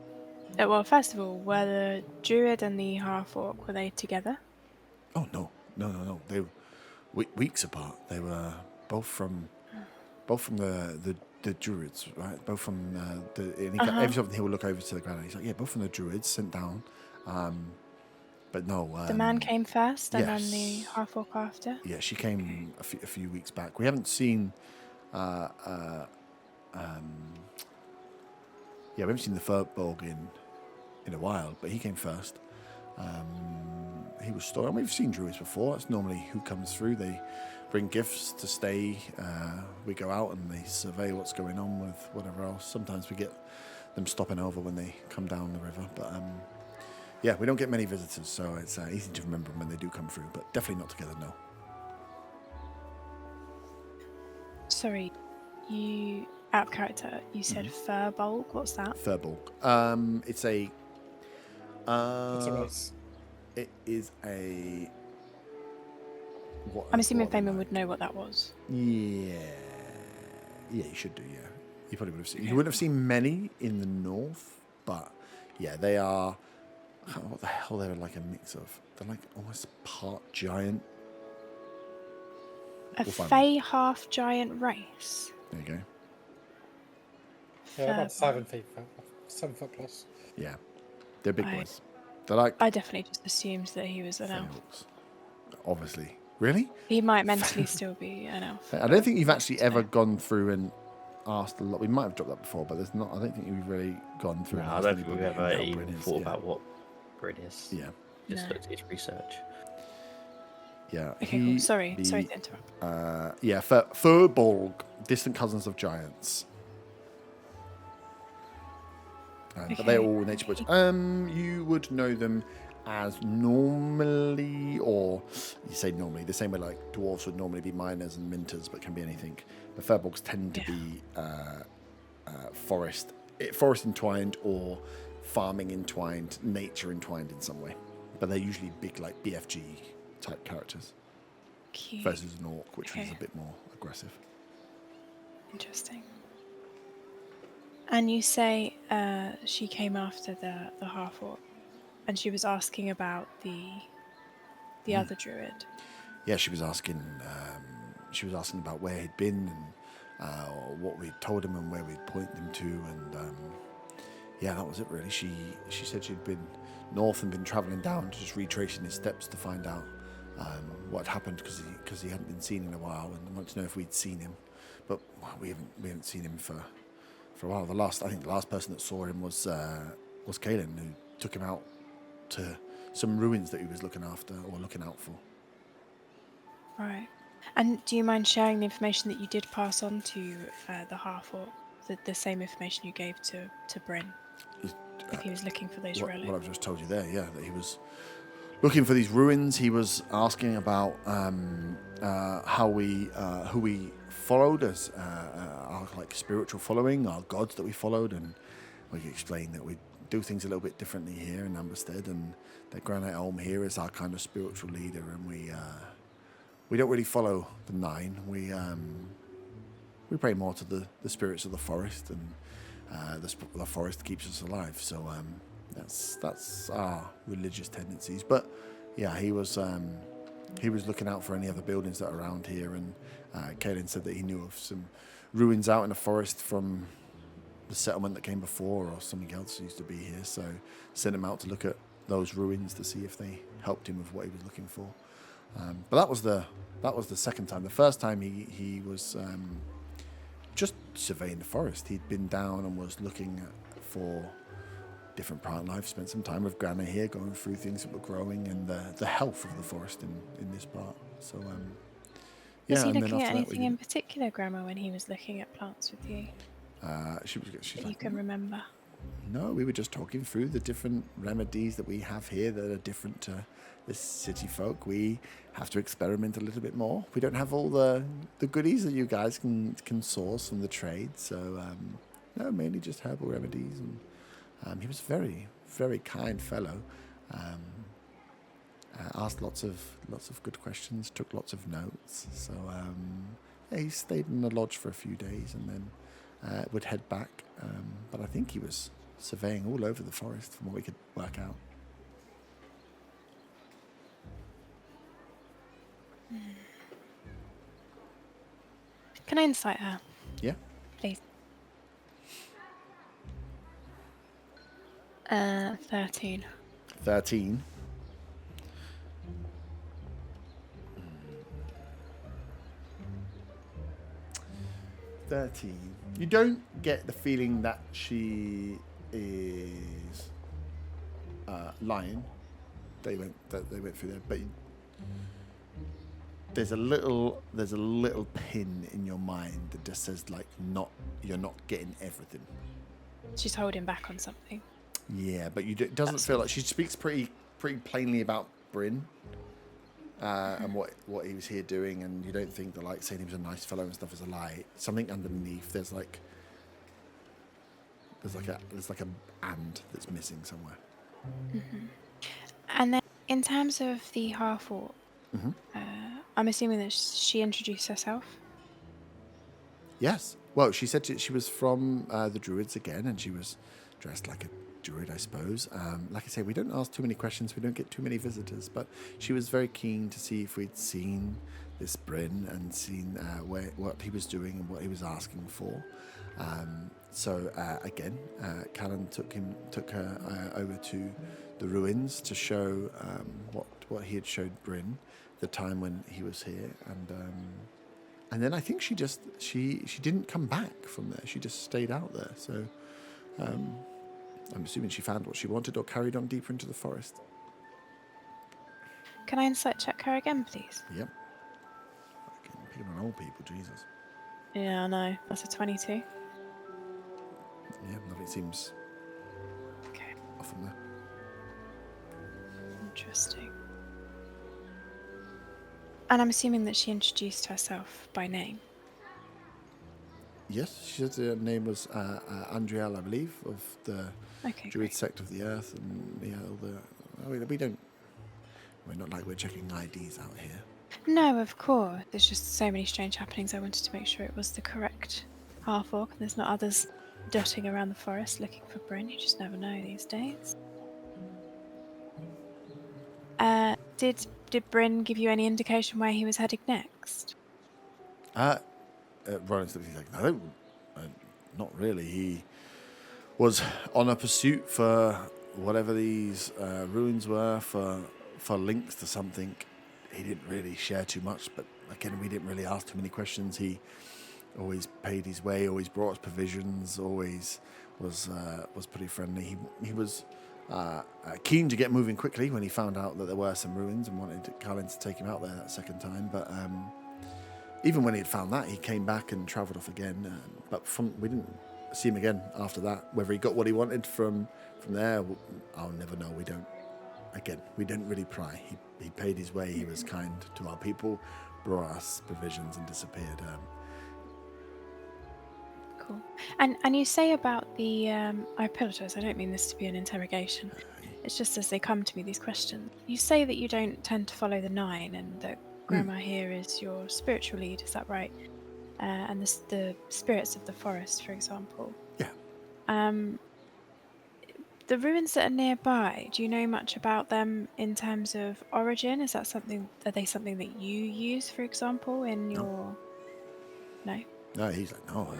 Well, first of all, were the Druid and the half-orc, were they together? Oh, no. They were weeks apart. They were both from the Druids, right? Both from every so often he will look over to the ground and he's like, both from the Druids sent down. But no. The man came first and then yes. the half-orc after? Yeah, she came a few weeks back. We haven't seen we haven't seen the Furbolg in a while, but he came first. He was stolen. We've seen Druids before. That's normally who comes through. They bring gifts to stay. We go out and they survey what's going on with whatever else. Sometimes we get them stopping over when they come down the river. But we don't get many visitors, so it's easy to remember them when they do come through. But definitely not together, no. Sorry, You, out of character, you said Furbolg. What's that? Furbolg. It's a. It's a race. It is a. What? I'm assuming what are they Feynman like? would know what that was. Yeah, you should do. Yeah, you probably would have seen. Okay. You wouldn't have seen many in the north, but yeah, they are. What the hell? They're like a mix of. They're like almost part giant. A We'll find Fey half giant race. There you go. Yeah, about Furbolg. 7 foot plus. Yeah, they're big I- boys. They're like I definitely just assumed that he was an elf. Feyorks. Obviously, really. He might mentally still be an elf. I don't think you've but actually no. ever gone through and asked a lot. We might have dropped that before, but there's not. I don't think we've really gone through. No, and I asked don't think we've anybody ever how even Bryn is. thought Yeah. about what Bryn is. Yeah, Just No. looked at his research. yeah. Okay, cool. Sorry to interrupt. Yeah, Furbolg, distant cousins of giants. But they're Okay. all nature boys. You would know them as normally, or you say normally, the same way like dwarves would normally be miners and minters, but can be anything. The Furbolgs tend to be forest entwined or farming entwined, nature entwined in some way. But they're usually big, like BFG type characters Cute. versus an orc, which is Okay. a bit more aggressive. Interesting. And you say she came after the half orc, and she was asking about the other druid. Yeah, she was asking. She was asking about where he'd been and what we'd told him and where we'd point him to, and yeah, that was it really. She said she'd been north and been travelling down, just retracing his steps to find out what had happened because he hadn't been seen in a while, and wanted to know if we'd seen him, but we haven't seen him for a while. I think the last person that saw him was Kaelin, who took him out to some ruins that he was looking after or looking out for. Right. And do you mind sharing the information that you did pass on to the half orc, the same information you gave to Bryn, if he was looking for those relics? What I've just told you there, yeah, that he was looking for these ruins. He was asking about who we followed as our like spiritual following, our gods that we followed, and we explained that we do things a little bit differently here in Amberstead, and that Granite Elm here is our kind of spiritual leader, and we don't really follow the Nine. We pray more to the spirits of the forest, and the forest keeps us alive. So that's our religious tendencies. But yeah, he was looking out for any other buildings that are around here, and Kaelin said that he knew of some ruins out in the forest from the settlement that came before, or something else used to be here. So sent him out to look at those ruins to see if they helped him with what he was looking for. But that was the second time. The first time he was just surveying the forest. He'd been down and was looking for different plant life. Spent some time with Grandma here, going through things that were growing and the health of the forest in this part. So yeah. Was he and then looking at after that, anything in particular, Grandma, when he was looking at plants with you she's that you like, can remember? no, we were just talking through the different remedies that we have here that are different to the city folk. We have to experiment a little bit more. We don't have all the goodies that you guys can source from the trade. So no, mainly just herbal remedies. And he was a very, very kind fellow. Asked lots of good questions, took lots of notes. So yeah, he stayed in the lodge for a few days and then would head back. But I think he was surveying all over the forest from what we could work out. Can I insight her, Yeah. please? 13. 13. You don't get the feeling that she is lying. They went through there, but there's a little pin in your mind that just says like you're not getting everything. She's holding back on something. Yeah, but it doesn't feel like she speaks pretty plainly about Bryn. and what he was here doing, and you don't think that like saying he was a nice fellow and stuff is a lie. Something underneath, there's like a and that's missing somewhere. And then, in terms of the half-orc, Mm-hmm. I'm assuming that she introduced herself. Yes. Well, she said she was from the Druids again, and she was dressed like a Druid, I suppose. Like I say, we don't ask too many questions. We don't get too many visitors, but she was very keen to see if we'd seen this Bryn and seen what he was doing and what he was asking for. So again, Callan took her over to the ruins to show what he had showed Bryn the time when he was here, and then I think she didn't come back from there. She just stayed out there. So I'm assuming she found what she wanted or carried on deeper into the forest. Can I insight check her again, please? Yep. Fucking picking on old people, Jesus. Yeah, I know. That's a 22. Yeah, nothing seems Okay, off from there. interesting. And I'm assuming that she introduced herself by name. Yes, she said her name was Andriel, I believe, of the Okay, Druid great. sect of the Earth, and we're not like we're checking IDs out here. No, of course. There's just so many strange happenings. I wanted to make sure it was the correct half-orc, and there's not others dotting around the forest looking for Bryn. You just never know these days. Did Bryn give you any indication where he was heading next? Ronan steps. He's like, no, not really. He was on a pursuit for whatever these ruins were, for links to something. He didn't really share too much, but again, we didn't really ask too many questions. He always paid his way, always brought us provisions, always was pretty friendly. He was keen to get moving quickly when he found out that there were some ruins and wanted Callan to take him out there that second time. But even when he had found that, he came back and travelled off again. But we didn't see him again after that. Whether he got what he wanted from there, I'll never know. We didn't really pry. He paid his way. He was kind to our people, brought us provisions, and disappeared. Cool. And you say about the I apologise, I don't mean this to be an interrogation. It's just as they come to me, these questions. You say that you don't tend to follow the nine, and that Grandma here is your spiritual lead, is that right? And the spirits of the forest, for example. Yeah. The ruins that are nearby, do you know much about them in terms of origin? Are they something that you use, for example, in your... No? No, he's like, no,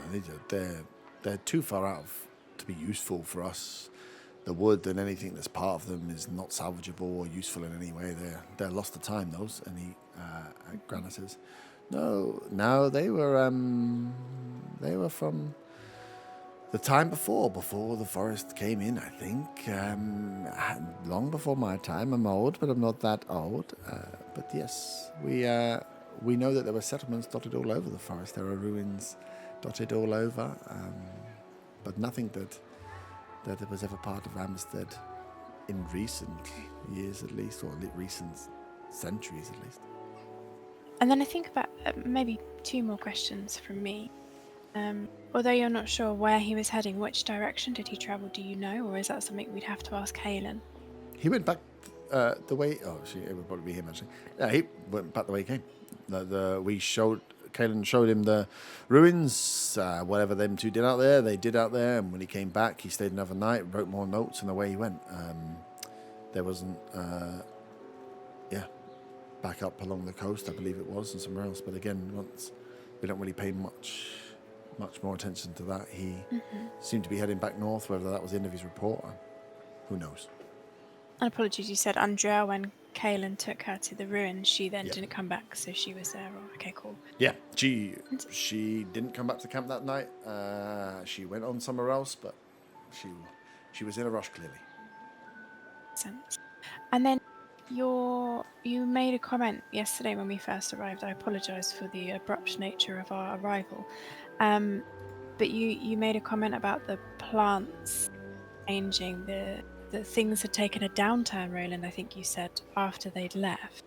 they're too far out to be useful for us. The wood and anything that's part of them is not salvageable or useful in any way. They're lost to time, those. And Grana says, no, they were from the time before the forest came in, I think. Long before my time. I'm old, but I'm not that old. But yes, we know that there were settlements dotted all over the forest. There are ruins dotted all over, but nothing that was ever part of Amberstead in recent years, at least, or recent centuries, at least. And then I think about maybe two more questions from me. Although you're not sure where he was heading, which direction did he travel? Do you know, or is that something we'd have to ask Halen? He went back the way. Oh, it would probably be him actually. Yeah, he went back the way he came. Kaelan showed him the ruins. Whatever them two did out there, they did out there. And when he came back, he stayed another night, wrote more notes, and away he went. There wasn't, back up along the coast, I believe it was, and somewhere else. But again, we don't really pay much more attention to that. He seemed to be heading back north. Whether that was the end of his report, who knows? And apologies, you said Andrea when Kaelan took her to the ruins, she then didn't come back, so she was there. Okay, cool. Yeah, she didn't come back to camp that night. She went on somewhere else, but she was in a rush, clearly. Sense. And then you made a comment yesterday when we first arrived. I apologise for the abrupt nature of our arrival, but you made a comment about the plants changing. The things had taken a downturn, Roland, I think you said, after they'd left.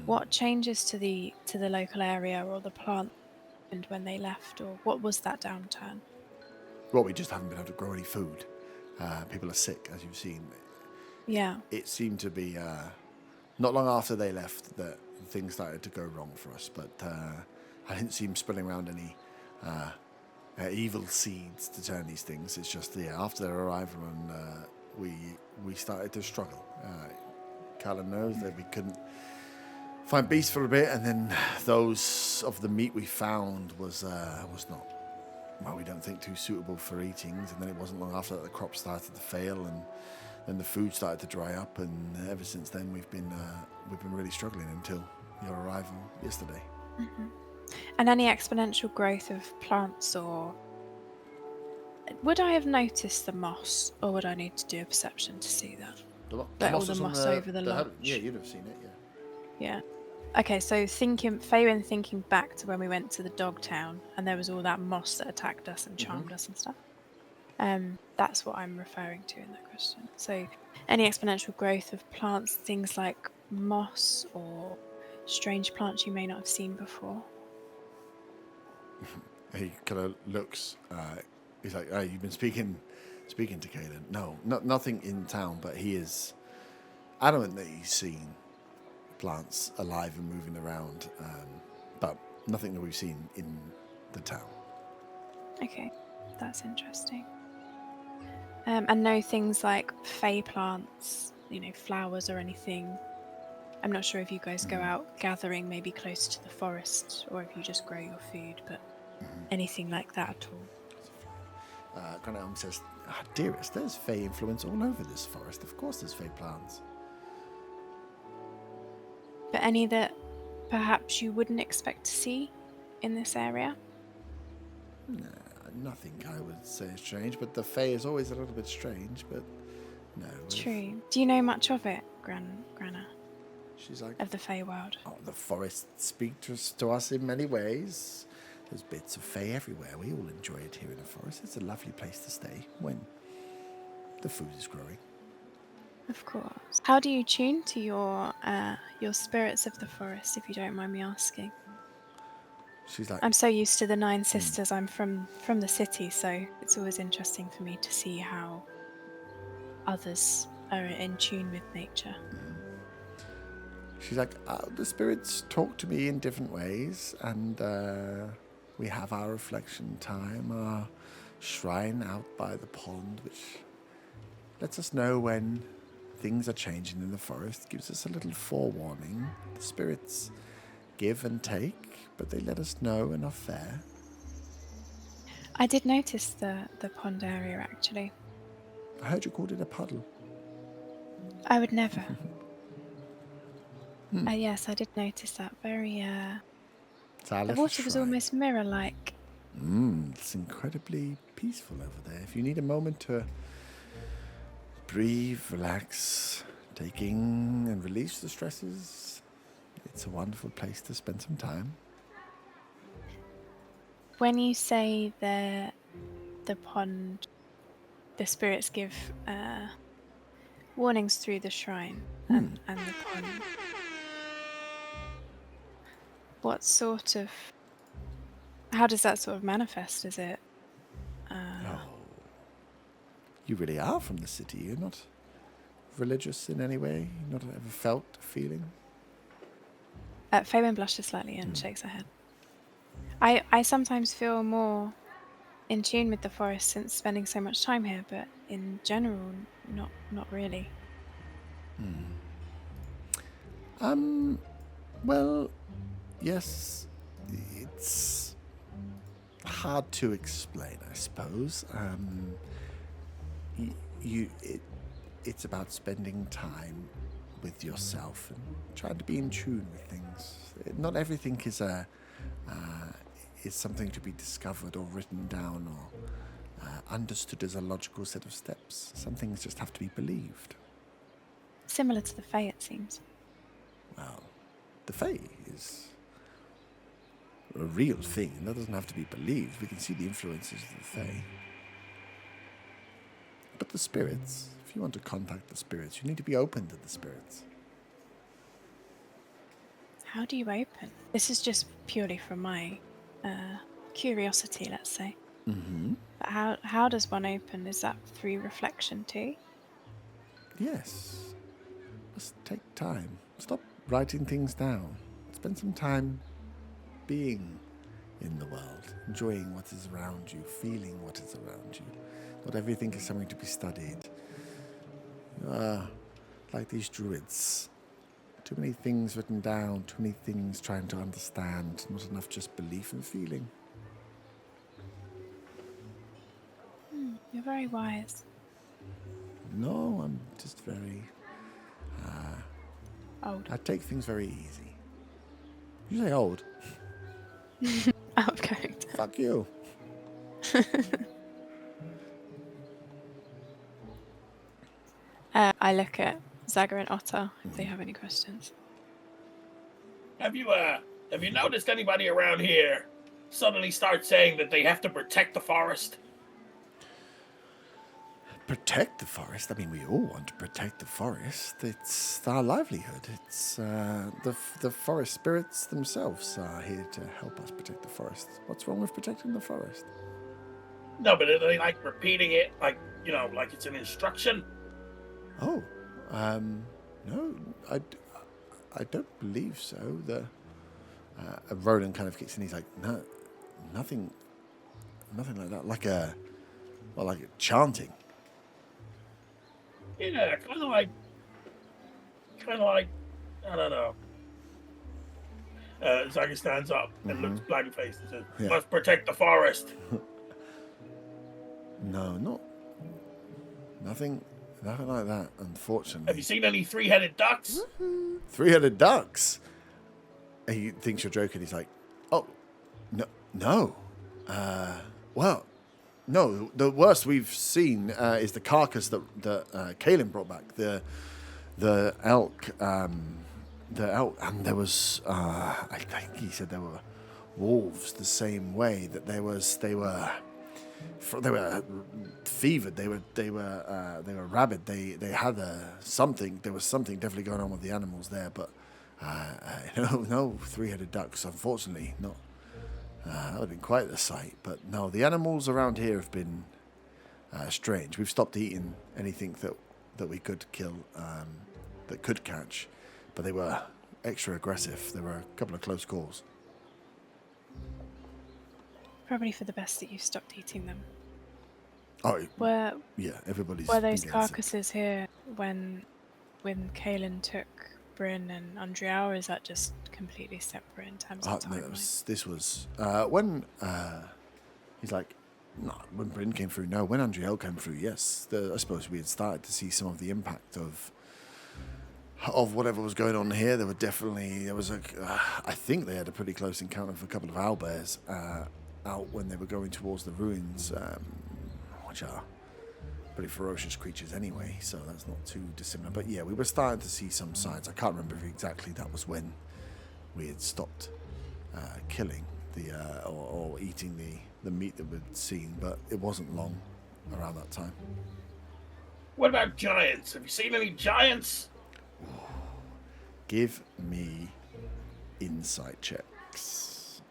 What changes to the local area or the plant and when they left, or what was that downturn? Well, we just haven't been able to grow any food. People are sick, as you've seen. Yeah. It seemed to be not long after they left that things started to go wrong for us, but I didn't see him spreading around any evil seeds to turn these things. It's just after their arrival, and we started to struggle. Callan knows that we couldn't find beasts for a bit, and then those of the meat we found was not, well, we don't think too suitable for eatings. And then it wasn't long after that the crops started to fail, and then the food started to dry up. And ever since then we've been really struggling until your arrival yesterday. Mm-hmm. And any exponential growth of plants, or would I have noticed the moss, or would I need to do a perception to see that? Like all the moss over the lodge. Yeah, you'd have seen it. Yeah. Yeah. Okay, so Faywin thinking back to when we went to the dog town and there was all that moss that attacked us and charmed us and stuff. That's what I'm referring to in that question. So any exponential growth of plants, things like moss or strange plants you may not have seen before. He kind of looks. He's like, "Oh, you've been speaking to Caelan." No, nothing in town, but he is adamant that he's seen plants alive and moving around, but nothing that we've seen in the town. Okay, that's interesting. And no things like fey plants, flowers or anything. I'm not sure if you guys go out gathering maybe close to the forest or if you just grow your food, but anything like that at all. Granaelm says, "Dearest, there's fey influence all over this forest. Of course there's fey plants." But any that perhaps you wouldn't expect to see in this area? Nothing I would say is strange, but the fey is always a little bit strange, but no. True. Do you know much of it, Grana? She's like, of the Feywild? Oh, the forests speak to us in many ways. There's bits of fey everywhere. We all enjoy it here in the forest. It's a lovely place to stay when the food is growing. Of course. How do you tune to your spirits of the forest, if you don't mind me asking? She's like, I'm so used to the Nine Sisters. I'm from the city, so it's always interesting for me to see how others are in tune with nature. She's like, the spirits talk to me in different ways, and we have our reflection time, our shrine out by the pond, which lets us know when things are changing in the forest, gives us a little forewarning. The spirits give and take, but they let us know and are fair. I did notice the pond area, actually. I heard you called it a puddle. I would never. Yes, I did notice that. Very, the water was almost mirror-like. It's incredibly peaceful over there. If you need a moment to breathe, relax, take in and release the stresses, it's a wonderful place to spend some time. When you say the pond, the spirits give warnings through the shrine and the pond, how does that sort of manifest? Is it... You really are from the city. You're not religious in any way? You've not ever felt a feeling? Fabian blushes slightly and shakes her head. I sometimes feel more in tune with the forest since spending so much time here, but in general, not really. Well, yes, it's hard to explain, I suppose. It's about spending time with yourself and trying to be in tune with things. Not everything is something to be discovered or written down or understood as a logical set of steps. Some things just have to be believed. Similar to the Fae, it seems. Well, the Fae is a real thing, and that doesn't have to be believed. We can see the influences of the Fae. But the spirits, if you want to contact the spirits, you need to be open to the spirits. How do you open? This is just purely from my curiosity, let's say. Mm-hmm. But how does one open? Is that through reflection too? Yes. Just take time. Stop writing things down. Spend some time being in the world, enjoying what is around you, feeling what is around you. Not everything is something to be studied. Like these druids. Too many things written down, too many things trying to understand, not enough just belief and feeling. You're very wise. No, I'm just very... Old. I take things very easy. You say old? Out of character. Fuck you. I look at Zaga and Otter if they have any questions. Have you noticed anybody around here suddenly start saying that they have to protect the forest? Protect the forest? I mean, we all want to protect the forest. It's our livelihood. It's the forest spirits themselves are here to help us protect the forest. What's wrong with protecting the forest? No, but are they like repeating it like it's an instruction? Oh, no, I don't believe so. Roland kind of kicks in. He's like, no, nothing like that. Like a chanting. Yeah, kind of like, I don't know. Zaga stands up and looks blank-faced and says, Yeah. "Must protect the forest." No, nothing like that. Unfortunately. Have you seen any three-headed ducks? Three-headed ducks? He thinks you're joking. He's like, oh, no. Well, no. The worst we've seen is the carcass that Kaelin brought back. The elk. The elk, and there was. I think he said there were wolves the same way. That they were fevered. They were rabid. They had something. There was something definitely going on with the animals there, but no three-headed ducks. Unfortunately, not. That would have been quite the sight. But no, the animals around here have been strange. We've stopped eating anything that we could kill, that could catch, but they were extra aggressive. There were a couple of close calls. Probably for the best that you stopped eating them. Oh, Were everybody's. those been getting sick. carcasses here when Kaelin took Bryn and Andriel, or is that just completely separate in terms of No, timeline? this was when he's like, no, when Bryn came through. No, when Andriel came through. Yes, I suppose we had started to see some of the impact of whatever was going on here. There was I think they had a pretty close encounter with a couple of owlbears out when they were going towards the ruins, which are pretty ferocious creatures anyway, so that's not too dissimilar. But yeah, we were starting to see some signs. I can't remember if exactly that was when we had stopped killing or eating the meat that we'd seen, but it wasn't long around that time. What about giants? Have you seen any giants? Give me insight checks.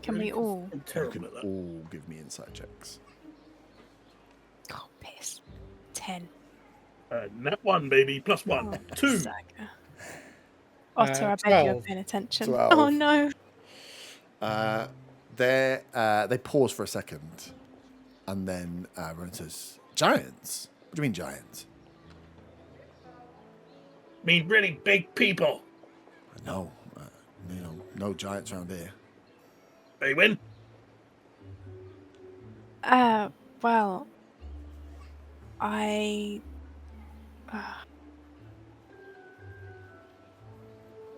Can we all? I'm You terrible can at that. all give me insight checks. Oh, piss. 10. Nat 1, baby, plus 1. Oh, 2. Zaga. Otter, I bet you're 12. paying attention. 12. Oh no. They pause for a second, and then Rowan says, "Giants? What do you mean giants?" Mean really big people. No, no giants around here. They win. Well, I...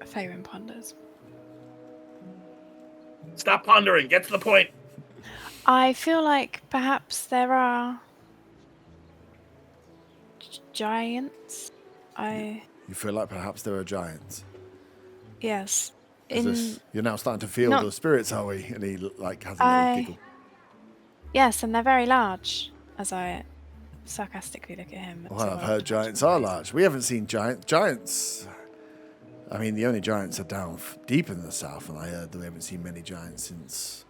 Faerun ponders. Stop pondering. Get to the point. I feel like perhaps there are giants. You feel like perhaps there are giants. Yes. You're now starting to feel Not- the spirits, are we? And he has a little giggle. Yes, and they're very large, as I sarcastically look at him. Well, I've heard giants are large. We haven't seen giants. I mean, the only giants are down deep in the south, and I heard that we haven't seen many giants since,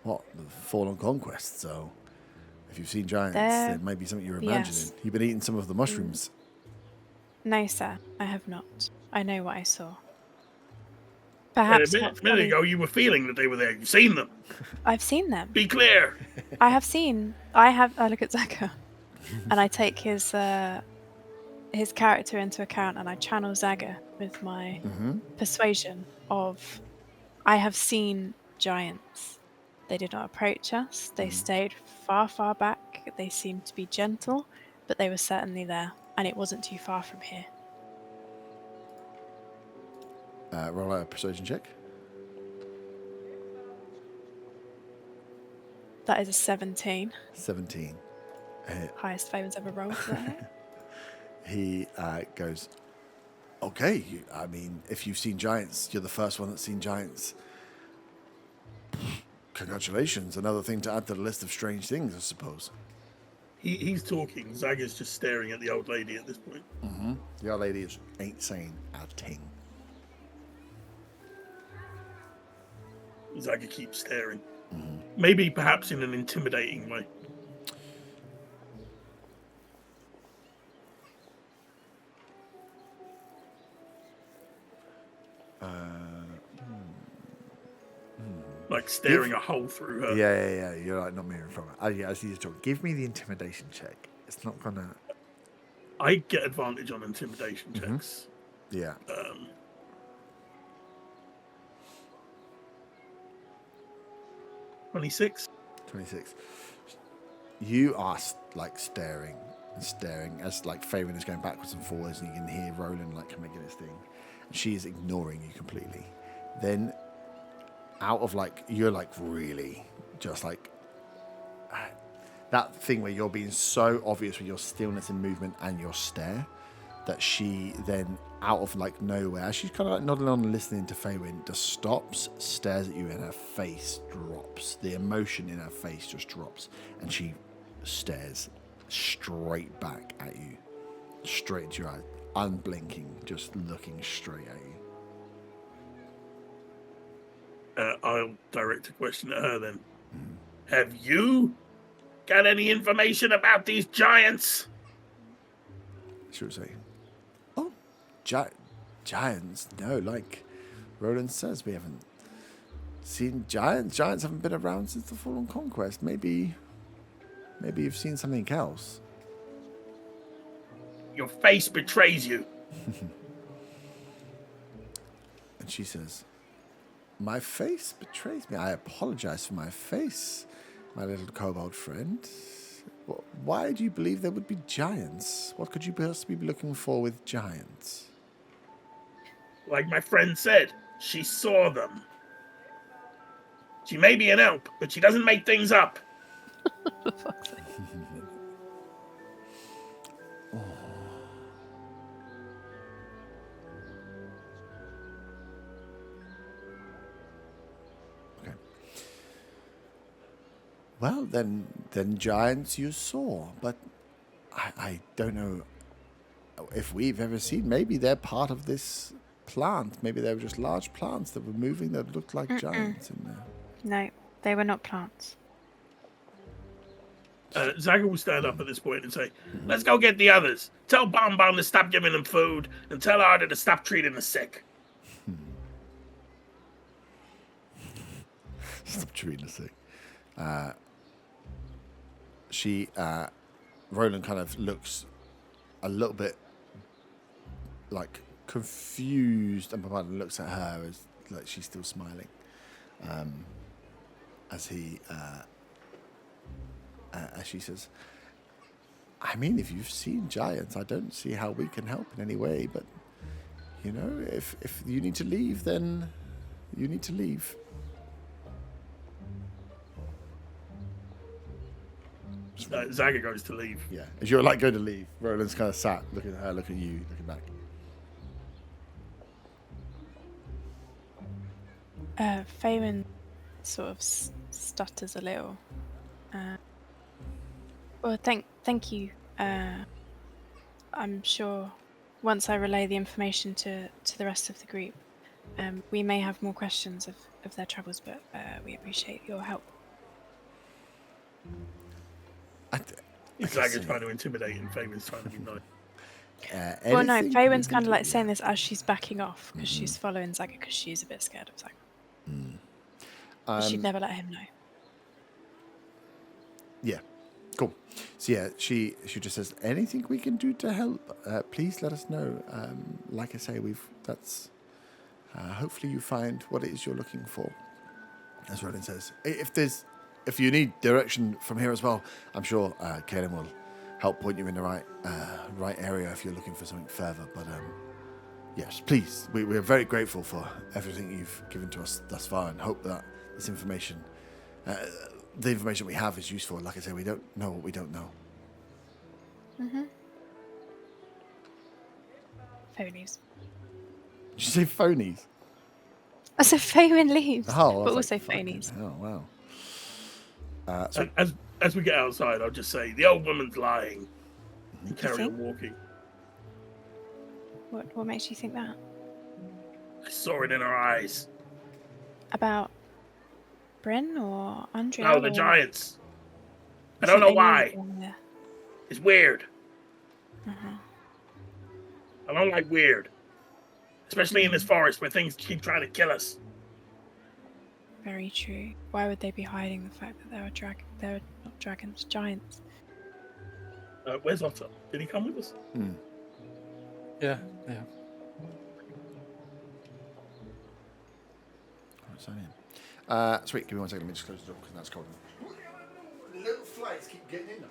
the Fallen Conquest. So, if you've seen giants, There- it might be something you're imagining. yes. You've been eating some of the mushrooms. No, sir, I have not. I know what I saw. And Perhaps a not minute fully- ago, you were feeling that they were there. You've seen them. I've seen them. Be clear. I have seen. I look at Zaka, and I take his character into account, and I channel Zaga with my persuasion of, I have seen giants. They did not approach us. They stayed far, far back. They seemed to be gentle, but they were certainly there, and it wasn't too far from here. Roll out a persuasion check. That is a 17. 17. Highest Faven's ever rolled. Is that it? He goes, okay, I mean, if you've seen giants, you're the first one that's seen giants. Congratulations. Another thing to add to the list of strange things, I suppose. He's talking. Zaga's just staring at the old lady at this point. The old lady ain't saying a thing. Zaga keeps staring. Maybe perhaps in an intimidating way. Like staring a hole through her. Yeah. You're like not moving from it. I see you talk. Give me the intimidation check. It's not gonna. I get advantage on intimidation checks. Yeah. 26. 26. You are like staring and staring as like Faven is going backwards and forwards, and you can hear Roland like coming at this thing. And she is ignoring you completely. Then, out of like you're like really just like that thing where you're being so obvious with your stillness and movement and your stare, that she then out of like nowhere, she's kind of like nodding on and listening to Faywin, just stops, stares at you, and her face drops. The emotion in her face just drops, and she stares straight back at you, straight into your eyes, unblinking, just looking straight at you. I'll direct a question at her then. Have you got any information about these giants? She would say, "Oh, giants? No, like Roland says, we haven't seen giants. Giants haven't been around since the Fallen Conquest. Maybe you've seen something else." Your face betrays you. And she says, "My face betrays me. I apologize for my face, my little kobold friend. Why do you believe there would be giants? What could you possibly be looking for with giants?" Like my friend said, she saw them. She may be an elf, but she doesn't make things up. For fuck's sake. Okay. Well, then giants you saw, but I don't know if we've ever seen. Maybe they're part of this plant. Maybe they were just large plants that were moving that looked like giants in there. No, they were not plants. Zaga will stand up at this point and say, "Let's go get the others. Tell Bonbon to stop giving them food, and tell Arda to stop treating the sick." Stop treating the sick. Roland kind of looks a little bit like confused, and Papadon looks at her as like she's still smiling. As she says, "I mean, if you've seen giants, I don't see how we can help in any way. But you know, if you need to leave, then you need to leave." Zaga goes to leave. Yeah, as you're like going to leave, Roland's kind of sat, looking at her, looking at you, looking back. Feynman sort of stutters a little. Well, thank you. I'm sure once I relay the information to the rest of the group, we may have more questions of their travels, but we appreciate your help. Zaga's trying to intimidate and Fabian's trying to be nice. Well, no, anything Faywin's we can kind of do- like saying yeah. this as she's backing off because she's following Zaga because she's a bit scared of Zaga. But she'd never let him know. Yeah, cool. So yeah, she just says, anything we can do to help, please let us know. Like I say, that's hopefully you find what it is you're looking for. As Roland says, if you need direction from here as well, I'm sure Kaelin will help point you in the right area if you're looking for something further. But yes, please, we're very grateful for everything you've given to us thus far, and hope that this information, the information we have, is useful. Like I say, we don't know what we don't know. Phonies. Did you say phonies? I said Faywin leaves, Oh, I was but like, also fucking phonies. hell, wow. So As we get outside, I'll just say, the old woman's lying. And carry think? on walking. What makes you think that? I saw it in her eyes. About Bryn or Andrea? No, the or- giants. I You don't think know they knew why. you were there? It's weird. Uh-huh. I don't like weird. Especially in this forest where things keep trying to kill us. Very true. Why would they be hiding the fact that they were not dragons, giants? Where's Otter? Did he come with us? Yeah. Sweet, give me 1 second. Let me just close the door because that's cold. Little flies keep getting in them.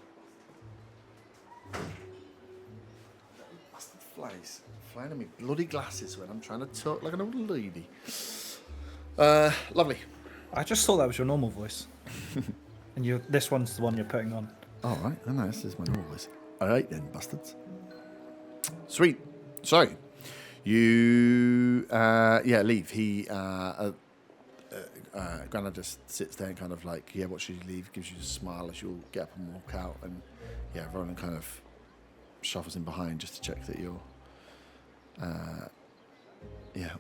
Bastard flies flying on me bloody glasses when I'm trying to talk like an old lady. Lovely. I just thought that was your normal voice. And this one's the one you're putting on. All right, I know this is my normal voice. All right then, bastards. Sweet. So, you leave. He Grandad just sits there and kind of like, watches you leave, gives you a smile as you'll get up and walk out, and Roland kind of shuffles in behind just to check that you're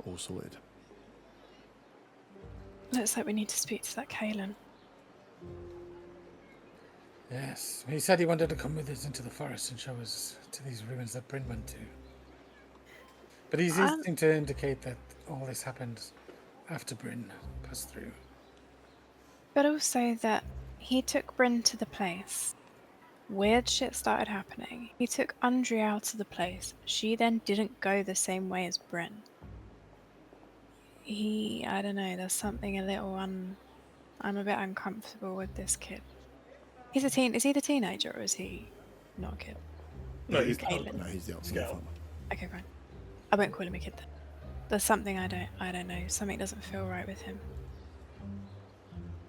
all sorted. Looks like we need to speak to that Kaelin. Yes. He said he wanted to come with us into the forest and show us to these ruins that Bryn went to. But he seemed to indicate that all this happened after Bryn passed through. But also that he took Bryn to the place. Weird shit started happening. He took Andrea out of the place. She then didn't go the same way as Bryn. I don't know, there's something a little I'm a bit uncomfortable with this kid. He's a teen. Is he the teenager or is he not a kid? No, he's Kaelin. No, he's the old Scout. farmer. Okay, fine. I won't call him a kid then. There's something I don't know. Something doesn't feel right with him.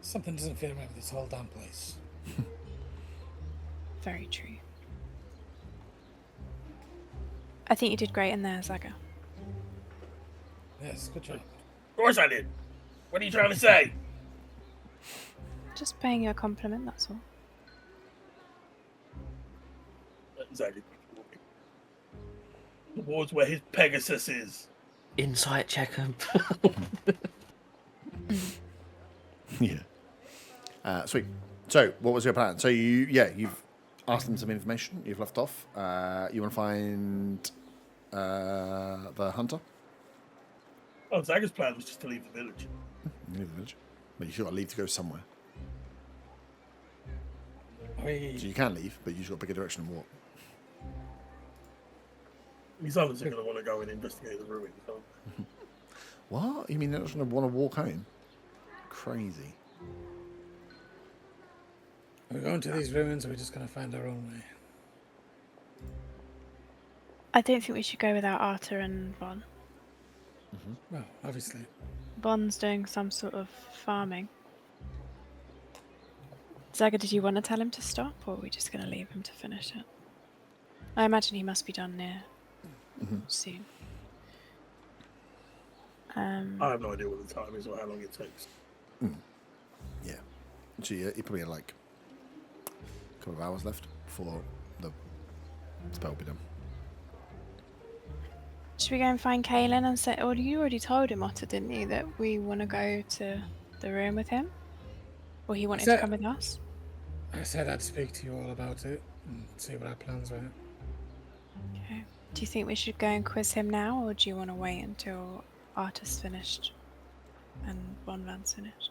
Something doesn't feel right with this whole damn place. Very true. I think you did great in there, Zaga. Yes, good job. Of course I did. What are you trying to say? Just paying you a compliment, that's all. Zaga keeps walking towards where his Pegasus is. Insight check him. Yeah. Sweet. So, what was your plan? So you've asked them some information. You've left off. You want to find the hunter? Oh, Zaga's plan was just to leave the village. Leave the village. But you still got to leave to go somewhere. So you can leave, but you've got to pick a direction and walk. These others are going to want to go and investigate the ruins. Aren't they? What? You mean they're not going to want to walk home? Crazy. Are we going to these ruins or are we just going to find our own way? I don't think we should go without Arthur and Von. Well, obviously. Von's doing some sort of farming. Zaga, did you want to tell him to stop, or are we just going to leave him to finish it? I imagine he must be done near soon. I have no idea what the time is or how long it takes. Yeah. So you probably had like a couple of hours left before the spell will be done. Should we go and find Kaelin and say, or you already told him, Otter, didn't you, that we want to go to the room with him? Or he wanted to come with us? I said I'd speak to you all about it and see what our plans were. Okay. Do you think we should go and quiz him now, or do you want to wait until Arta's finished and Von Van's finished?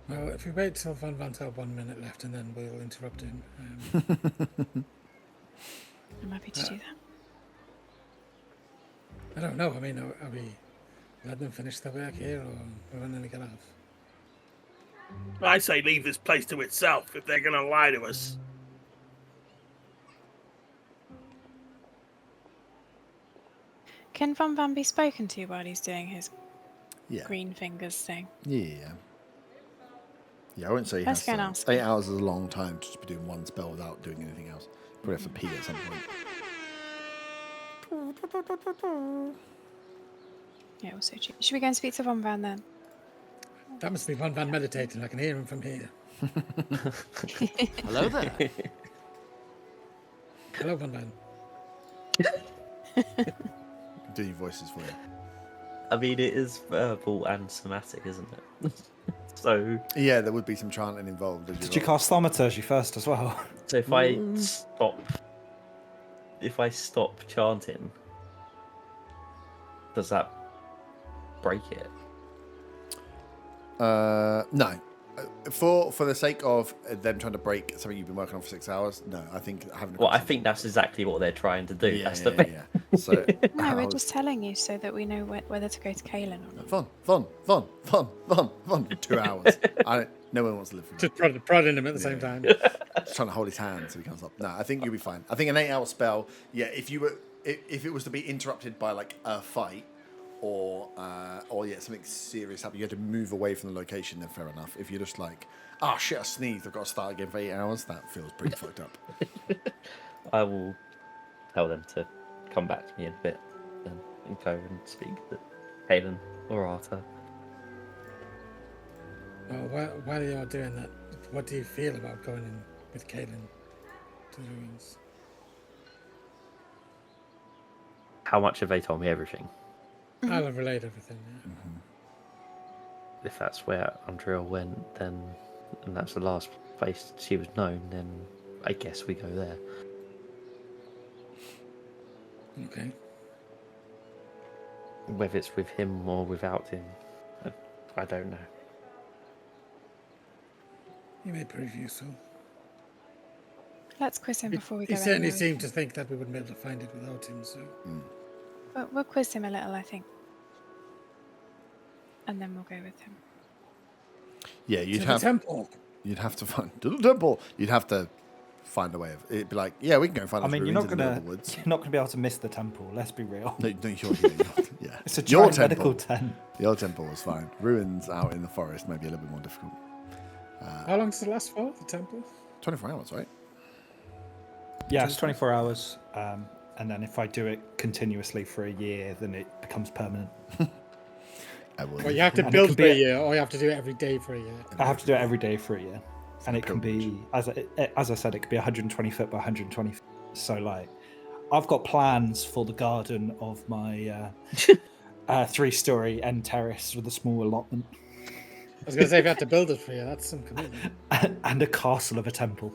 Well, if we wait till Von Van's have 1 minute left and then we'll interrupt him. I'm happy to do that. I don't know. I mean, are we letting them finish their work here, or we're going to get off? I say leave this place to itself if they're going to lie to us. Can Von Van be spoken to while he's doing his Yeah. green fingers thing? Yeah. Yeah, I wouldn't say he Let's has go and to. ask 8 him. hours is a long time to just be doing one spell without doing anything else. Probably have to pee at some point. Yeah, also true. Should we go and speak to Von Van then? That must be Von Van meditating. I can hear him from here. Hello there. Hello, Von Van. Do your voices for you. I mean, it is verbal and somatic, isn't it? So Yeah, there would be some chanting involved. As Did you cast thaumaturgy first as well? if I stop chanting, does that break it? No. For the sake of them trying to break something you've been working on for 6 hours, no. I think having. Well, I think that's exactly what they're trying to do. Yeah, That's yeah, the thing. yeah. So No, we're just telling you so that we know whether to go to Kaelin or not. fun. 2 hours. No one wants to live for Just prodding him at the same time. Just trying to hold his hand so he comes up. No, I think you'll be fine. I think an 8-hour spell. Yeah, if it was to be interrupted by like a fight or something serious happened, you had to move away from the location. Then fair enough. If you're just like, oh shit, I sneezed, I've got to start again for 8 hours. That feels pretty fucked up. I will tell them to come back to me in a bit and go and speak to Hayden or Arthur. Well, while you're doing that, what do you feel about going in with Kaelin to the ruins? How much have they told me everything? I'll have relayed everything. Yeah. If that's where Andrea went, then, and that's the last place she was known, then I guess we go there. Okay. Whether it's with him or without him, I don't know. You may prove useful. Let's quiz him before we go. He certainly anyway. seemed to think that we wouldn't be able to find it without him, so... We'll quiz him a little, I think. And then we'll go with him. Yeah, To the temple. you'd have to find to the temple. You'd have to find a way of it'd be like, yeah, we can go and find. I those mean, you're ruins not in the middle gonna of the woods. you're not gonna be able to miss the temple. Let's be real. No, you're here. Yeah, It's a your giant medical temple. tent. The old temple was fine. Ruins out in the forest may be a little bit more difficult. How long does it last for, the temple? 24 hours, right? Yeah, it's 24 hours. And then if I do it continuously for a year, then it becomes permanent. I will. Well, you have to And it build can for be a year, or you have to do it every day for a year. I have to do it every day for a year. And it can be, as I said, it could be 120 foot by 120 feet. So, like, I've got plans for the garden of my 3-story end terrace with a small allotment. I was going to say, if you have to build it for you, that's some commitment. And a castle of a temple.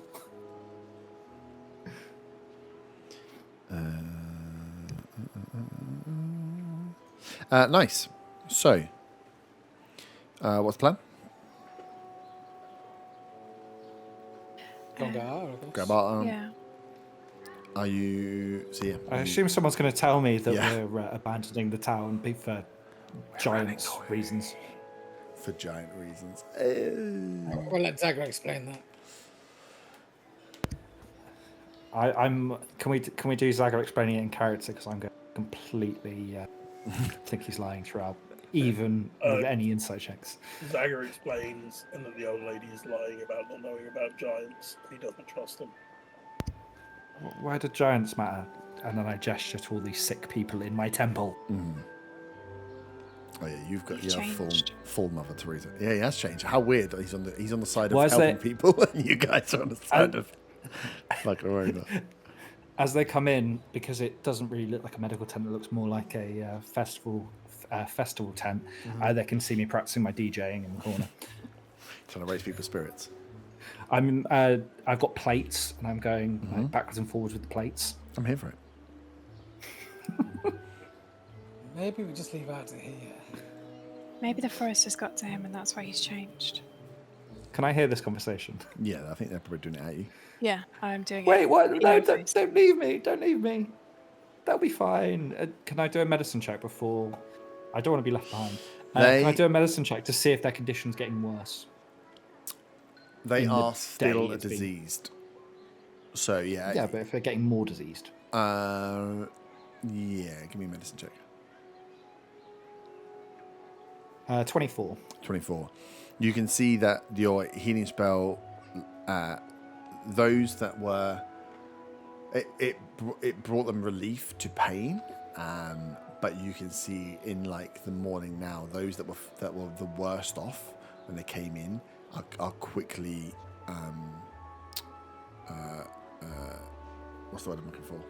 Nice. So, what's the plan? Grab out. Yeah. Are you? So yeah. I assume someone's going to tell me that Yeah. we're abandoning the town for giant reasons. For giant reasons. We'll let Zagra explain that. Can we do Zaga explaining it in character? Because I'm going to completely think he's lying throughout, even with any insight checks. Zaga explains, and that the old lady is lying about not knowing about giants. He doesn't trust them. Why do giants matter? And then I gesture to all these sick people in my temple. Oh yeah, you've You've changed. full Mother Teresa. Yeah, he has changed. How weird that he's on the side Why of is helping there- people, and you guys are on the side of fucking over. as they come in, because it doesn't really look like a medical tent, it looks more like a festival tent. They can see me practicing my DJing in the corner. Trying to raise people's spirits. I've got plates, and I'm going like, backwards and forwards with the plates. I'm here for it. Maybe we just leave out of here. Maybe the forest has got to him and that's why he's changed. Can I hear this conversation? Yeah, I think they're probably doing it at you. Yeah, I'm doing it. Wait, what? in No, your don't, face. don't leave me. Don't leave me. That'll be fine. Can I do a medicine check before? I don't want to be left behind. Can I do a medicine check to see if their condition's getting worse? They in the are day still it's been- diseased. So, yeah. Yeah, but if they're getting more diseased. Yeah, give me a medicine check. 24. 24. You can see that your healing spell, those that were, it brought them relief to pain, but you can see in like the morning now, those that were the worst off when they came in are quickly, what's the word I'm looking for?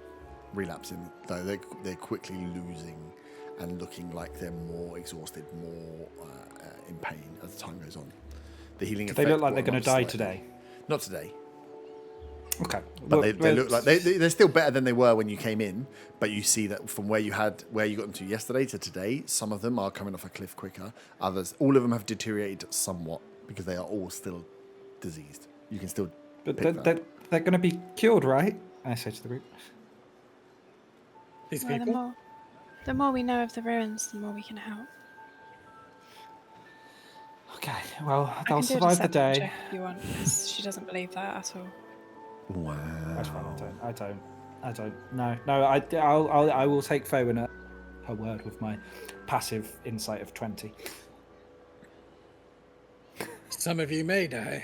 Relapsing. Though they're quickly losing and looking like they're more exhausted, more in pain as the time goes on. The healing They effect look like they're will going to not die slightly. today. Not today, Okay. but they look like they're still better than they were when you came in. But you see that from where you got them to yesterday to today, some of them are coming off a cliff quicker. Others, all of them have deteriorated somewhat because they are all still diseased. You can still. But pick that. they're going to be cured, right? I say to the group. These Well, people? the more we know of the ruins, the more we can help. Okay, well, I they'll can do a survive the deception day. check if you want, because she doesn't believe that at all. Wow. That's fine. I don't. No. I will take Faewin at her word with my passive insight of 20. Some of you may die.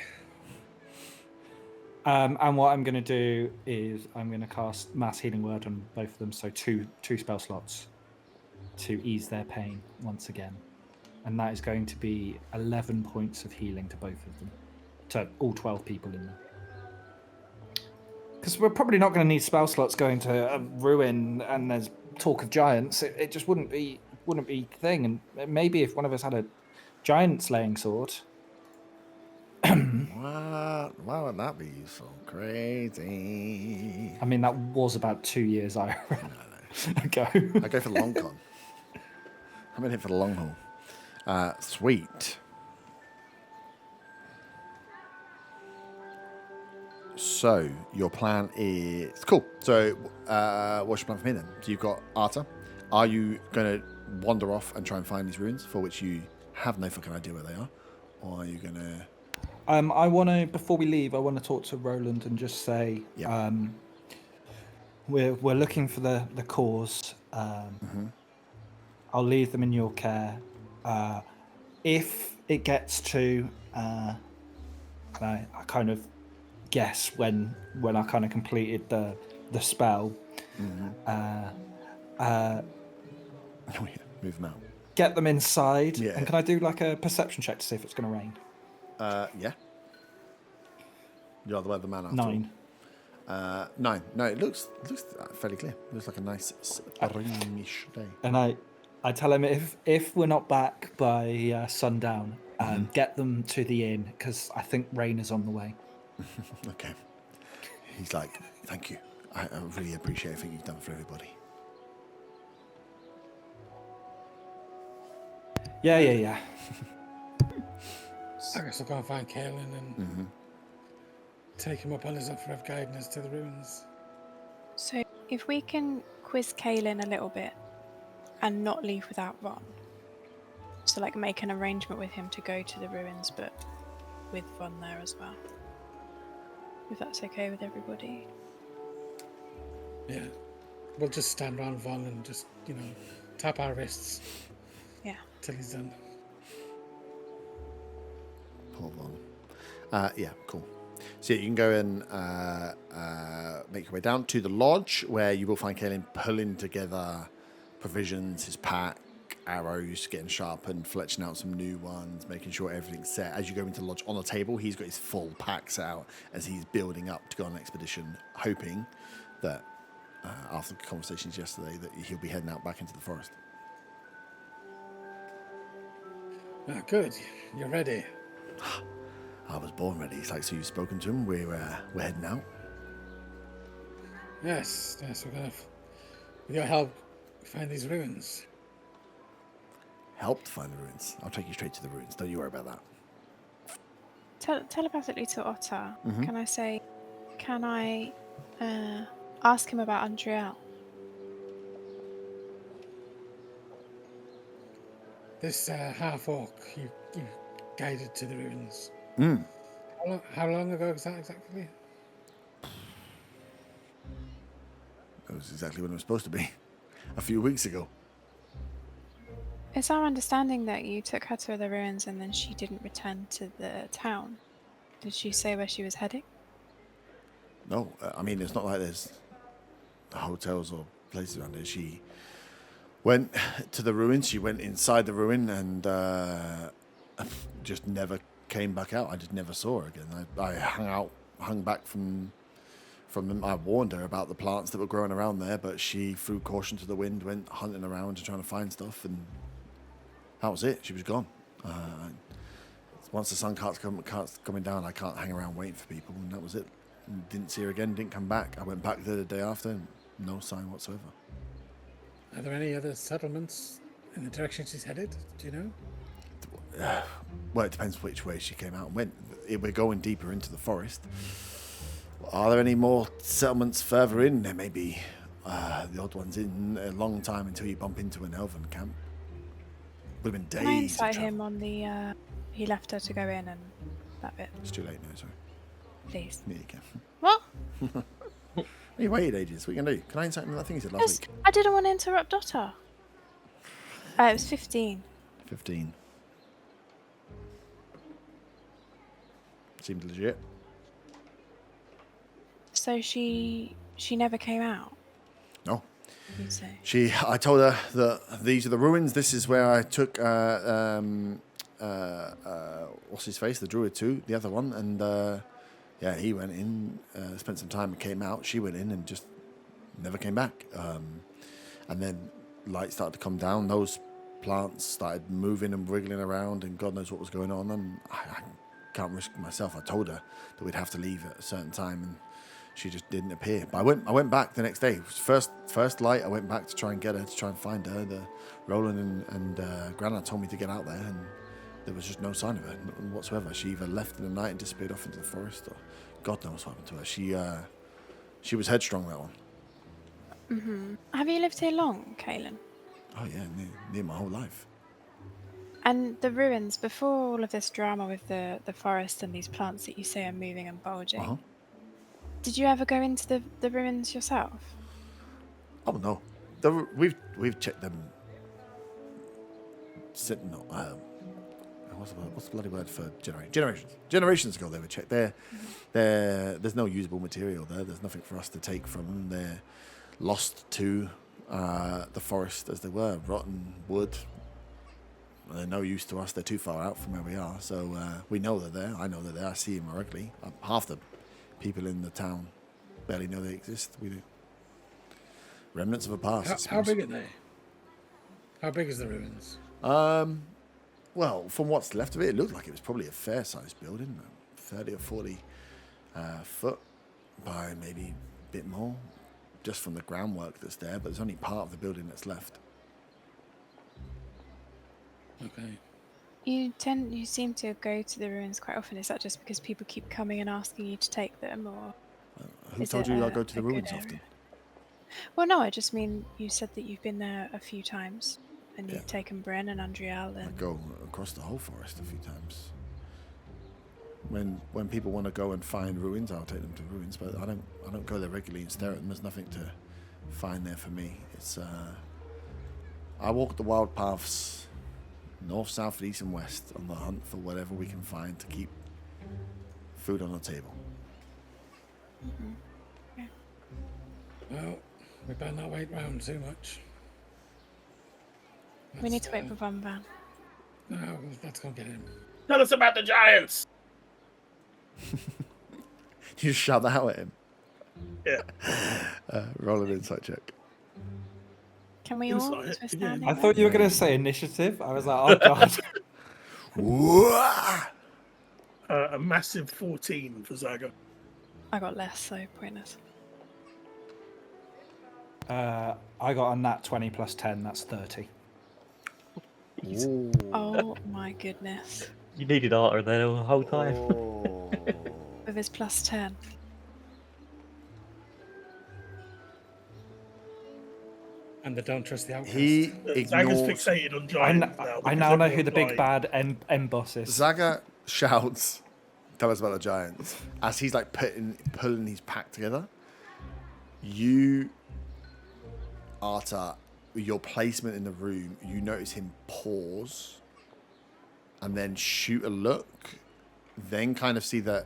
And what I'm going to do is I'm going to cast Mass Healing Word on both of them, so two spell slots to ease their pain once again. And that is going to be 11 points of healing to both of them, to all 12 people in there. Because we're probably not going to need spell slots going to a ruin and there's talk of giants. It just wouldn't be thing. And maybe if one of us had a giant slaying sword. Why would that be so crazy? I mean, that was about 2 years ago. I go for the long con. I'm in here for the long haul. Sweet. So your plan is cool. So what's your plan for me then? So you've got Arta. Are you going to wander off and try and find these ruins for which you have no fucking idea where they are, or are you going to? I want to, before we leave, I want to talk to Roland and just say, Yeah. we're looking for the cause. I'll leave them in your care. If it gets to, I kind of guess when I kind of completed the spell. Move them out. Get them inside. Yeah. And can I do like a perception check to see if it's going to rain? Yeah. You're the weatherman after 9. all. 9. No, it looks fairly clear. It looks like a nice springish day. And I tell him if we're not back by sundown, get them to the inn because I think rain is on the way. Okay. He's like, thank you. I really appreciate everything you've done for everybody. Yeah. I guess I'll go and find Kaelin and take him up on his offer of guiding us to the ruins. So, if we can quiz Kaelin a little bit and not leave without Ron, so like make an arrangement with him to go to the ruins, but with Ron there as well. If that's okay with everybody. Yeah. We'll just stand around Von and just, tap our wrists Yeah. till he's done. Hold on. Yeah, cool. So you can go and make your way down to the lodge where you will find Kaelin pulling together provisions, his pack, arrows, getting sharpened, fletching out some new ones, making sure everything's set. As you go into the lodge on the table, he's got his full packs out as he's building up to go on an expedition, hoping that after the conversations yesterday that he'll be heading out back into the forest. Ah, good. You're ready. I was born ready. It's like, so you've spoken to him. We're heading out. Yes, we're gonna, with your help, find these ruins. Help to find the ruins. I'll take you straight to the ruins. Don't you worry about that. Telepathically to Otter, Mhm. can I ask him about Andriel? This half-orc you guided to the ruins. Mm. How long ago was that exactly? That was exactly when it was supposed to be. A few weeks ago. It's our understanding that you took her to the ruins and then she didn't return to the town. Did she say where she was heading? No, I mean, it's not like there's hotels or places around here. She went to the ruins. She went inside the ruin and just never came back out. I just never saw her again. I hung back from them. I warned her about the plants that were growing around there, but she threw caution to the wind, went hunting around and trying to find stuff, and that was it. She was gone. Once the sun starts coming down, I can't hang around waiting for people, and that was it. Didn't see her again, didn't come back. I went back there the day after, and no sign whatsoever. Are there any other settlements in the direction she's headed? Do you know? Well, it depends which way she came out and went. We're going deeper into the forest. Are there any more settlements further in? There may be the odd ones in a long time until you bump into an elven camp. Would have been days. Can I of insight travel. him on the he left her to go in and that bit, It's too late now, sorry. please? Yeah, you can. What? You waited ages. What are you going to do? Can I insight him on that thing you said last Yes, week? I didn't want to interrupt Otter. It was 15. 15. Seemed legit. So she never came out, No. you'd say? I told her that these are the ruins. This is where I took what's his face, the druid to, the other one, and yeah, he went in, spent some time and came out. She went in and just never came back. And then light started to come down. Those plants started moving and wriggling around, and God knows what was going on. And I can't risk myself. I told her that we'd have to leave at a certain time, and she just didn't appear. But I went back the next day. It was first light. I went back to try and get her, to try and find her. The Roland and Granite told me to get out there, and there was just no sign of her whatsoever. She either left in the night and disappeared off into the forest, or God knows what happened to her. She was headstrong, that one. Mm-hmm. Have you lived here long, Kaelin? Oh yeah, near my whole life. And the ruins, before all of this drama with the forest and these plants that you say are moving and bulging, Uh-huh. did you ever go into the ruins yourself? Oh no, we've checked them. What's the bloody word for generations ago they were checked. There's no usable material there. There's nothing for us to take from them. They're lost to the forest as they were, rotten wood. They're no use to us. They're too far out from where we are. So we know they're there. I know they're there. I see them regularly. Half the people in the town barely know they exist. We do. Remnants of a past. I How suppose. big are they? How big is the ruins? Well, from what's left of it, it looked like it was probably a fair-sized building, 30 or 40 foot by maybe a bit more, just from the groundwork that's there. But there's only part of the building that's left. Okay. You seem to go to the ruins quite often. Is that just because people keep coming and asking you to take them, or Who is told it you I a- go to the a good ruins area? often? Well, no, I just mean you said that you've been there a few times, and Yeah. you've taken Bryn and Andriel, I and go across the whole forest a few times. When people want to go and find ruins, I'll take them to ruins, but I don't go there regularly and stare at them. There's nothing to find there for me. It's I walk the wild paths, north, south, east, and west, on the hunt for whatever we can find to keep food on the table. Well, we better not wait round too much. we need to wait for Von Van. No, let's go get him. Tell us about the giants. You just shout that out at him. Yeah. Roll an insight check. Can we all? Insight, As we're again. standing I there? thought you were going to say initiative. I was like, oh god. Whoa! A massive 14 for Zaga. I got less, so pointless. I got a nat 20 plus 10. That's 30. Ooh. Oh my goodness. You needed Arthur there the whole time. Oh. With his plus 10. And they don't trust the outcast. He Zaga's ignores. fixated on I, giants now. I because now know who the everyone's big lying. bad M boss is. Zaga shouts, "Tell us about the giants!" As he's like pulling his pack together. You, Arta, your placement in the room, you notice him pause, and then shoot a look, then kind of see that,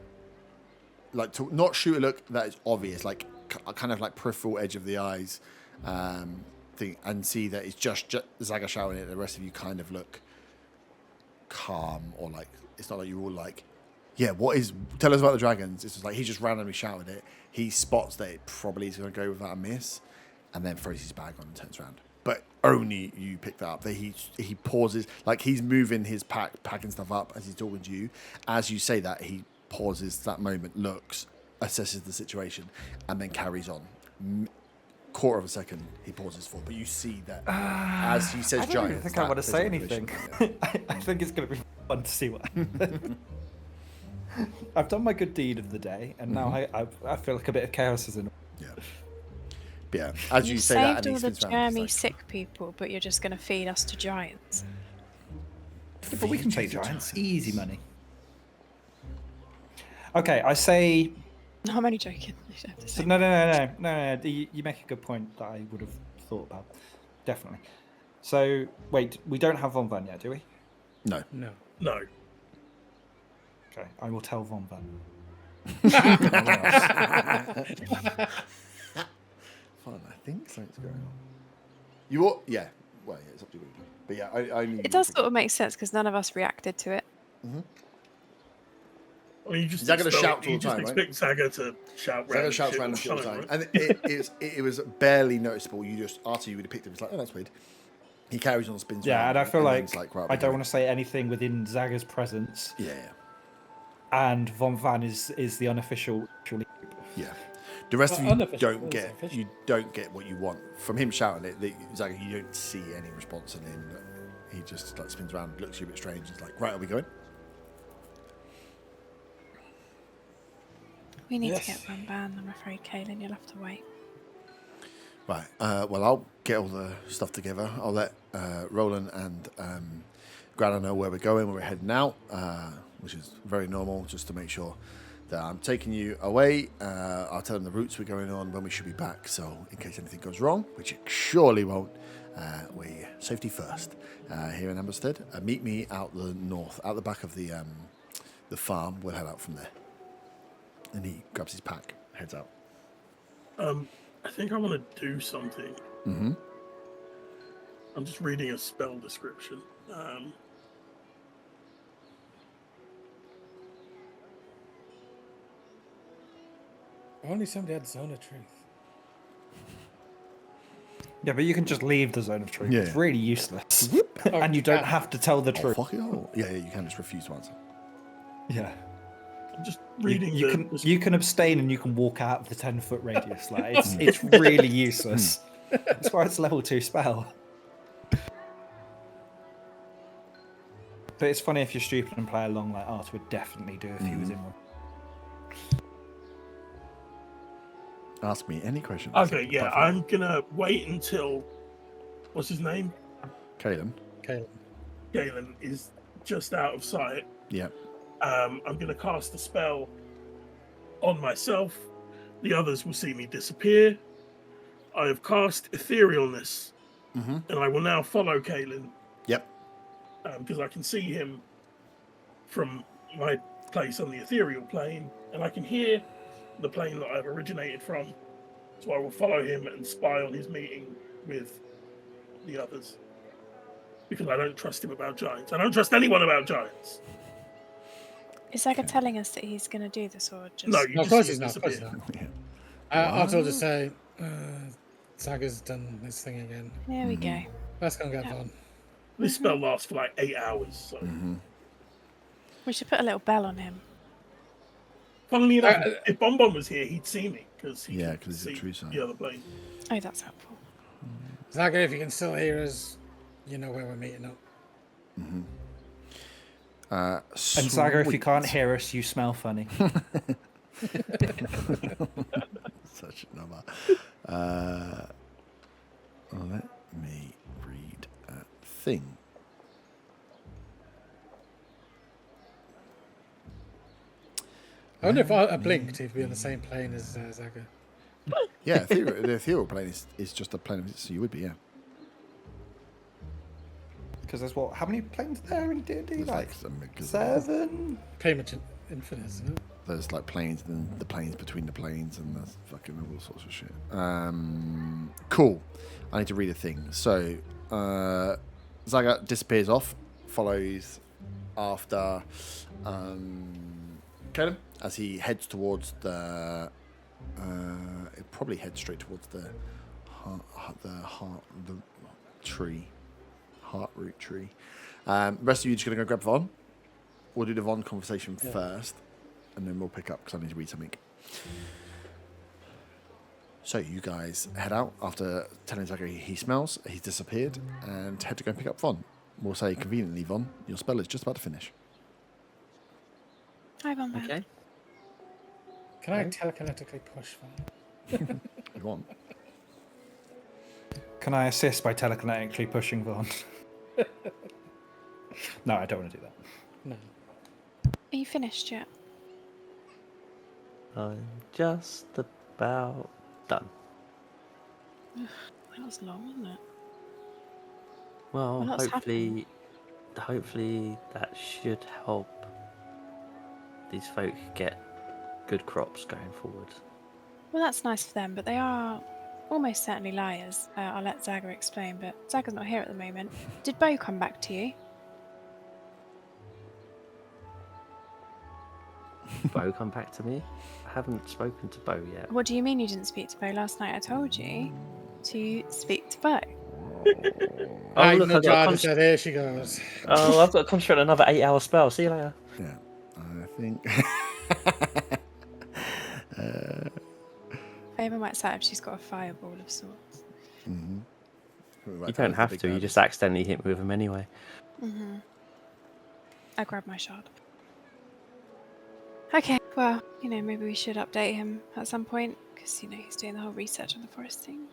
like to not shoot a look that is obvious, like kind of like peripheral edge of the eyes, thing, and see that it's just Zaga shouting it. The rest of you kind of look calm, or like it's not like you're all like, yeah, tell us about the dragons. It's just like he just randomly shouted it. He spots that it probably is going to go without a miss, and then throws his bag on and turns around. But only you pick that up. That he pauses, like he's moving his packing stuff up as he's talking to you. As you say that, he pauses that moment, looks, assesses the situation, and then carries on. Quarter of a second he pauses for, but you see that as he says I don't giants. even think I that want to say visualization anything. comes in. I think it's going to be fun to see what happens. I've done my good deed of the day, and now I feel like a bit of chaos is in. Yeah. But yeah, as you say that, saved and all he the spins around, germy he's sick people, but you're just going to feed us to giants. Yeah, but we can play giants. Easy money. Okay, I say. No, I'm only joking. You don't have to say No. You make a good point that I would have thought about. Definitely. So, wait, we don't have Von Van yet, do we? No. No. No. Okay, I will tell Von Van. Fun, I think something's going on. You ought, yeah. Well, yeah, it's up to you. But yeah, I knew It does sort of make sense because none of us reacted to it. I mean, you just Zaga expect, shouts all you the just time, right? expect Zaga to shout Zaga random shouts shit random shit all the time, right? and it was barely noticeable. You just after you would have picked it, it's like, oh, that's weird. He carries on, spins. Yeah, around, and I feel then like it's right, I don't want to say anything within Zaga's presence, Yeah, and Von Van is the unofficial. yeah. The rest of you Unofficial, don't get official. you don't get what you want from him shouting it. Zaga, you don't see any response in him. He just like spins around, looks at you a bit strange. It's like, right, are we going? We need Yes. to get one banned, I'm afraid, Kaylin. You'll have to wait. Right. Well, I'll get all the stuff together. I'll let Roland and Grana know where we're going, where we're heading out, which is very normal, just to make sure that I'm taking you away. I'll tell them the routes we're going on, when we should be back. So in case anything goes wrong, which it surely won't, we safety first here in Amberstead. Meet me out the north, out the back of the farm. We'll head out from there. And he grabs his pack, heads out. I think I want to do something. Mm-hmm. I'm just reading a spell description. Only somebody had Zone of Truth. Yeah, but you can just leave the zone of truth. Yeah. It's really useless, and you don't have to tell the Oh, truth. fuck it all. Yeah, you can just refuse to answer. Yeah. I'm just You, reading you the can description. you can abstain and you can walk out of the 10-foot radius. Like it's really useless. That's why it's level 2 spell. But it's funny if you're stupid and play along like Art would definitely do if he was in one. Ask me any question. Okay, yeah, I'm gonna wait until what's his name? Kaelin. Caleb. Galen is just out of sight. Yeah. I'm gonna cast a spell on myself. The others will see me disappear. I have cast Etherealness, Mm-hmm. and I will now follow Kalen Yep. because I can see him from my place on the ethereal plane, and I can hear the plane that I've originated from. So I will follow him and spy on his meeting with the others. Because I don't trust him about giants. I don't trust anyone about giants. Is Zaga telling us that he's going to do this or just... No, you No, of just course see he's him not. Of course he's disappear. not. Yeah. I'll just say, Saga's done this thing again. There we go. Let's go and get Yeah. Von. This spell lasts for like 8 hours. So, We should put a little bell on him. funnily enough, if Bonbon was here, he'd see me because he Yeah, can 'cause he's a see true sign. the other plane. Oh, that's helpful. Zaga, if you can still hear us, you know where we're meeting up. And Zaga, if you sweet. can't hear us, you smell funny. Such a number. Let me read a thing. I wonder if I blinked, he'd be on the same plane as Zaga. Yeah, the ethereal plane is just a plane, so you would be, yeah. Because there's what? How many planes are there in D&D? There's Like some- 'cause 7? Pretty much infinite, isn't it? There's like planes and then the planes between the planes and there's fucking all sorts of shit. Cool. I need to read a thing. So, Zaga disappears off, follows after Caleb as he heads towards the. It probably heads straight towards the tree, heart root tree. The rest of you just gonna go grab Von. We'll do the Von conversation first, and then we'll pick up because I need to read something. So you guys head out after telling Zaga he smells, he's disappeared, and head to go and pick up Von. We'll say conveniently, Von, your spell is just about to finish. Hi, Bonbon. Okay. Can I telekinetically push Von? If you want. Can I assist by telekinetically pushing Von? No, I don't want to do that. No. Are you finished yet? I'm just about done. That was long, wasn't it? Well, Well, that's hopefully that should help these folk get good crops going forward. Well, that's nice for them, but they are almost certainly liars. I'll let Zaga explain, but Zaga's not here at the moment. Did Bo come back to you? Bo come back to me? I haven't spoken to Bo yet. What do you mean you didn't speak to Bo last night? I told you to speak to Bo. Oh, Look, look, I've got a Jada said, here she goes. Oh, I've got to concentrate on another 8-hour spell. See you later. Yeah, I think. Faber might say if she's got a fireball of sorts. You don't have to. You just accidentally hit me with him anyway. I grabbed my shard. Okay, well, maybe we should update him at some point, because, he's doing the whole research on the forest thing.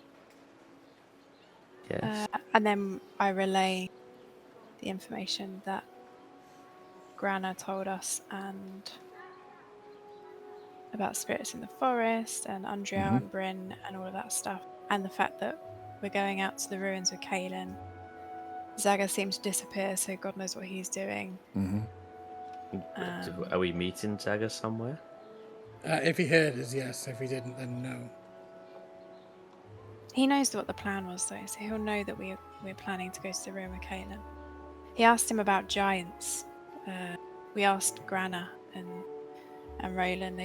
Yes. And then I relay the information that Grana told us and about spirits in the forest and Undriel and Bryn and all of that stuff, and the fact that we're going out to the ruins with Kaelin. Zaga seemed to disappear, so God knows what he's doing. Are we meeting Zaga somewhere? If he heard us, yes. If he didn't, then no. He knows what the plan was, though, so he'll know that we're planning to go to the ruin with Kaelin. He asked him about giants. We asked Grana and Roland.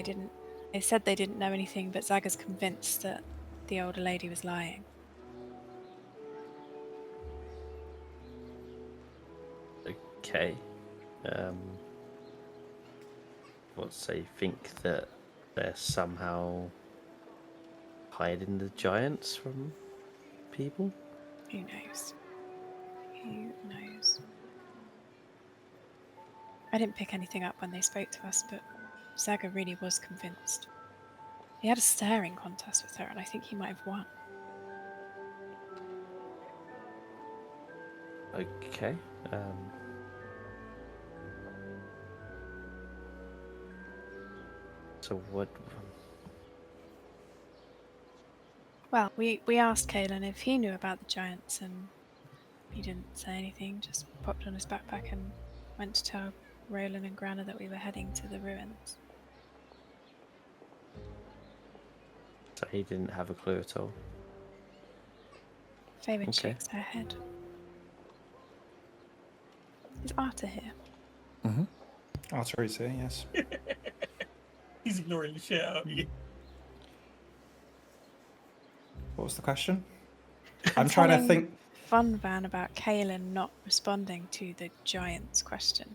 They said they didn't know anything, but Zaga's convinced that the older lady was lying. Okay. What's they think that they're somehow hiding the giants from people? Who knows? Who knows? I didn't pick anything up when they spoke to us, but Zaga really was convinced. He had a staring contest with her, and I think he might have won. Okay. So what? Well, we asked Kaelin if he knew about the giants, and he didn't say anything, just popped on his backpack and went to tell Roland and Grana that we were heading to the ruins. So he didn't have a clue at all. Fabian Okay. shakes her head. Is Arta here? Arteries here, yes. He's ignoring the shit out of you. What was the question? I'm trying to think. Fun Van about Kaelin not responding to the giant's question.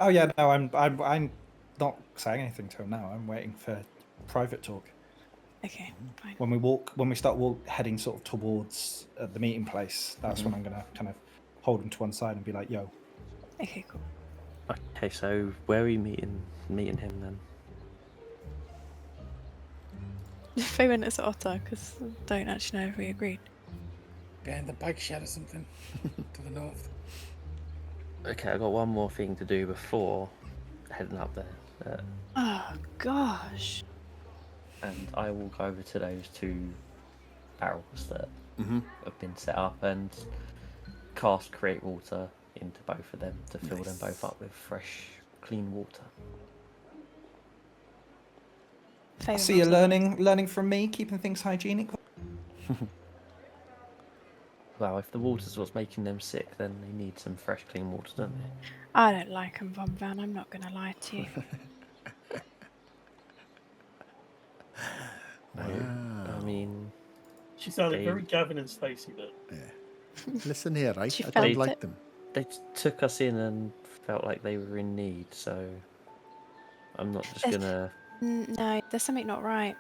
Oh yeah, no, I'm not saying anything to him now. I'm waiting for private talk. Okay, fine. When we start heading sort of towards the meeting place, that's when I'm gonna kind of hold him to one side and be like, "Yo." Okay, cool. Okay, so where are we meeting him then? Faye went as Otter because I don't actually know if we agreed. Behind the bike shed or something to the north. Okay, I got one more thing to do before heading up there. Oh gosh. And I will go over to those 2 barrels that have been set up and cast Create Water into both of them to fill them both up with fresh, clean water. Faye So you're learning from me, keeping things hygienic. Well, if the water's what's making them sick, then they need some fresh, clean water, don't they? I don't like him, Von Van. I'm not going to lie to you. I mean, She sounded They- very Gavin and Stacey there. Yeah. Listen here, right? She I felt don't like it. them. they took us in and felt like they were in need, so I'm not just gonna. No, there's something not right.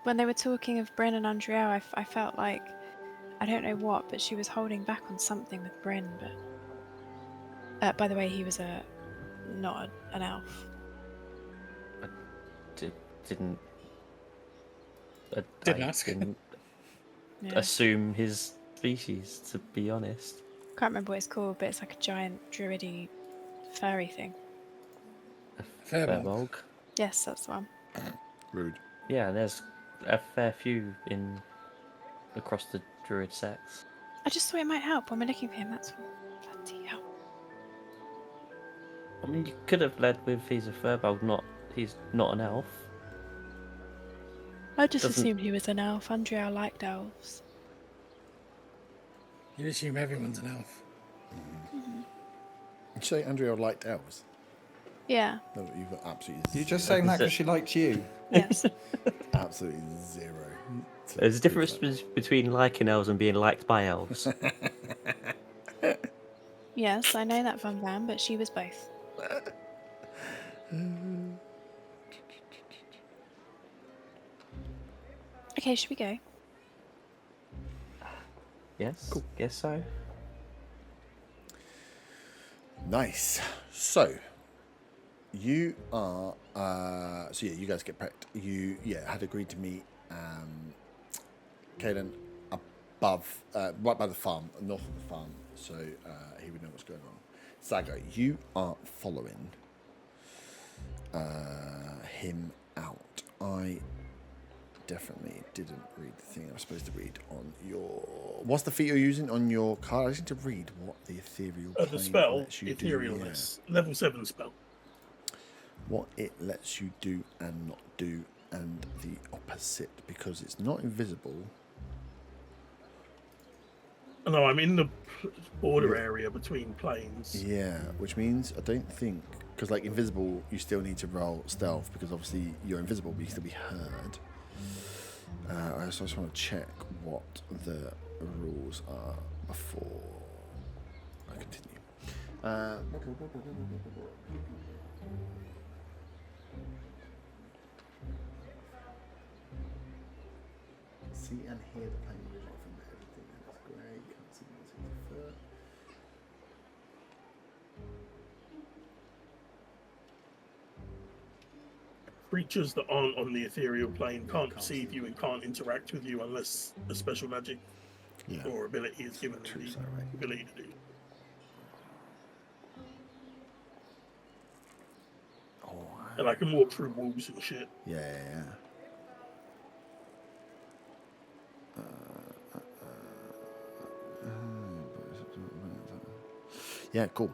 When they were talking of Bryn and Andriel, I felt like, I don't know what, but she was holding back on something with Bryn. But by the way, he was not an elf. Didn't. Didn't ask. Didn't Yeah. assume his species, to be honest. Can't remember what it's called, but it's like a giant druidy furry thing. Firbolg. Firbolg. Yes, that's the one. Rude. Yeah, and there's a fair few across the druid sects. I just thought it might help when we're looking for him. That's all. Bloody hell. I mean, you could have led with he's a Firbolg, he's not an elf. I just Doesn't- assumed he was an elf. Andriel liked elves. You assume everyone's an elf. Did you say Andrea liked elves? Yeah. No, you've got absolutely You're just saying that because she liked you. Yes. absolutely zero. There's a difference between liking elves and being liked by elves. Yes, I know that Von Van, but she was both. Okay, should we go? Yes, Cool. guess so. Nice. So, you are. So yeah, you guys get prepped. You had agreed to meet Caden above, right by the farm, north of the farm, so he would know what's going on. Saga, you are following him out. I definitely didn't read the thing I was supposed to read on your. What's the feat you're using on your card? I just need to read what the ethereal. The plane spell, lets you do, Etherealness, level 7 spell. what it lets you do and not do, and the opposite, because it's not invisible. No, I'm in the border area between planes. Yeah, which means I don't think, because like invisible, you still need to roll stealth because obviously you're invisible, but you can still be heard. I just want to check what the rules are before I continue. See and hear the plane moving from everything. That's great. Can't see the fur. Creatures that aren't on the ethereal plane can't perceive you and can't interact with you unless a special magic Yeah. or ability is given them True, the sorry, right. ability to do. Oh, And I can walk through walls and shit. yeah. Yeah, cool.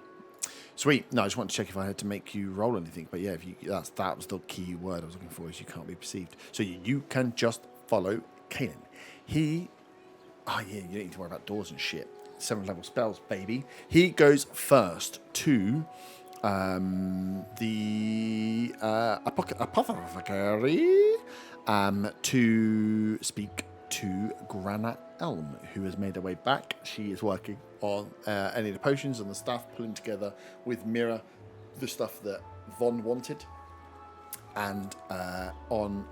Sweet. No, I just want to check if I had to make you roll anything. But yeah, if you that was the key word I was looking for, is you can't be perceived. So you can just follow Kanan. You don't need to worry about doors and shit. 7th level spells, baby. He goes first to the apothecary. to speak to Grana Elm, who has made her way back. She is working on any of the potions and the stuff, pulling together with Mira the stuff that Von wanted. And on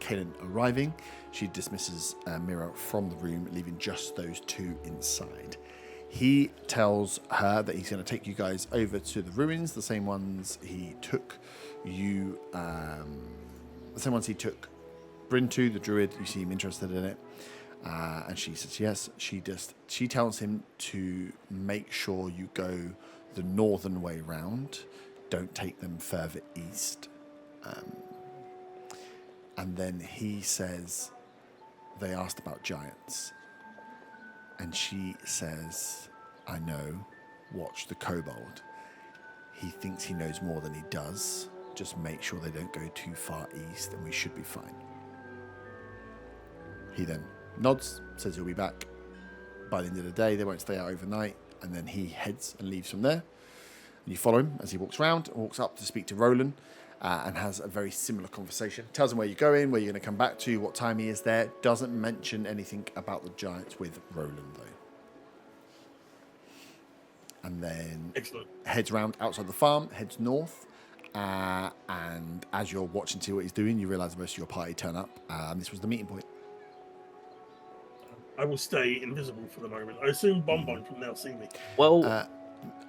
Kaelin arriving, she dismisses Mira from the room, leaving just those two inside. He tells her that he's going to take you guys over to the ruins, the same ones he took you, the same ones he took Bryn to, the Druid. You seem interested in it. And she says yes. She tells him to make sure you go the northern way round. Don't take them further east. And then he says they asked about giants. And she says, I know, watch the kobold. He thinks he knows more than he does. Just make sure they don't go too far east and we should be fine. He then nods, says he'll be back by the end of the day. They won't stay out overnight. And then he heads and leaves from there. And you follow him as he walks around and walks up to speak to Roland and has a very similar conversation. Tells him where you're going, where you're going to come back to, what time he is there. Doesn't mention anything about the giants with Roland, though. And then heads around outside the farm, heads north. And as you're watching to see what he's doing, you realise most of your party turn up. This was the meeting point. I will stay invisible for the moment. I assume Bonbon can now see me. Well,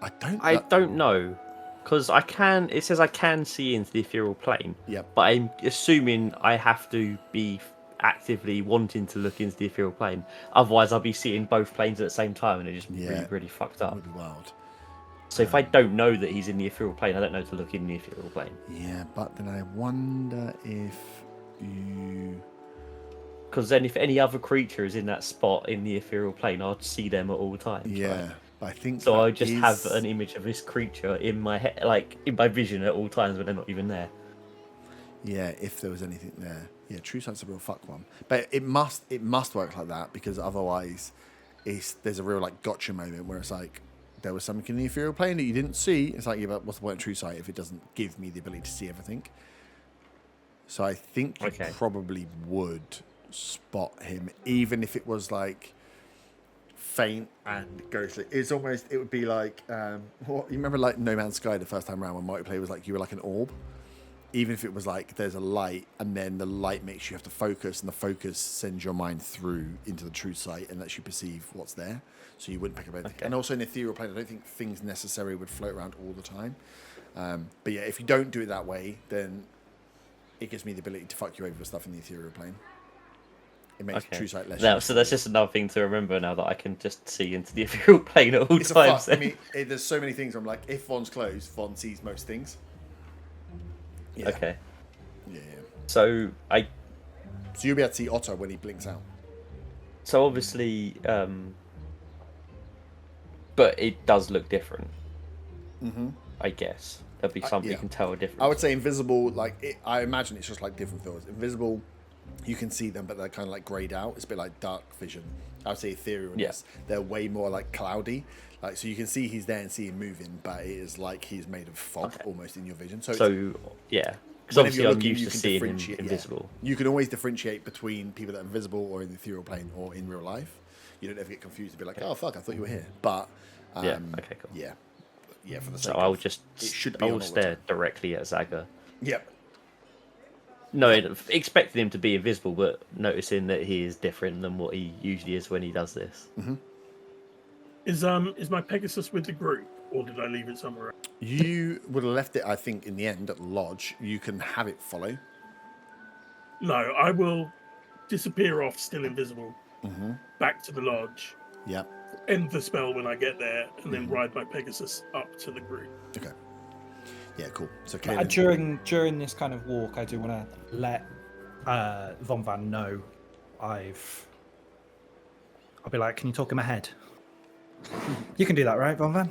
I don't know, because I can. It says I can see into the ethereal plane. Yep. But I'm assuming I have to be actively wanting to look into the ethereal plane. Otherwise, I'll be seeing both planes at the same time, and it just really fucked up. That would be wild. So if I don't know that he's in the ethereal plane, I don't know to look in the ethereal plane. Yeah, but then I wonder if you... Because then if any other creature is in that spot in the ethereal plane, I'd see them at all times. Yeah, right? but I think so. I just have an image of this creature in my head, like in my vision at all times when they're not even there. Yeah, if there was anything there. Yeah, True Sight's a real fuck one. But it must work like that, because otherwise there's a real like gotcha moment where it's like, there was something in the ethereal plane that you didn't see. It's like, yeah, but what's the point of True Sight if it doesn't give me the ability to see everything? So I think you probably would spot him, even if it was like faint and ghostly. It would be like, you remember like No Man's Sky the first time around when multiplayer was like you were like an orb? Even if it was like there's a light and then the light makes you have to focus, and the focus sends your mind through into the True Sight and lets you perceive what's there, so you wouldn't pick up anything. And also in the ethereal plane, I don't think things necessarily would float around all the time. But yeah, if you don't do it that way, then it gives me the ability to fuck you over with stuff in the ethereal plane. It makes True Sight less. No, so that's just another thing to remember now, that I can just see into the ethereal plane at all times. I mean, there's so many things. I'm like, if Von's closed, Von sees most things. Yeah. Okay. Yeah. So you'll be able to see Otto when he blinks out. So obviously, but it does look different. Mm-hmm. I guess there'll be something you can tell a difference. I would say invisible, I imagine it's just like different fields. Invisible, you can see them, but they're kind of like grayed out. It's a bit like dark vision. I would say ethereal. Yes, they're way more like cloudy. Like, so you can see he's there and see him moving, but it is like he's made of fog almost in your vision. So yeah, because obviously I'm used to seeing him invisible. Yeah. You can always differentiate between people that are invisible or in the ethereal plane or in real life. You don't ever get confused and be like, oh fuck, I thought you were here. But yeah, okay, cool. Yeah, for the sake so I'll just stare directly at Zaga. Yep. No, expecting him to be invisible, but noticing that he is different than what he usually is when he does this. Mm-hmm. Is my Pegasus with the group, or did I leave it somewhere else? You would have left it, I think, in the end at the lodge. You can have it follow. No, I will disappear off, still invisible, back to the lodge. Yeah. End the spell when I get there, and then ride my Pegasus up to the group. Okay. Yeah, cool. So during this kind of walk, I do want to let Von Van know I'll be like, can you talk him ahead? You can do that, right, Von Van?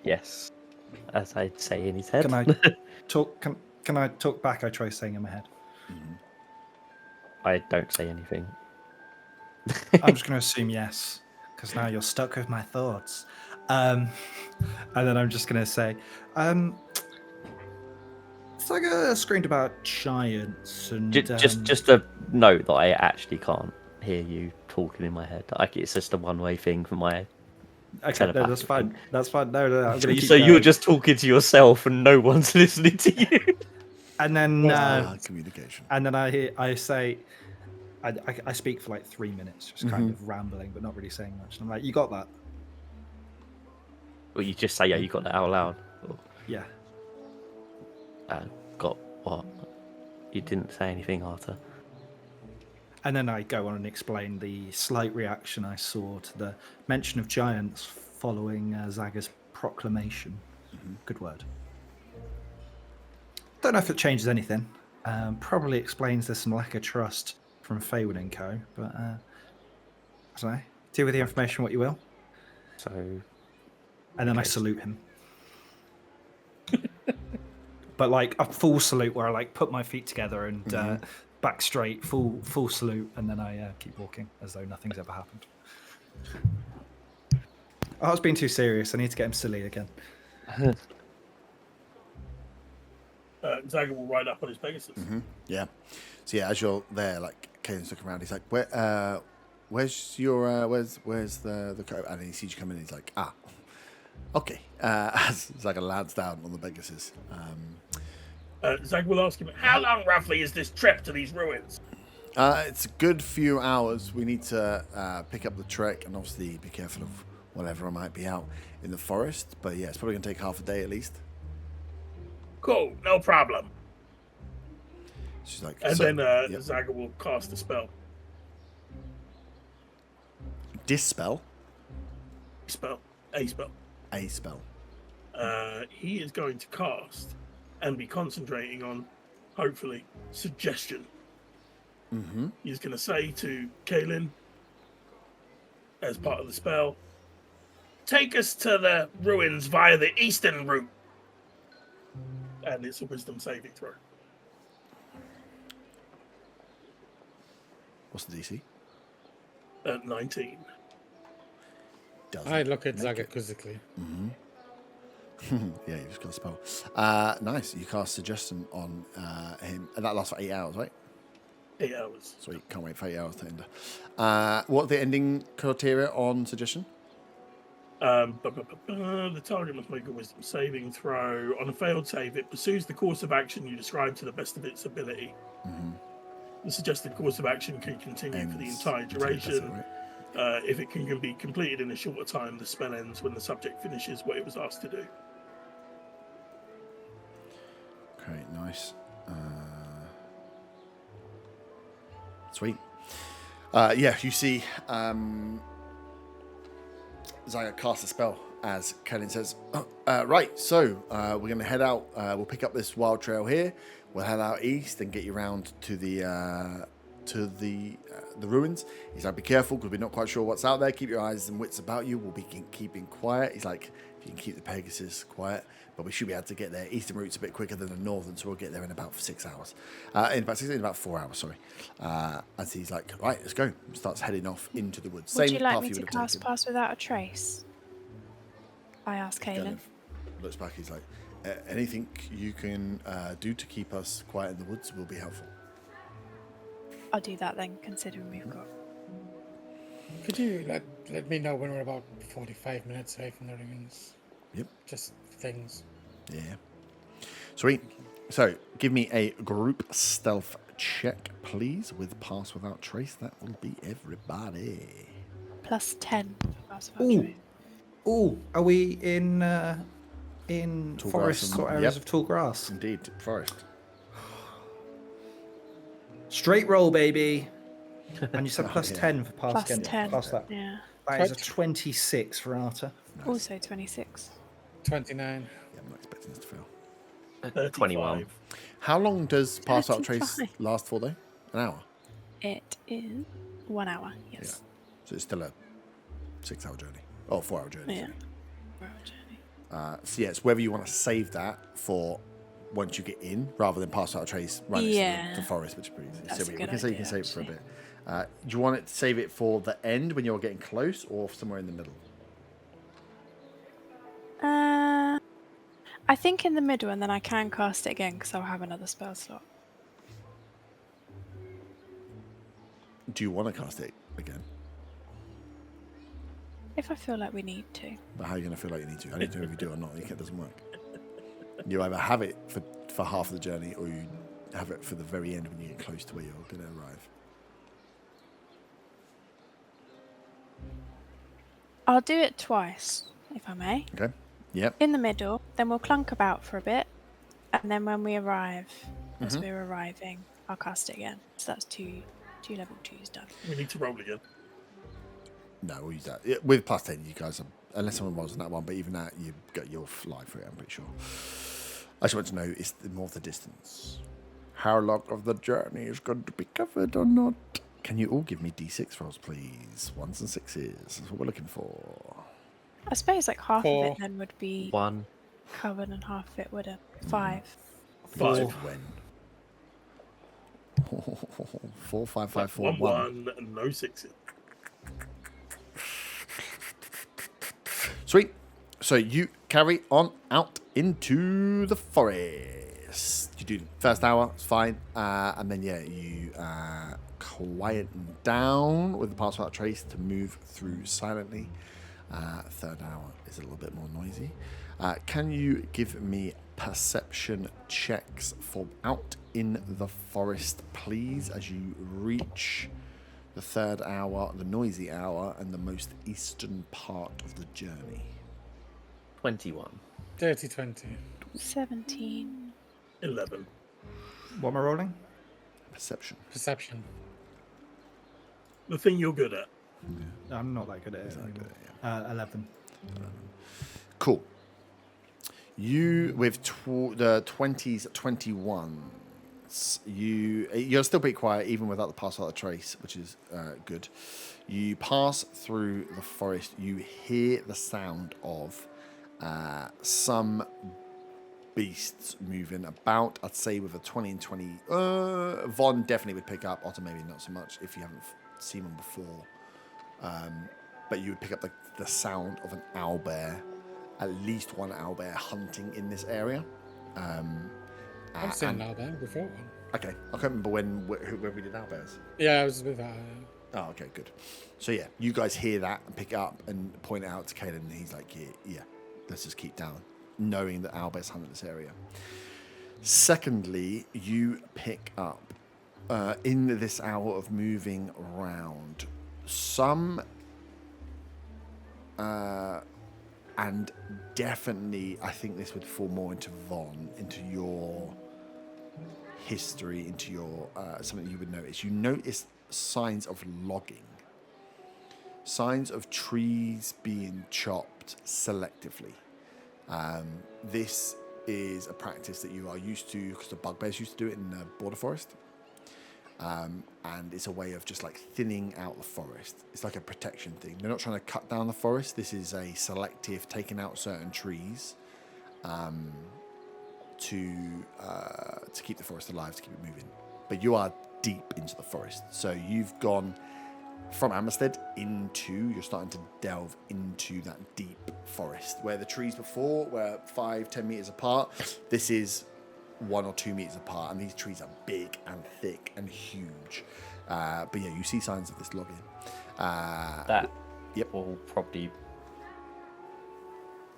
Yes, as I'd say in his head. Can I talk? Can I talk back? I try saying him ahead. I don't say anything. I'm just going to assume yes, because now you're stuck with my thoughts. And then I'm just going to say, Zaga screamed about giants and Just a note that I actually can't hear you talking in my head. Like it's just a one-way thing for my. Okay, no, that's fine. That's fine. No, I'm gonna keep So you're going. just talking to yourself and no one's listening to you. And then Communication. and then I say I speak for like 3 minutes, just kind of rambling, but not really saying much. And I'm like, you got that? Well, you just say, yeah, you got that out loud. Yeah. Got what? You didn't say anything, Arthur. And then I go on and explain the slight reaction I saw to the mention of giants following Zaga's proclamation. Good word. Don't know if it changes anything. Probably explains there's some lack of trust from Feywood and Co. But I don't know. Do with the information what you will. So. And then I salute him. But like a full salute where I like put my feet together and back straight, full salute, and then I keep walking as though nothing's ever happened. I was being too serious. I need to get him silly again. Zaga will ride up on his Pegasus. Yeah. So yeah, as you're there, like Caden's looking around, he's like, where's the coat? And he sees you come in, he's like, okay. As Zaga lands down on the Pegasus. Zaga will ask him, how long roughly is this trip to these ruins? It's a good few hours. We need to pick up the trek and obviously be careful of whatever might be out in the forest. But yeah, it's probably going to take half a day at least. Cool, no problem. She's like, and then Zaga will cast a spell. Dispel? A spell. A spell. He is going to cast and be concentrating on, hopefully, suggestion. He's going to say to Kaelin, as part of the spell, take us to the ruins via the eastern route. And it's a wisdom saving throw. What's the DC? 19. I look at Zaga quizzically. Yeah, you just got a spell. Nice. You cast suggestion on him, and that lasts for 8 hours, right? 8 hours. Sweet. Can't wait for 8 hours to end. What are the ending criteria on suggestion? The target must make a wisdom saving throw. On a failed save, it pursues the course of action you describe to the best of its ability. The suggested course of action can continue for the entire duration. If it can be completed in a shorter time, the spell ends when the subject finishes what it was asked to do. Okay, nice. Sweet. Yeah, you see Zaga cast a spell as Kaelin says, right, so we're going to head out. We'll pick up this wild trail here. We'll head out east and get you round to the ruins. He's like, be careful because we're not quite sure what's out there. Keep your eyes and wits about you. We'll be keeping quiet. He's like, if you can keep the Pegasus quiet, but we should be able to get there. Eastern route's a bit quicker than the northern, so we'll get there in about 6 hours. In about 4 hours, sorry. As he's like, right, let's go. Starts heading off into the woods. Would Same you like path me you to would have cast taken. Pass Without a Trace? I asked Kind Kaelin. of looks back. He's like, anything you can do to keep us quiet in the woods will be helpful. I'll do that then, considering we've got... Could you let me know when we're about 45 minutes away from the ruins? Yep. Just things. Yeah. Sweet. So, give me a group stealth check, please, with Pass Without Trace. That will be everybody. +10 for Pass Without Ooh. Trace. Oh, are we in Tall forests grass and- or areas yep. of tall grass? Indeed, forest. Straight roll, baby. And you said Oh, plus yeah. 10 for pass Plus again. 10. Pass that. Yeah. That is a 26 for Arta. Also 26. 29. Yeah, I'm not expecting this to fail. 35. 21. How long does Pass Without Trace 35. last for, though? An hour? It is 1 hour, yes. So it's still a 6-hour journey. Oh, 4-hour journey. Yeah. sorry. 4 hour journey. So yeah, it's whether you want to save that for once you get in, rather than Pass Without Trace right next Yeah. to the forest, which is pretty easy. That's So a we good can say you can idea, save it for a actually. bit. Do you want it to save it for the end when you're getting close, or somewhere in the middle? I think in the middle, and then I can cast it again because I'll have another spell slot. Do you want to cast it again? If I feel like we need to. But how are you going to feel like you need to? I need to know if you do or not. It doesn't work. You either have it for half of the journey, or you have it for the very end when you get close to where you're going to arrive. I'll do it twice, if I may. Okay. Yep. In the middle, then we'll clunk about for a bit, and then when we arrive, as we're arriving, I'll cast it again. So that's two level 2s done. We need to roll again. No, we'll use that. With plus 10, you guys, unless someone rolls on that one, but even that, you'll fly through it, I'm pretty sure. I just want to know, is more of the distance? How long of the journey is going to be covered or not? Can you all give me d6 rolls, please? 1s and 6s. That's what we're looking for. I suppose like half of 4. it then would be 1. covered and half of it would have 5. 5. When? 4, 5, 5, 4, 1. 1, and no 6s. Sweet. So you carry on out into the forest. You do the first hour, it's fine. And then, you quieten down with the pass without trace to move through silently. Third hour is a little bit more noisy. Can you give me perception checks for out in the forest, please, as you reach the third hour, the noisy hour, and the most eastern part of the journey? 21. Dirty 20. 17. 11. What am I rolling? Perception. Perception. The thing you're good at. I'm not that good at it. Anymore. 11. Cool. You with the 20s, 21s. You're still pretty quiet even without the pass without a trace, which is good. You pass through the forest. You hear the sound of some beasts moving about. I'd say with a 20 and 20. Von definitely would pick up. Otto maybe not so much if you haven't seen them before. But you would pick up the sound of an owlbear. At least one owlbear hunting in this area. I've seen an owlbear before one. Okay, I can't remember when we did owlbears. Yeah, I was with that. Oh, okay, good. So yeah, you guys hear that and pick it up and point it out to Caelan, and he's like, yeah, let's just keep down, knowing that owlbears hunt in this area. Secondly, you pick up in this hour of moving around some and definitely, I think this would fall more into Von, into your history, into your something you would notice. You notice signs of logging, signs of trees being chopped selectively. This is a practice that you are used to because the bugbears used to do it in the border forest. And it's a way of just like thinning out the forest. It's like a protection thing. They're not trying to cut down the forest. This is a selective taking out certain trees to keep the forest alive, to keep it moving. But you are deep into the forest. So you've gone from Amberstead you're starting to delve into that deep forest where the trees before were 5-10 meters apart. This is 1 or 2 meters apart, and these trees are big and thick and huge. But yeah, you see signs of this logging. That Yep. will probably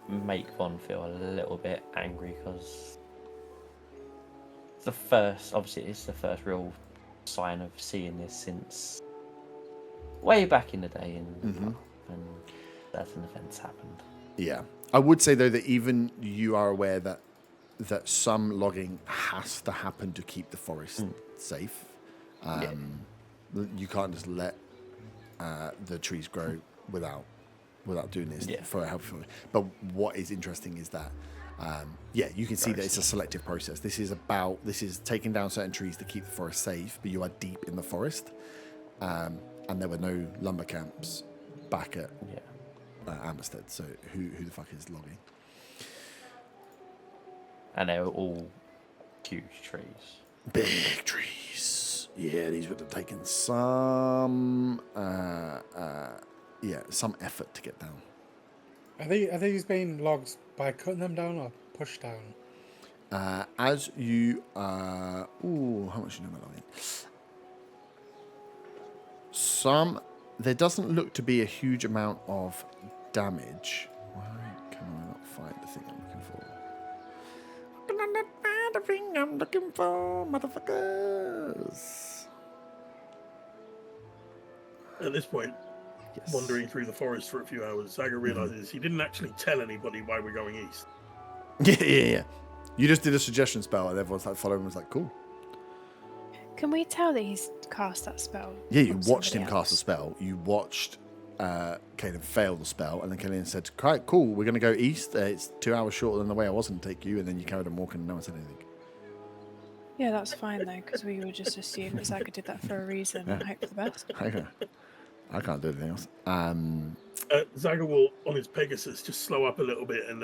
make one feel a little bit angry because it's the first real sign of seeing this since way back in the day when certain events happened. Yeah, I would say though that even you are aware that some logging has to happen to keep the forest safe. You can't just let the trees grow without doing this for a healthy. But what is interesting is that you can see that it's a selective process. This is taking down certain trees to keep the forest safe, but you are deep in the forest, and there were no lumber camps back at Amberstead. So who the fuck is logging? And they were all huge trees. Big trees. Yeah, these would have taken some effort to get down. Are these being logged by cutting them down or pushed down? As you ooh, how much do you know about logging? There doesn't look to be a huge amount of damage. Why can I not find the thing I'm looking for? Can I not find the thing I'm looking for, motherfuckers? At this point, Yes. wandering through the forest for a few hours, Zaga realizes he didn't actually tell anybody why we're going east. Yeah. You just did a suggestion spell, and everyone's like following. Was like, cool. Can we tell that he's cast that spell? Yeah, you from watched him somebody cast a else? spell. You watched Caden fail the spell, and then Caden said, "Right, cool. We're going to go east. It's 2 hours shorter than the way I was going to take you." And then you carried on walking, and no one said anything. Yeah, that's fine though, because we would just assume that Zaga did that for a reason and hope for the best. I can't do anything else. Zaga will, on his Pegasus, just slow up a little bit and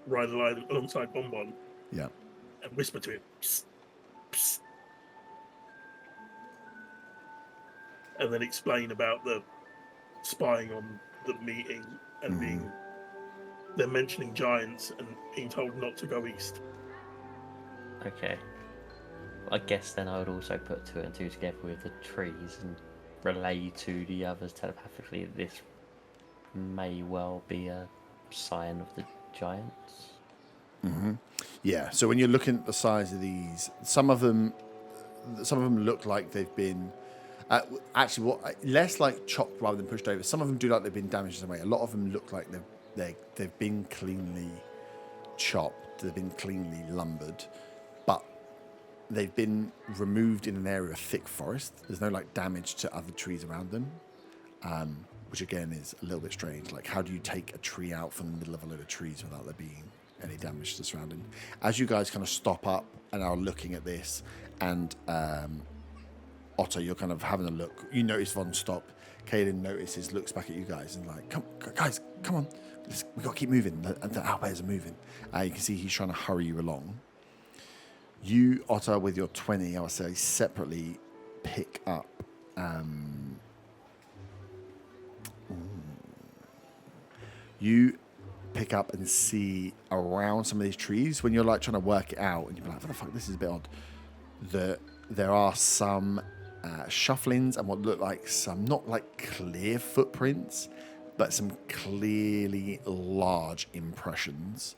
ride alongside Bonbon Yeah. and whisper to him, psst, psst. And then explain about the spying on the meeting and they're mentioning giants and being told not to go east. Okay. I guess then I would also put 2 and 2 together with the trees and relay to the others telepathically that this may well be a sign of the giants. Yeah. So when you're looking at the size of these, some of them look like they've been. Actually, less like chopped rather than pushed over. Some of them do like they've been damaged in some way. A lot of them look like they've been cleanly chopped. They've been cleanly lumbered, but they've been removed in an area of thick forest. There's no like damage to other trees around them, which again is a little bit strange. Like, how do you take a tree out from the middle of a load of trees without there being any damage to the surrounding? As you guys kind of stop up and are looking at this, and Otto, you're kind of having a look. You notice Von stop. Caden notices, looks back at you guys, and like, come on. We got to keep moving. The outbears are moving. You can see he's trying to hurry you along. You, Otto, with your 20, I would say, separately pick up. You pick up and see around some of these trees when you're like trying to work it out, and you're like, what the fuck, this is a bit odd. There are some shufflings and what look like some, not like clear footprints, but some clearly large impressions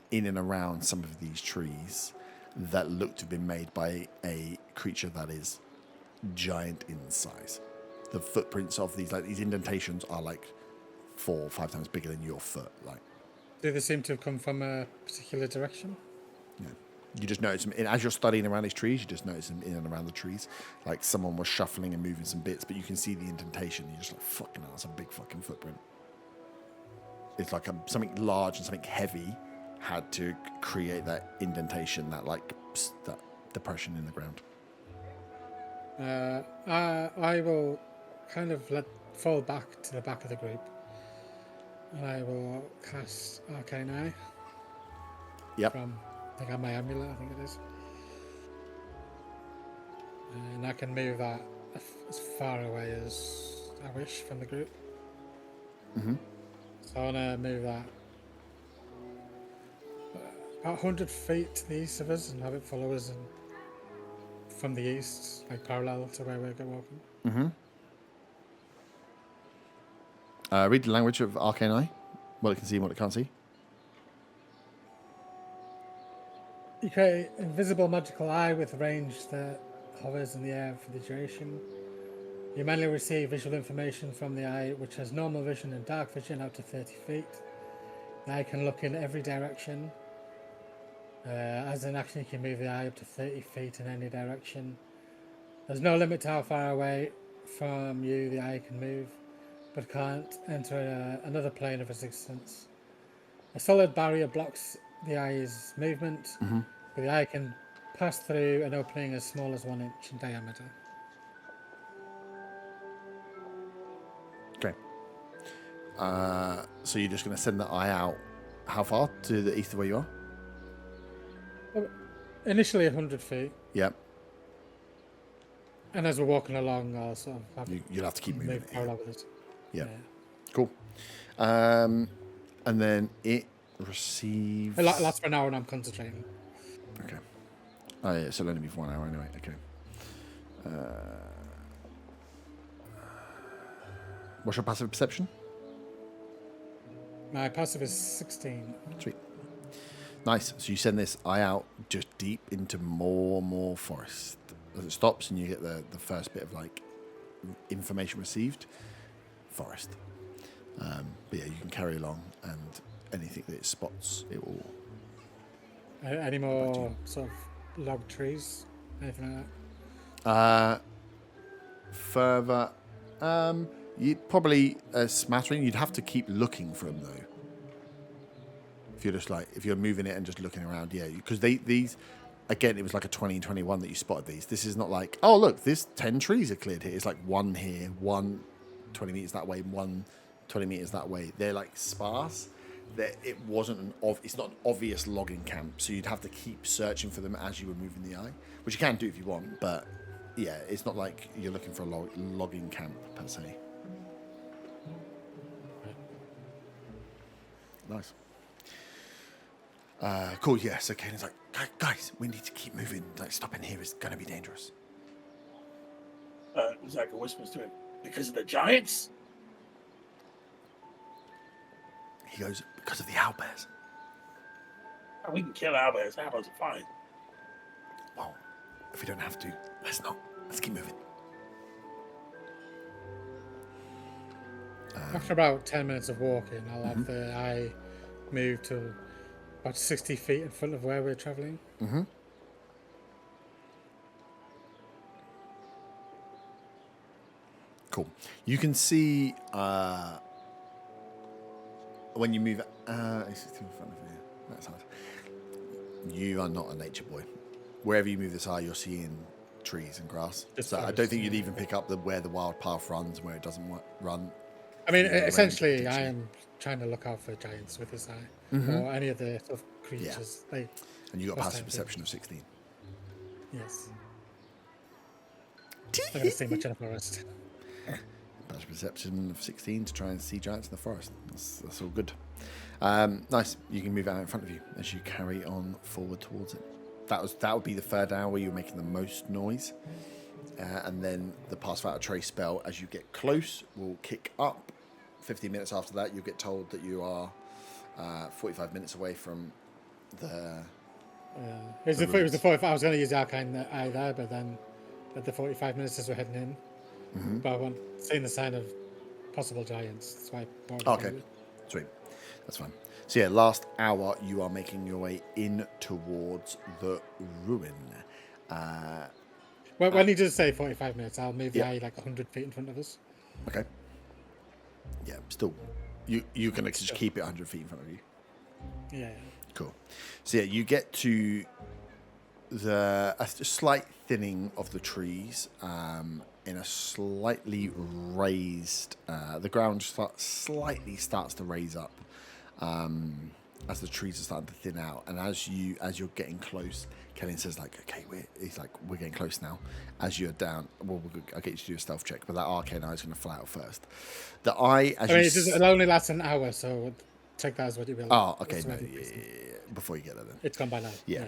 in and around some of these trees that look to have been made by a creature that is giant in size. The footprints of these indentations are like 4 or 5 times bigger than your foot. Like, Do they seem to have come from a particular direction? yeah. You just notice them, and as you're studying around these trees, you just notice them in and around the trees. Like someone was shuffling and moving some bits, but you can see the indentation. You're just like, fucking hell, that's a big fucking footprint. It's like something large and something heavy had to create that indentation, that depression in the ground. I will kind of fall back to the back of the group, and I will cast Arcane Eye. Yep. From, I think, on my amulet, I think it is. And I can move that as far away as I wish from the group. Mm-hmm. So I want to move that about 100 feet to the east of us and have it follow us and from the east, like parallel to where we're walking. Mm-hmm. Read the language of Arcane Eye. What it can see and what it can't see. You create an invisible magical eye with range that hovers in the air for the duration. You manually receive visual information from the eye, which has normal vision and dark vision out to 30 feet. The eye can look in every direction. As an action, you can move the eye up to 30 feet in any direction. There's no limit to how far away from you the eye can move, but can't enter another plane of existence. A solid barrier blocks the eye's movement, but the eye can pass through an opening as small as 1 inch in diameter. Okay. So you're just going to send the eye out how far? To the east of where you are? Initially 100 feet, Yep. and as we're walking along, I'll sort of You'll have to keep moving move it. parallel with it. Yeah. Cool. And And then it receives. It lasts for an hour and I'm concentrating. Okay. Oh yeah, so it'll only be for 1 hour anyway. Okay. What's your passive perception? My passive is 16. Sweet. Nice. So you send this eye out just deep into more forest. As it stops and you get the first bit of like information received, forest. But yeah, you can carry along, and anything that it spots, it will. Any more sort of log trees? Anything like that? Further, you probably a smattering. You'd have to keep looking for them though. If you're just like, if you're moving it and just looking around, yeah, because these, again, it was like a 20 and 21 that you spotted these. This is not like, oh look, this 10 trees are cleared here. It's like one here, one 20 meters that way, one 20 meters that way. They're like sparse. It wasn't it's not an obvious logging camp, so you'd have to keep searching for them as you were moving the eye, which you can do if you want, but yeah, it's not like you're looking for a logging camp per se. Nice. Cool. Yeah. So Kanan's like, guys, we need to keep moving. Like, stopping here is going to be dangerous. Zaga whispers to him, because of the giants? He goes, because of the owlbears. Oh, we can kill owlbears. Owlbears are fine. Well, if we don't have to, let's not. Let's keep moving. After about 10 minutes of walking, I'll have the eye move to about 60 feet in front of where we're travelling. Mm-hmm. Cool. You can see when you move. It's in front of you. That's hard. You are not a nature boy. Wherever you move this eye, you're seeing trees and grass. So I don't think you'd even pick up where the wild path runs and where it doesn't run. I mean, essentially, I am trying to look out for giants with this eye, or any of the sort of creatures. Yeah. And you got a passive perception of 16. Yes. I'm going to see much in the forest. Passive perception of 16 to try and see giants in the forest. That's all good. Nice. You can move out in front of you as you carry on forward towards it. That would be the third hour where you're making the most noise. And then the pass without a trace spell, as you get close, will kick up. 15 minutes after that, you'll get told that you are 45 minutes away from the... It was the 45. I was going to use the arcane eye there, but then at the 45 minutes as we're heading in. But I want seeing the sign of possible giants. That's why I brought it. Okay, sweet. That's fine. So yeah, last hour, you are making your way in towards the ruin. When you just say 45 minutes, I'll move the eye like 100 feet in front of us. Okay. Yeah, still, you're going to just keep it 100 feet in front of you. Yeah. Cool. So yeah, you get to a slight thinning of the trees in a slightly raised... the ground slightly starts to raise up as the trees are starting to thin out. And as you're getting close, Kenny says, like, okay, we're getting close now. As you're down, well, I'll get you to do a stealth check, but that arcane eye is going to fly out first. The eye... It only lasts an hour, so take that as what you will. Oh, okay. No, yeah. Before you get there then. It's gone by now. Yeah.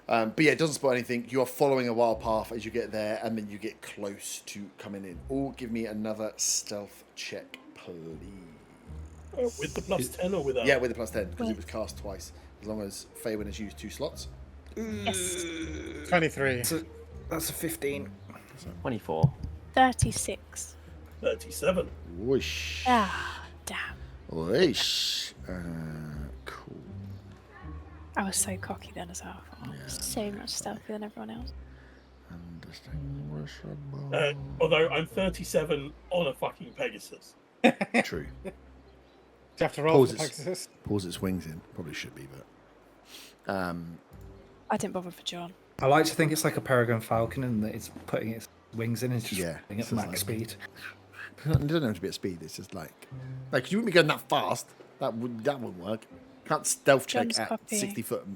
But yeah, it doesn't spot anything. You are following a wild path as you get there, and then you get close to coming in. Or give me another stealth check, please. With the plus 10 or without? Yeah, with the plus 10, because it was cast twice. As long as Faywin has used 2 slots. Yes. 23. That's a 15. 24. 36. 37. Whoosh. Ah, damn. Whoosh. Cool. I was so cocky then as well. So much stealthier than everyone else. Although I'm 37 on a fucking Pegasus. True. Do you have to roll Pause for Pegasus? Pulls its wings in. Probably should be, but... I didn't bother for John. I like to think it's like a peregrine falcon and that it's putting its wings in and just Yeah, flying at so it's max like- speed. It doesn't have to be at speed. It's just like you wouldn't be going that fast. That wouldn't work. Can't stealth check John's at copying. 60 foot.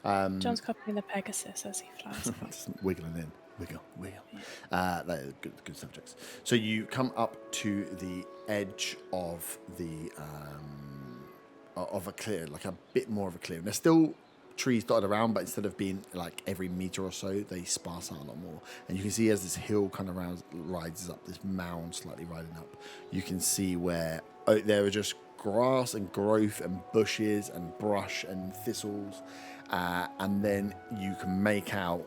John's copying the Pegasus as he flies. Just wiggling in They're good subjects. So you come up to the edge of the of a clear, like a bit more of a clearing. There's still trees dotted around, but instead of being like every meter or so, they sparse out a lot more. And you can see as this hill kind of rises up, this mound slightly riding up, you can see where there are just grass and growth and bushes and brush and thistles, and then you can make out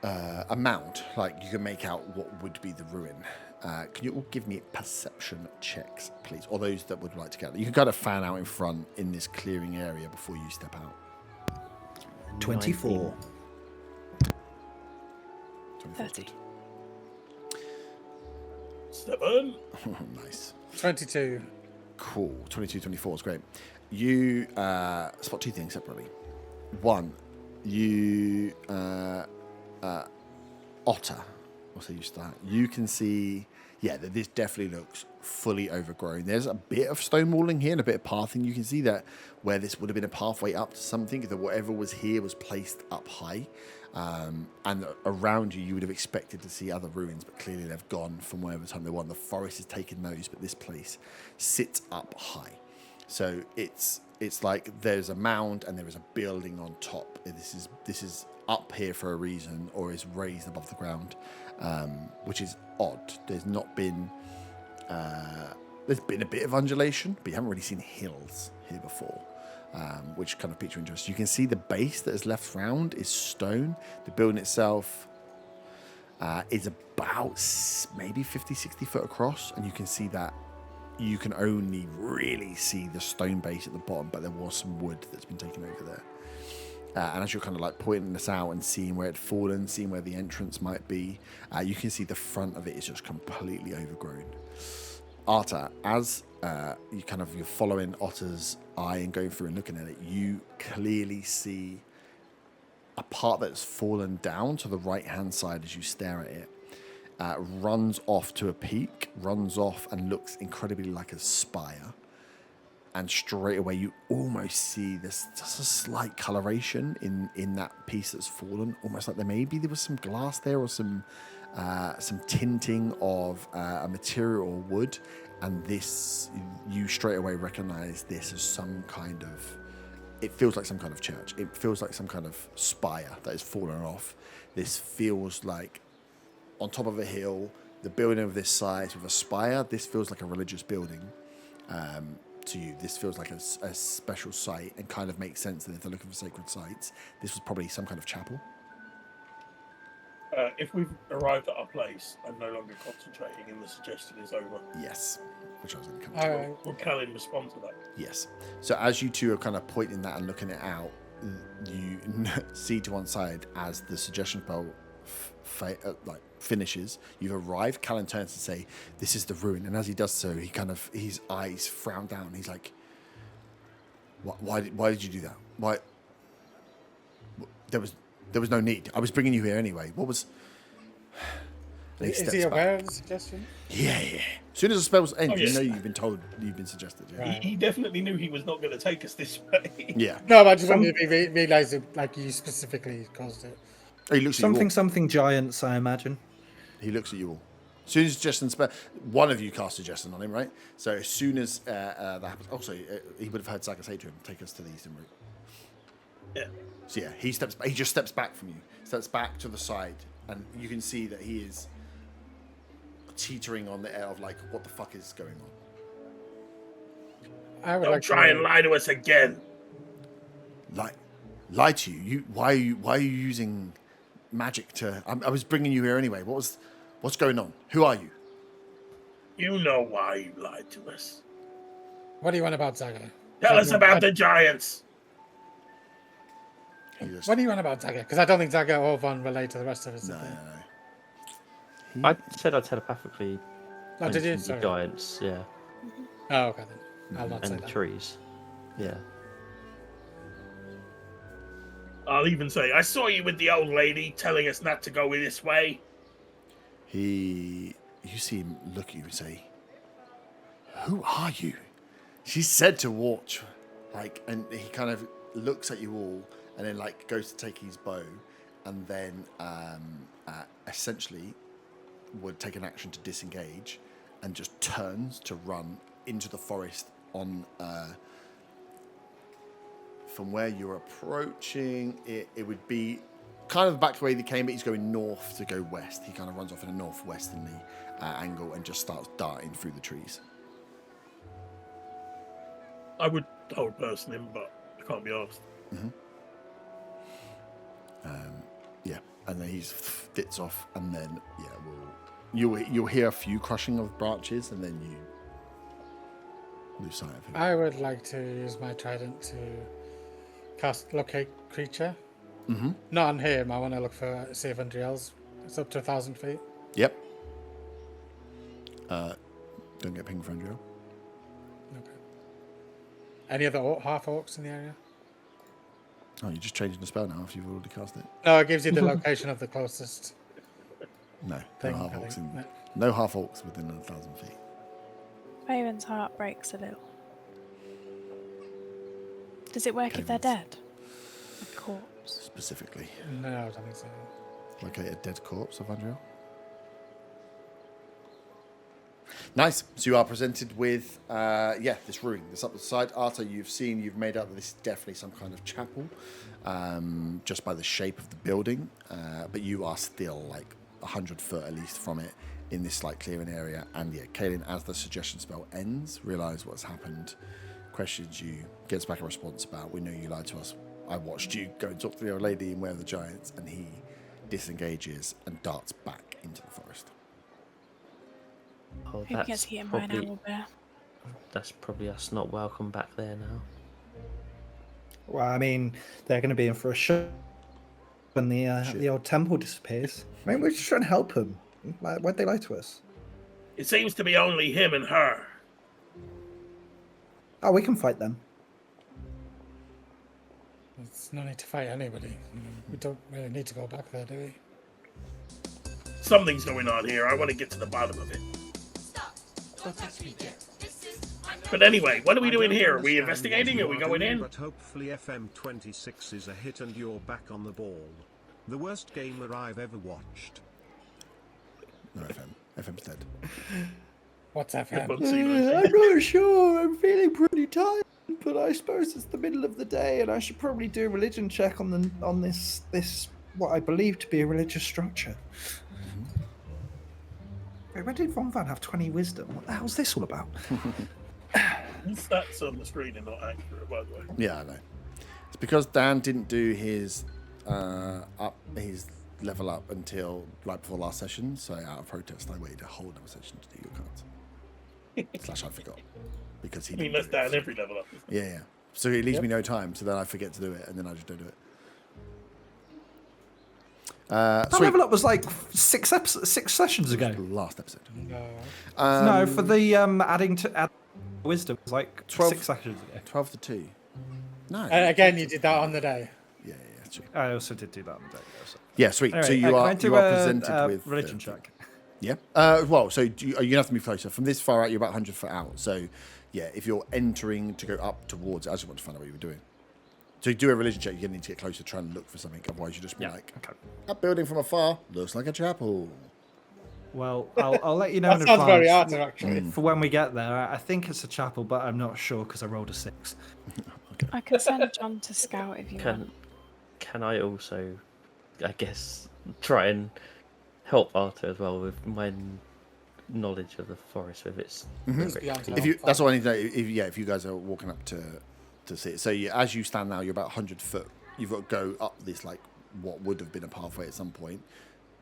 a mound. Like you can make out what would be the ruin. Can you all give me perception checks, please? Or those that would like to get. You can kind of fan out in front in this clearing area before you step out. 24. 30. 7. Nice. 22. Cool. 22, 24 is great. You spot two things separately. One, you Otter. What's the use of that? You can see, that this definitely looks fully overgrown. There's a bit of stone walling here and a bit of pathing. You can see that where this would have been a pathway up to something, that whatever was here was placed up high. And around you would have expected to see other ruins, but clearly they've gone from wherever time they want. The forest has taken those, but this place sits up high. So it's like there's a mound and there is a building on top. This is up here for a reason, or is raised above the ground, which is odd. There's not been there's been a bit of undulation, but you haven't really seen hills here before, which kind of piques your interest. You can see the base that is left round is stone. The building itself is about maybe 50, 60 foot across, and you can see that you can only really see the stone base at the bottom, but there was some wood that's been taken over there. And as you're kind of like pointing this out and seeing where it'd fallen, seeing where the entrance might be, you can see the front of it is just completely overgrown. Arta, as you're following Otter's eye and going through and looking at it, you clearly see a part that's fallen down to the right-hand side as you stare at it. Runs off to a peak, runs off and looks incredibly like a spire. And straight away, you almost see this just a slight coloration in that piece that's fallen, almost like there was some glass there or some tinting of a material or wood. And this, you straight away recognize this as some kind of. It feels like some kind of church. It feels like some kind of spire that has fallen off. This feels like on top of a hill, the building of this size with a spire. This feels like a religious building. To you, this feels like a special site, and kind of makes sense that if they're looking for sacred sites, this was probably some kind of chapel. If we've arrived at our place, I'm no longer concentrating, and the suggestion is over. Yes, which I was going to come to. Will Callum respond to that? Yes. So as you two are kind of pointing that and looking it out, you see to one side as the suggestion spell finishes. You've arrived. Callan turns to say, "This is the ruin," and as he does so, his eyes frown down. He's like, "Why did you do that? Why? There was no need. I was bringing you here anyway. What was?" Is he aware of the suggestion? Yeah. As soon as the spell's end, yes. You know you've been told, you've been suggested. Yeah. Right. He definitely knew he was not going to take us this way. Yeah. No, but I just wondered if he realised it, like you specifically caused it. Oh, he looks at you all. Something giants, I imagine. He looks at you all. As soon as Justin one of you cast suggestion on him, right? So as soon as that happens, also he would have heard Saga say to him, "Take us to the eastern route." Yeah. So yeah, he just steps back from you, steps back to the side, and you can see that he is teetering on the air of like, what the fuck is going on? I would Don't like try to and lie to us again. Lie to you? Why are you using magic to? I was bringing you here anyway. What's going on? Who are you? You know why you lied to us. What do you want about Zaga? Tell us about the giants. What do you want about Zaga? Because I don't think Zaga or Von relate to the rest of us. No. I said I telepathically Oh, did you? mentioned the Sorry. giants, yeah, Oh, okay then. I'll not say and that. trees, yeah. I'll even say, I saw you with the old lady telling us not to go this way. You see him look at you and say, "Who are you?" She said to watch, and he kind of looks at you all, and then goes to take his bow, and then essentially would take an action to disengage and just turns to run into the forest on from where you're approaching. It would be kind of back the way they came, but he's going north to go west. He kind of runs off in a northwesterly angle and just starts darting through the trees. I would burst him, but I can't be asked. Yeah, and then he flits off, and then you'll hear a few crushing of branches, and then you lose sight of him. I would like to use my trident to cast locate creature. Not on him. I want to look for save Andriel's. It's up to 1,000 feet. Yep. Don't get pinged for Andriel. Okay. Any other half orcs in the area? Oh, you're just changing the spell now after you've already cast it? No, it gives you the location of the closest. No, thing, no half orcs no. no half orcs within 1,000 feet. Faerun's heart breaks a little. Does it work if they're dead? A corpse. Specifically. No, I don't think so. Locate a dead corpse of Andriel. Nice. So you are presented with, this ruin. This up the side. Arthur, you've made out that this is definitely some kind of chapel, just by the shape of the building. But you are still like 100 foot at least from it in this like clearing area. And yeah, Kaelin, as the suggestion spell ends, realise what's happened, questions you, gets back a response about, we know you lied to us. I watched you go and talk to the old lady in Where of the Giants, and he disengages and darts back into the forest. Oh, Who gets eaten by an owl bear? That's probably us not welcome back there now. Well, I mean, they're going to be in for a show when the old temple disappears. I mean, we're just trying to help them. Why'd they lie to us? It seems to be only him and her. Oh, we can fight them. There's no need to fight anybody. We don't really need to go back there, do we? Something's going on here. I want to get to the bottom of it. But anyway, what are we doing here? Are we investigating? Are we going in? But hopefully FM26 is a hit and you're back on the ball. The worst gamer I've ever watched. No, FM's dead. What's FM? I'm not sure. I'm feeling pretty tired, but I suppose it's the middle of the day, and I should probably do a religion check on this what I believe to be a religious structure. Wait, when did Von Van have 20 wisdom? What the hell's this all about? His stats on the screen are not accurate, by the way. Yeah, I know. It's because Dan didn't do his his level up until right before last session, so out of protest I waited a whole other session to do your cards. / I forgot. Because he I mean, that's Dan every level up. Yeah. So it leaves me no time, so then I forget to do it, and then I just don't do it. That level up was like six sessions ago. Last episode. No, for the adding wisdom, it was like 6 sessions ago. 12 to 2. No. Again, you did that on the day. Yeah, that's true. I also did do that on the day. So. Yeah, sweet. Anyway, so you can are I do presented with religion check. Yeah. Well, so you're gonna have to move closer. From this far out, you're about 100 foot out. So, yeah, if you're entering to go up towards it, I just want to find out what you were doing. So you do a religion check, you're gonna need to get closer, try and look for something. Otherwise, you just be like, that building from afar looks like a chapel. Well, I'll let you know That in sounds advance very Arthur, actually. for when we get there. I think it's a chapel, but I'm not sure because I rolled a 6. I can send John to scout if you want. Can I also, I guess, try and help Arthur as well with my knowledge of the forest with its That's all I need to know. If you guys are walking up to see it. So as you stand now, you're about 100 foot. You've got to go up this like what would have been a pathway at some point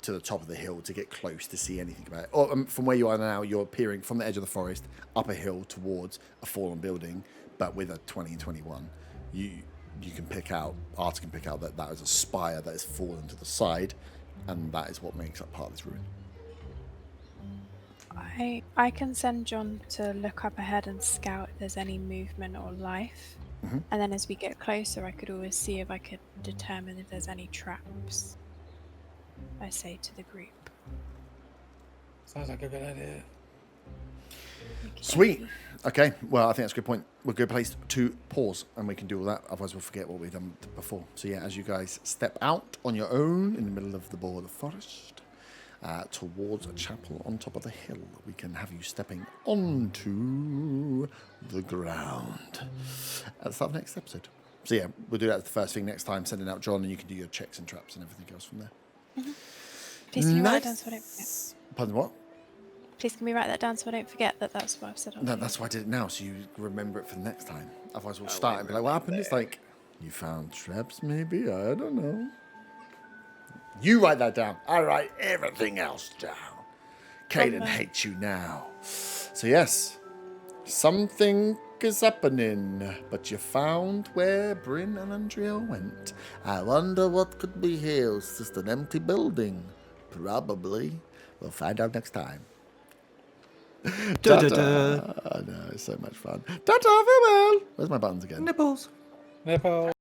to the top of the hill to get close to see anything about it. Or from where you are now, you're peering from the edge of the forest up a hill towards a fallen building, but with a 20 and 21, you can pick out. Arthur can pick out that is a spire that has fallen to the side, and that is what makes up part of this ruin. I can send John to look up ahead and scout if there's any movement or life. And then as we get closer, I could always see if I could determine if there's any traps. I say to the group. Sounds like a good idea. Sweet. Okay, well, I think that's a good point. We're a good place to pause, and we can do all that. Otherwise, we'll forget what we've done before. So, yeah, as you guys step out on your own in the middle of the border forest towards a chapel on top of the hill, we can have you stepping onto the ground at the start of next episode. So, yeah, we'll do that as the first thing next time, sending out John, and you can do your checks and traps and everything else from there. Please can you write that down so I don't forget? Pardon, what? Please can we write that down so I don't forget that that's what I've said. No, that's why I did it now, so you remember it for the next time. Otherwise, we'll start and be like, what happened? It's like, you found traps, maybe? I don't know. You write that down. I write everything else down. Caden hates you now. So, yes, something is happening, but you found where Bryn and Andrea went. I wonder what could be here. It's just an empty building. Probably. We'll find out next time. Ta-ta. Oh, no, it's so much fun. Ta-ta, farewell. Where's my buttons again? Nipples. Nipple.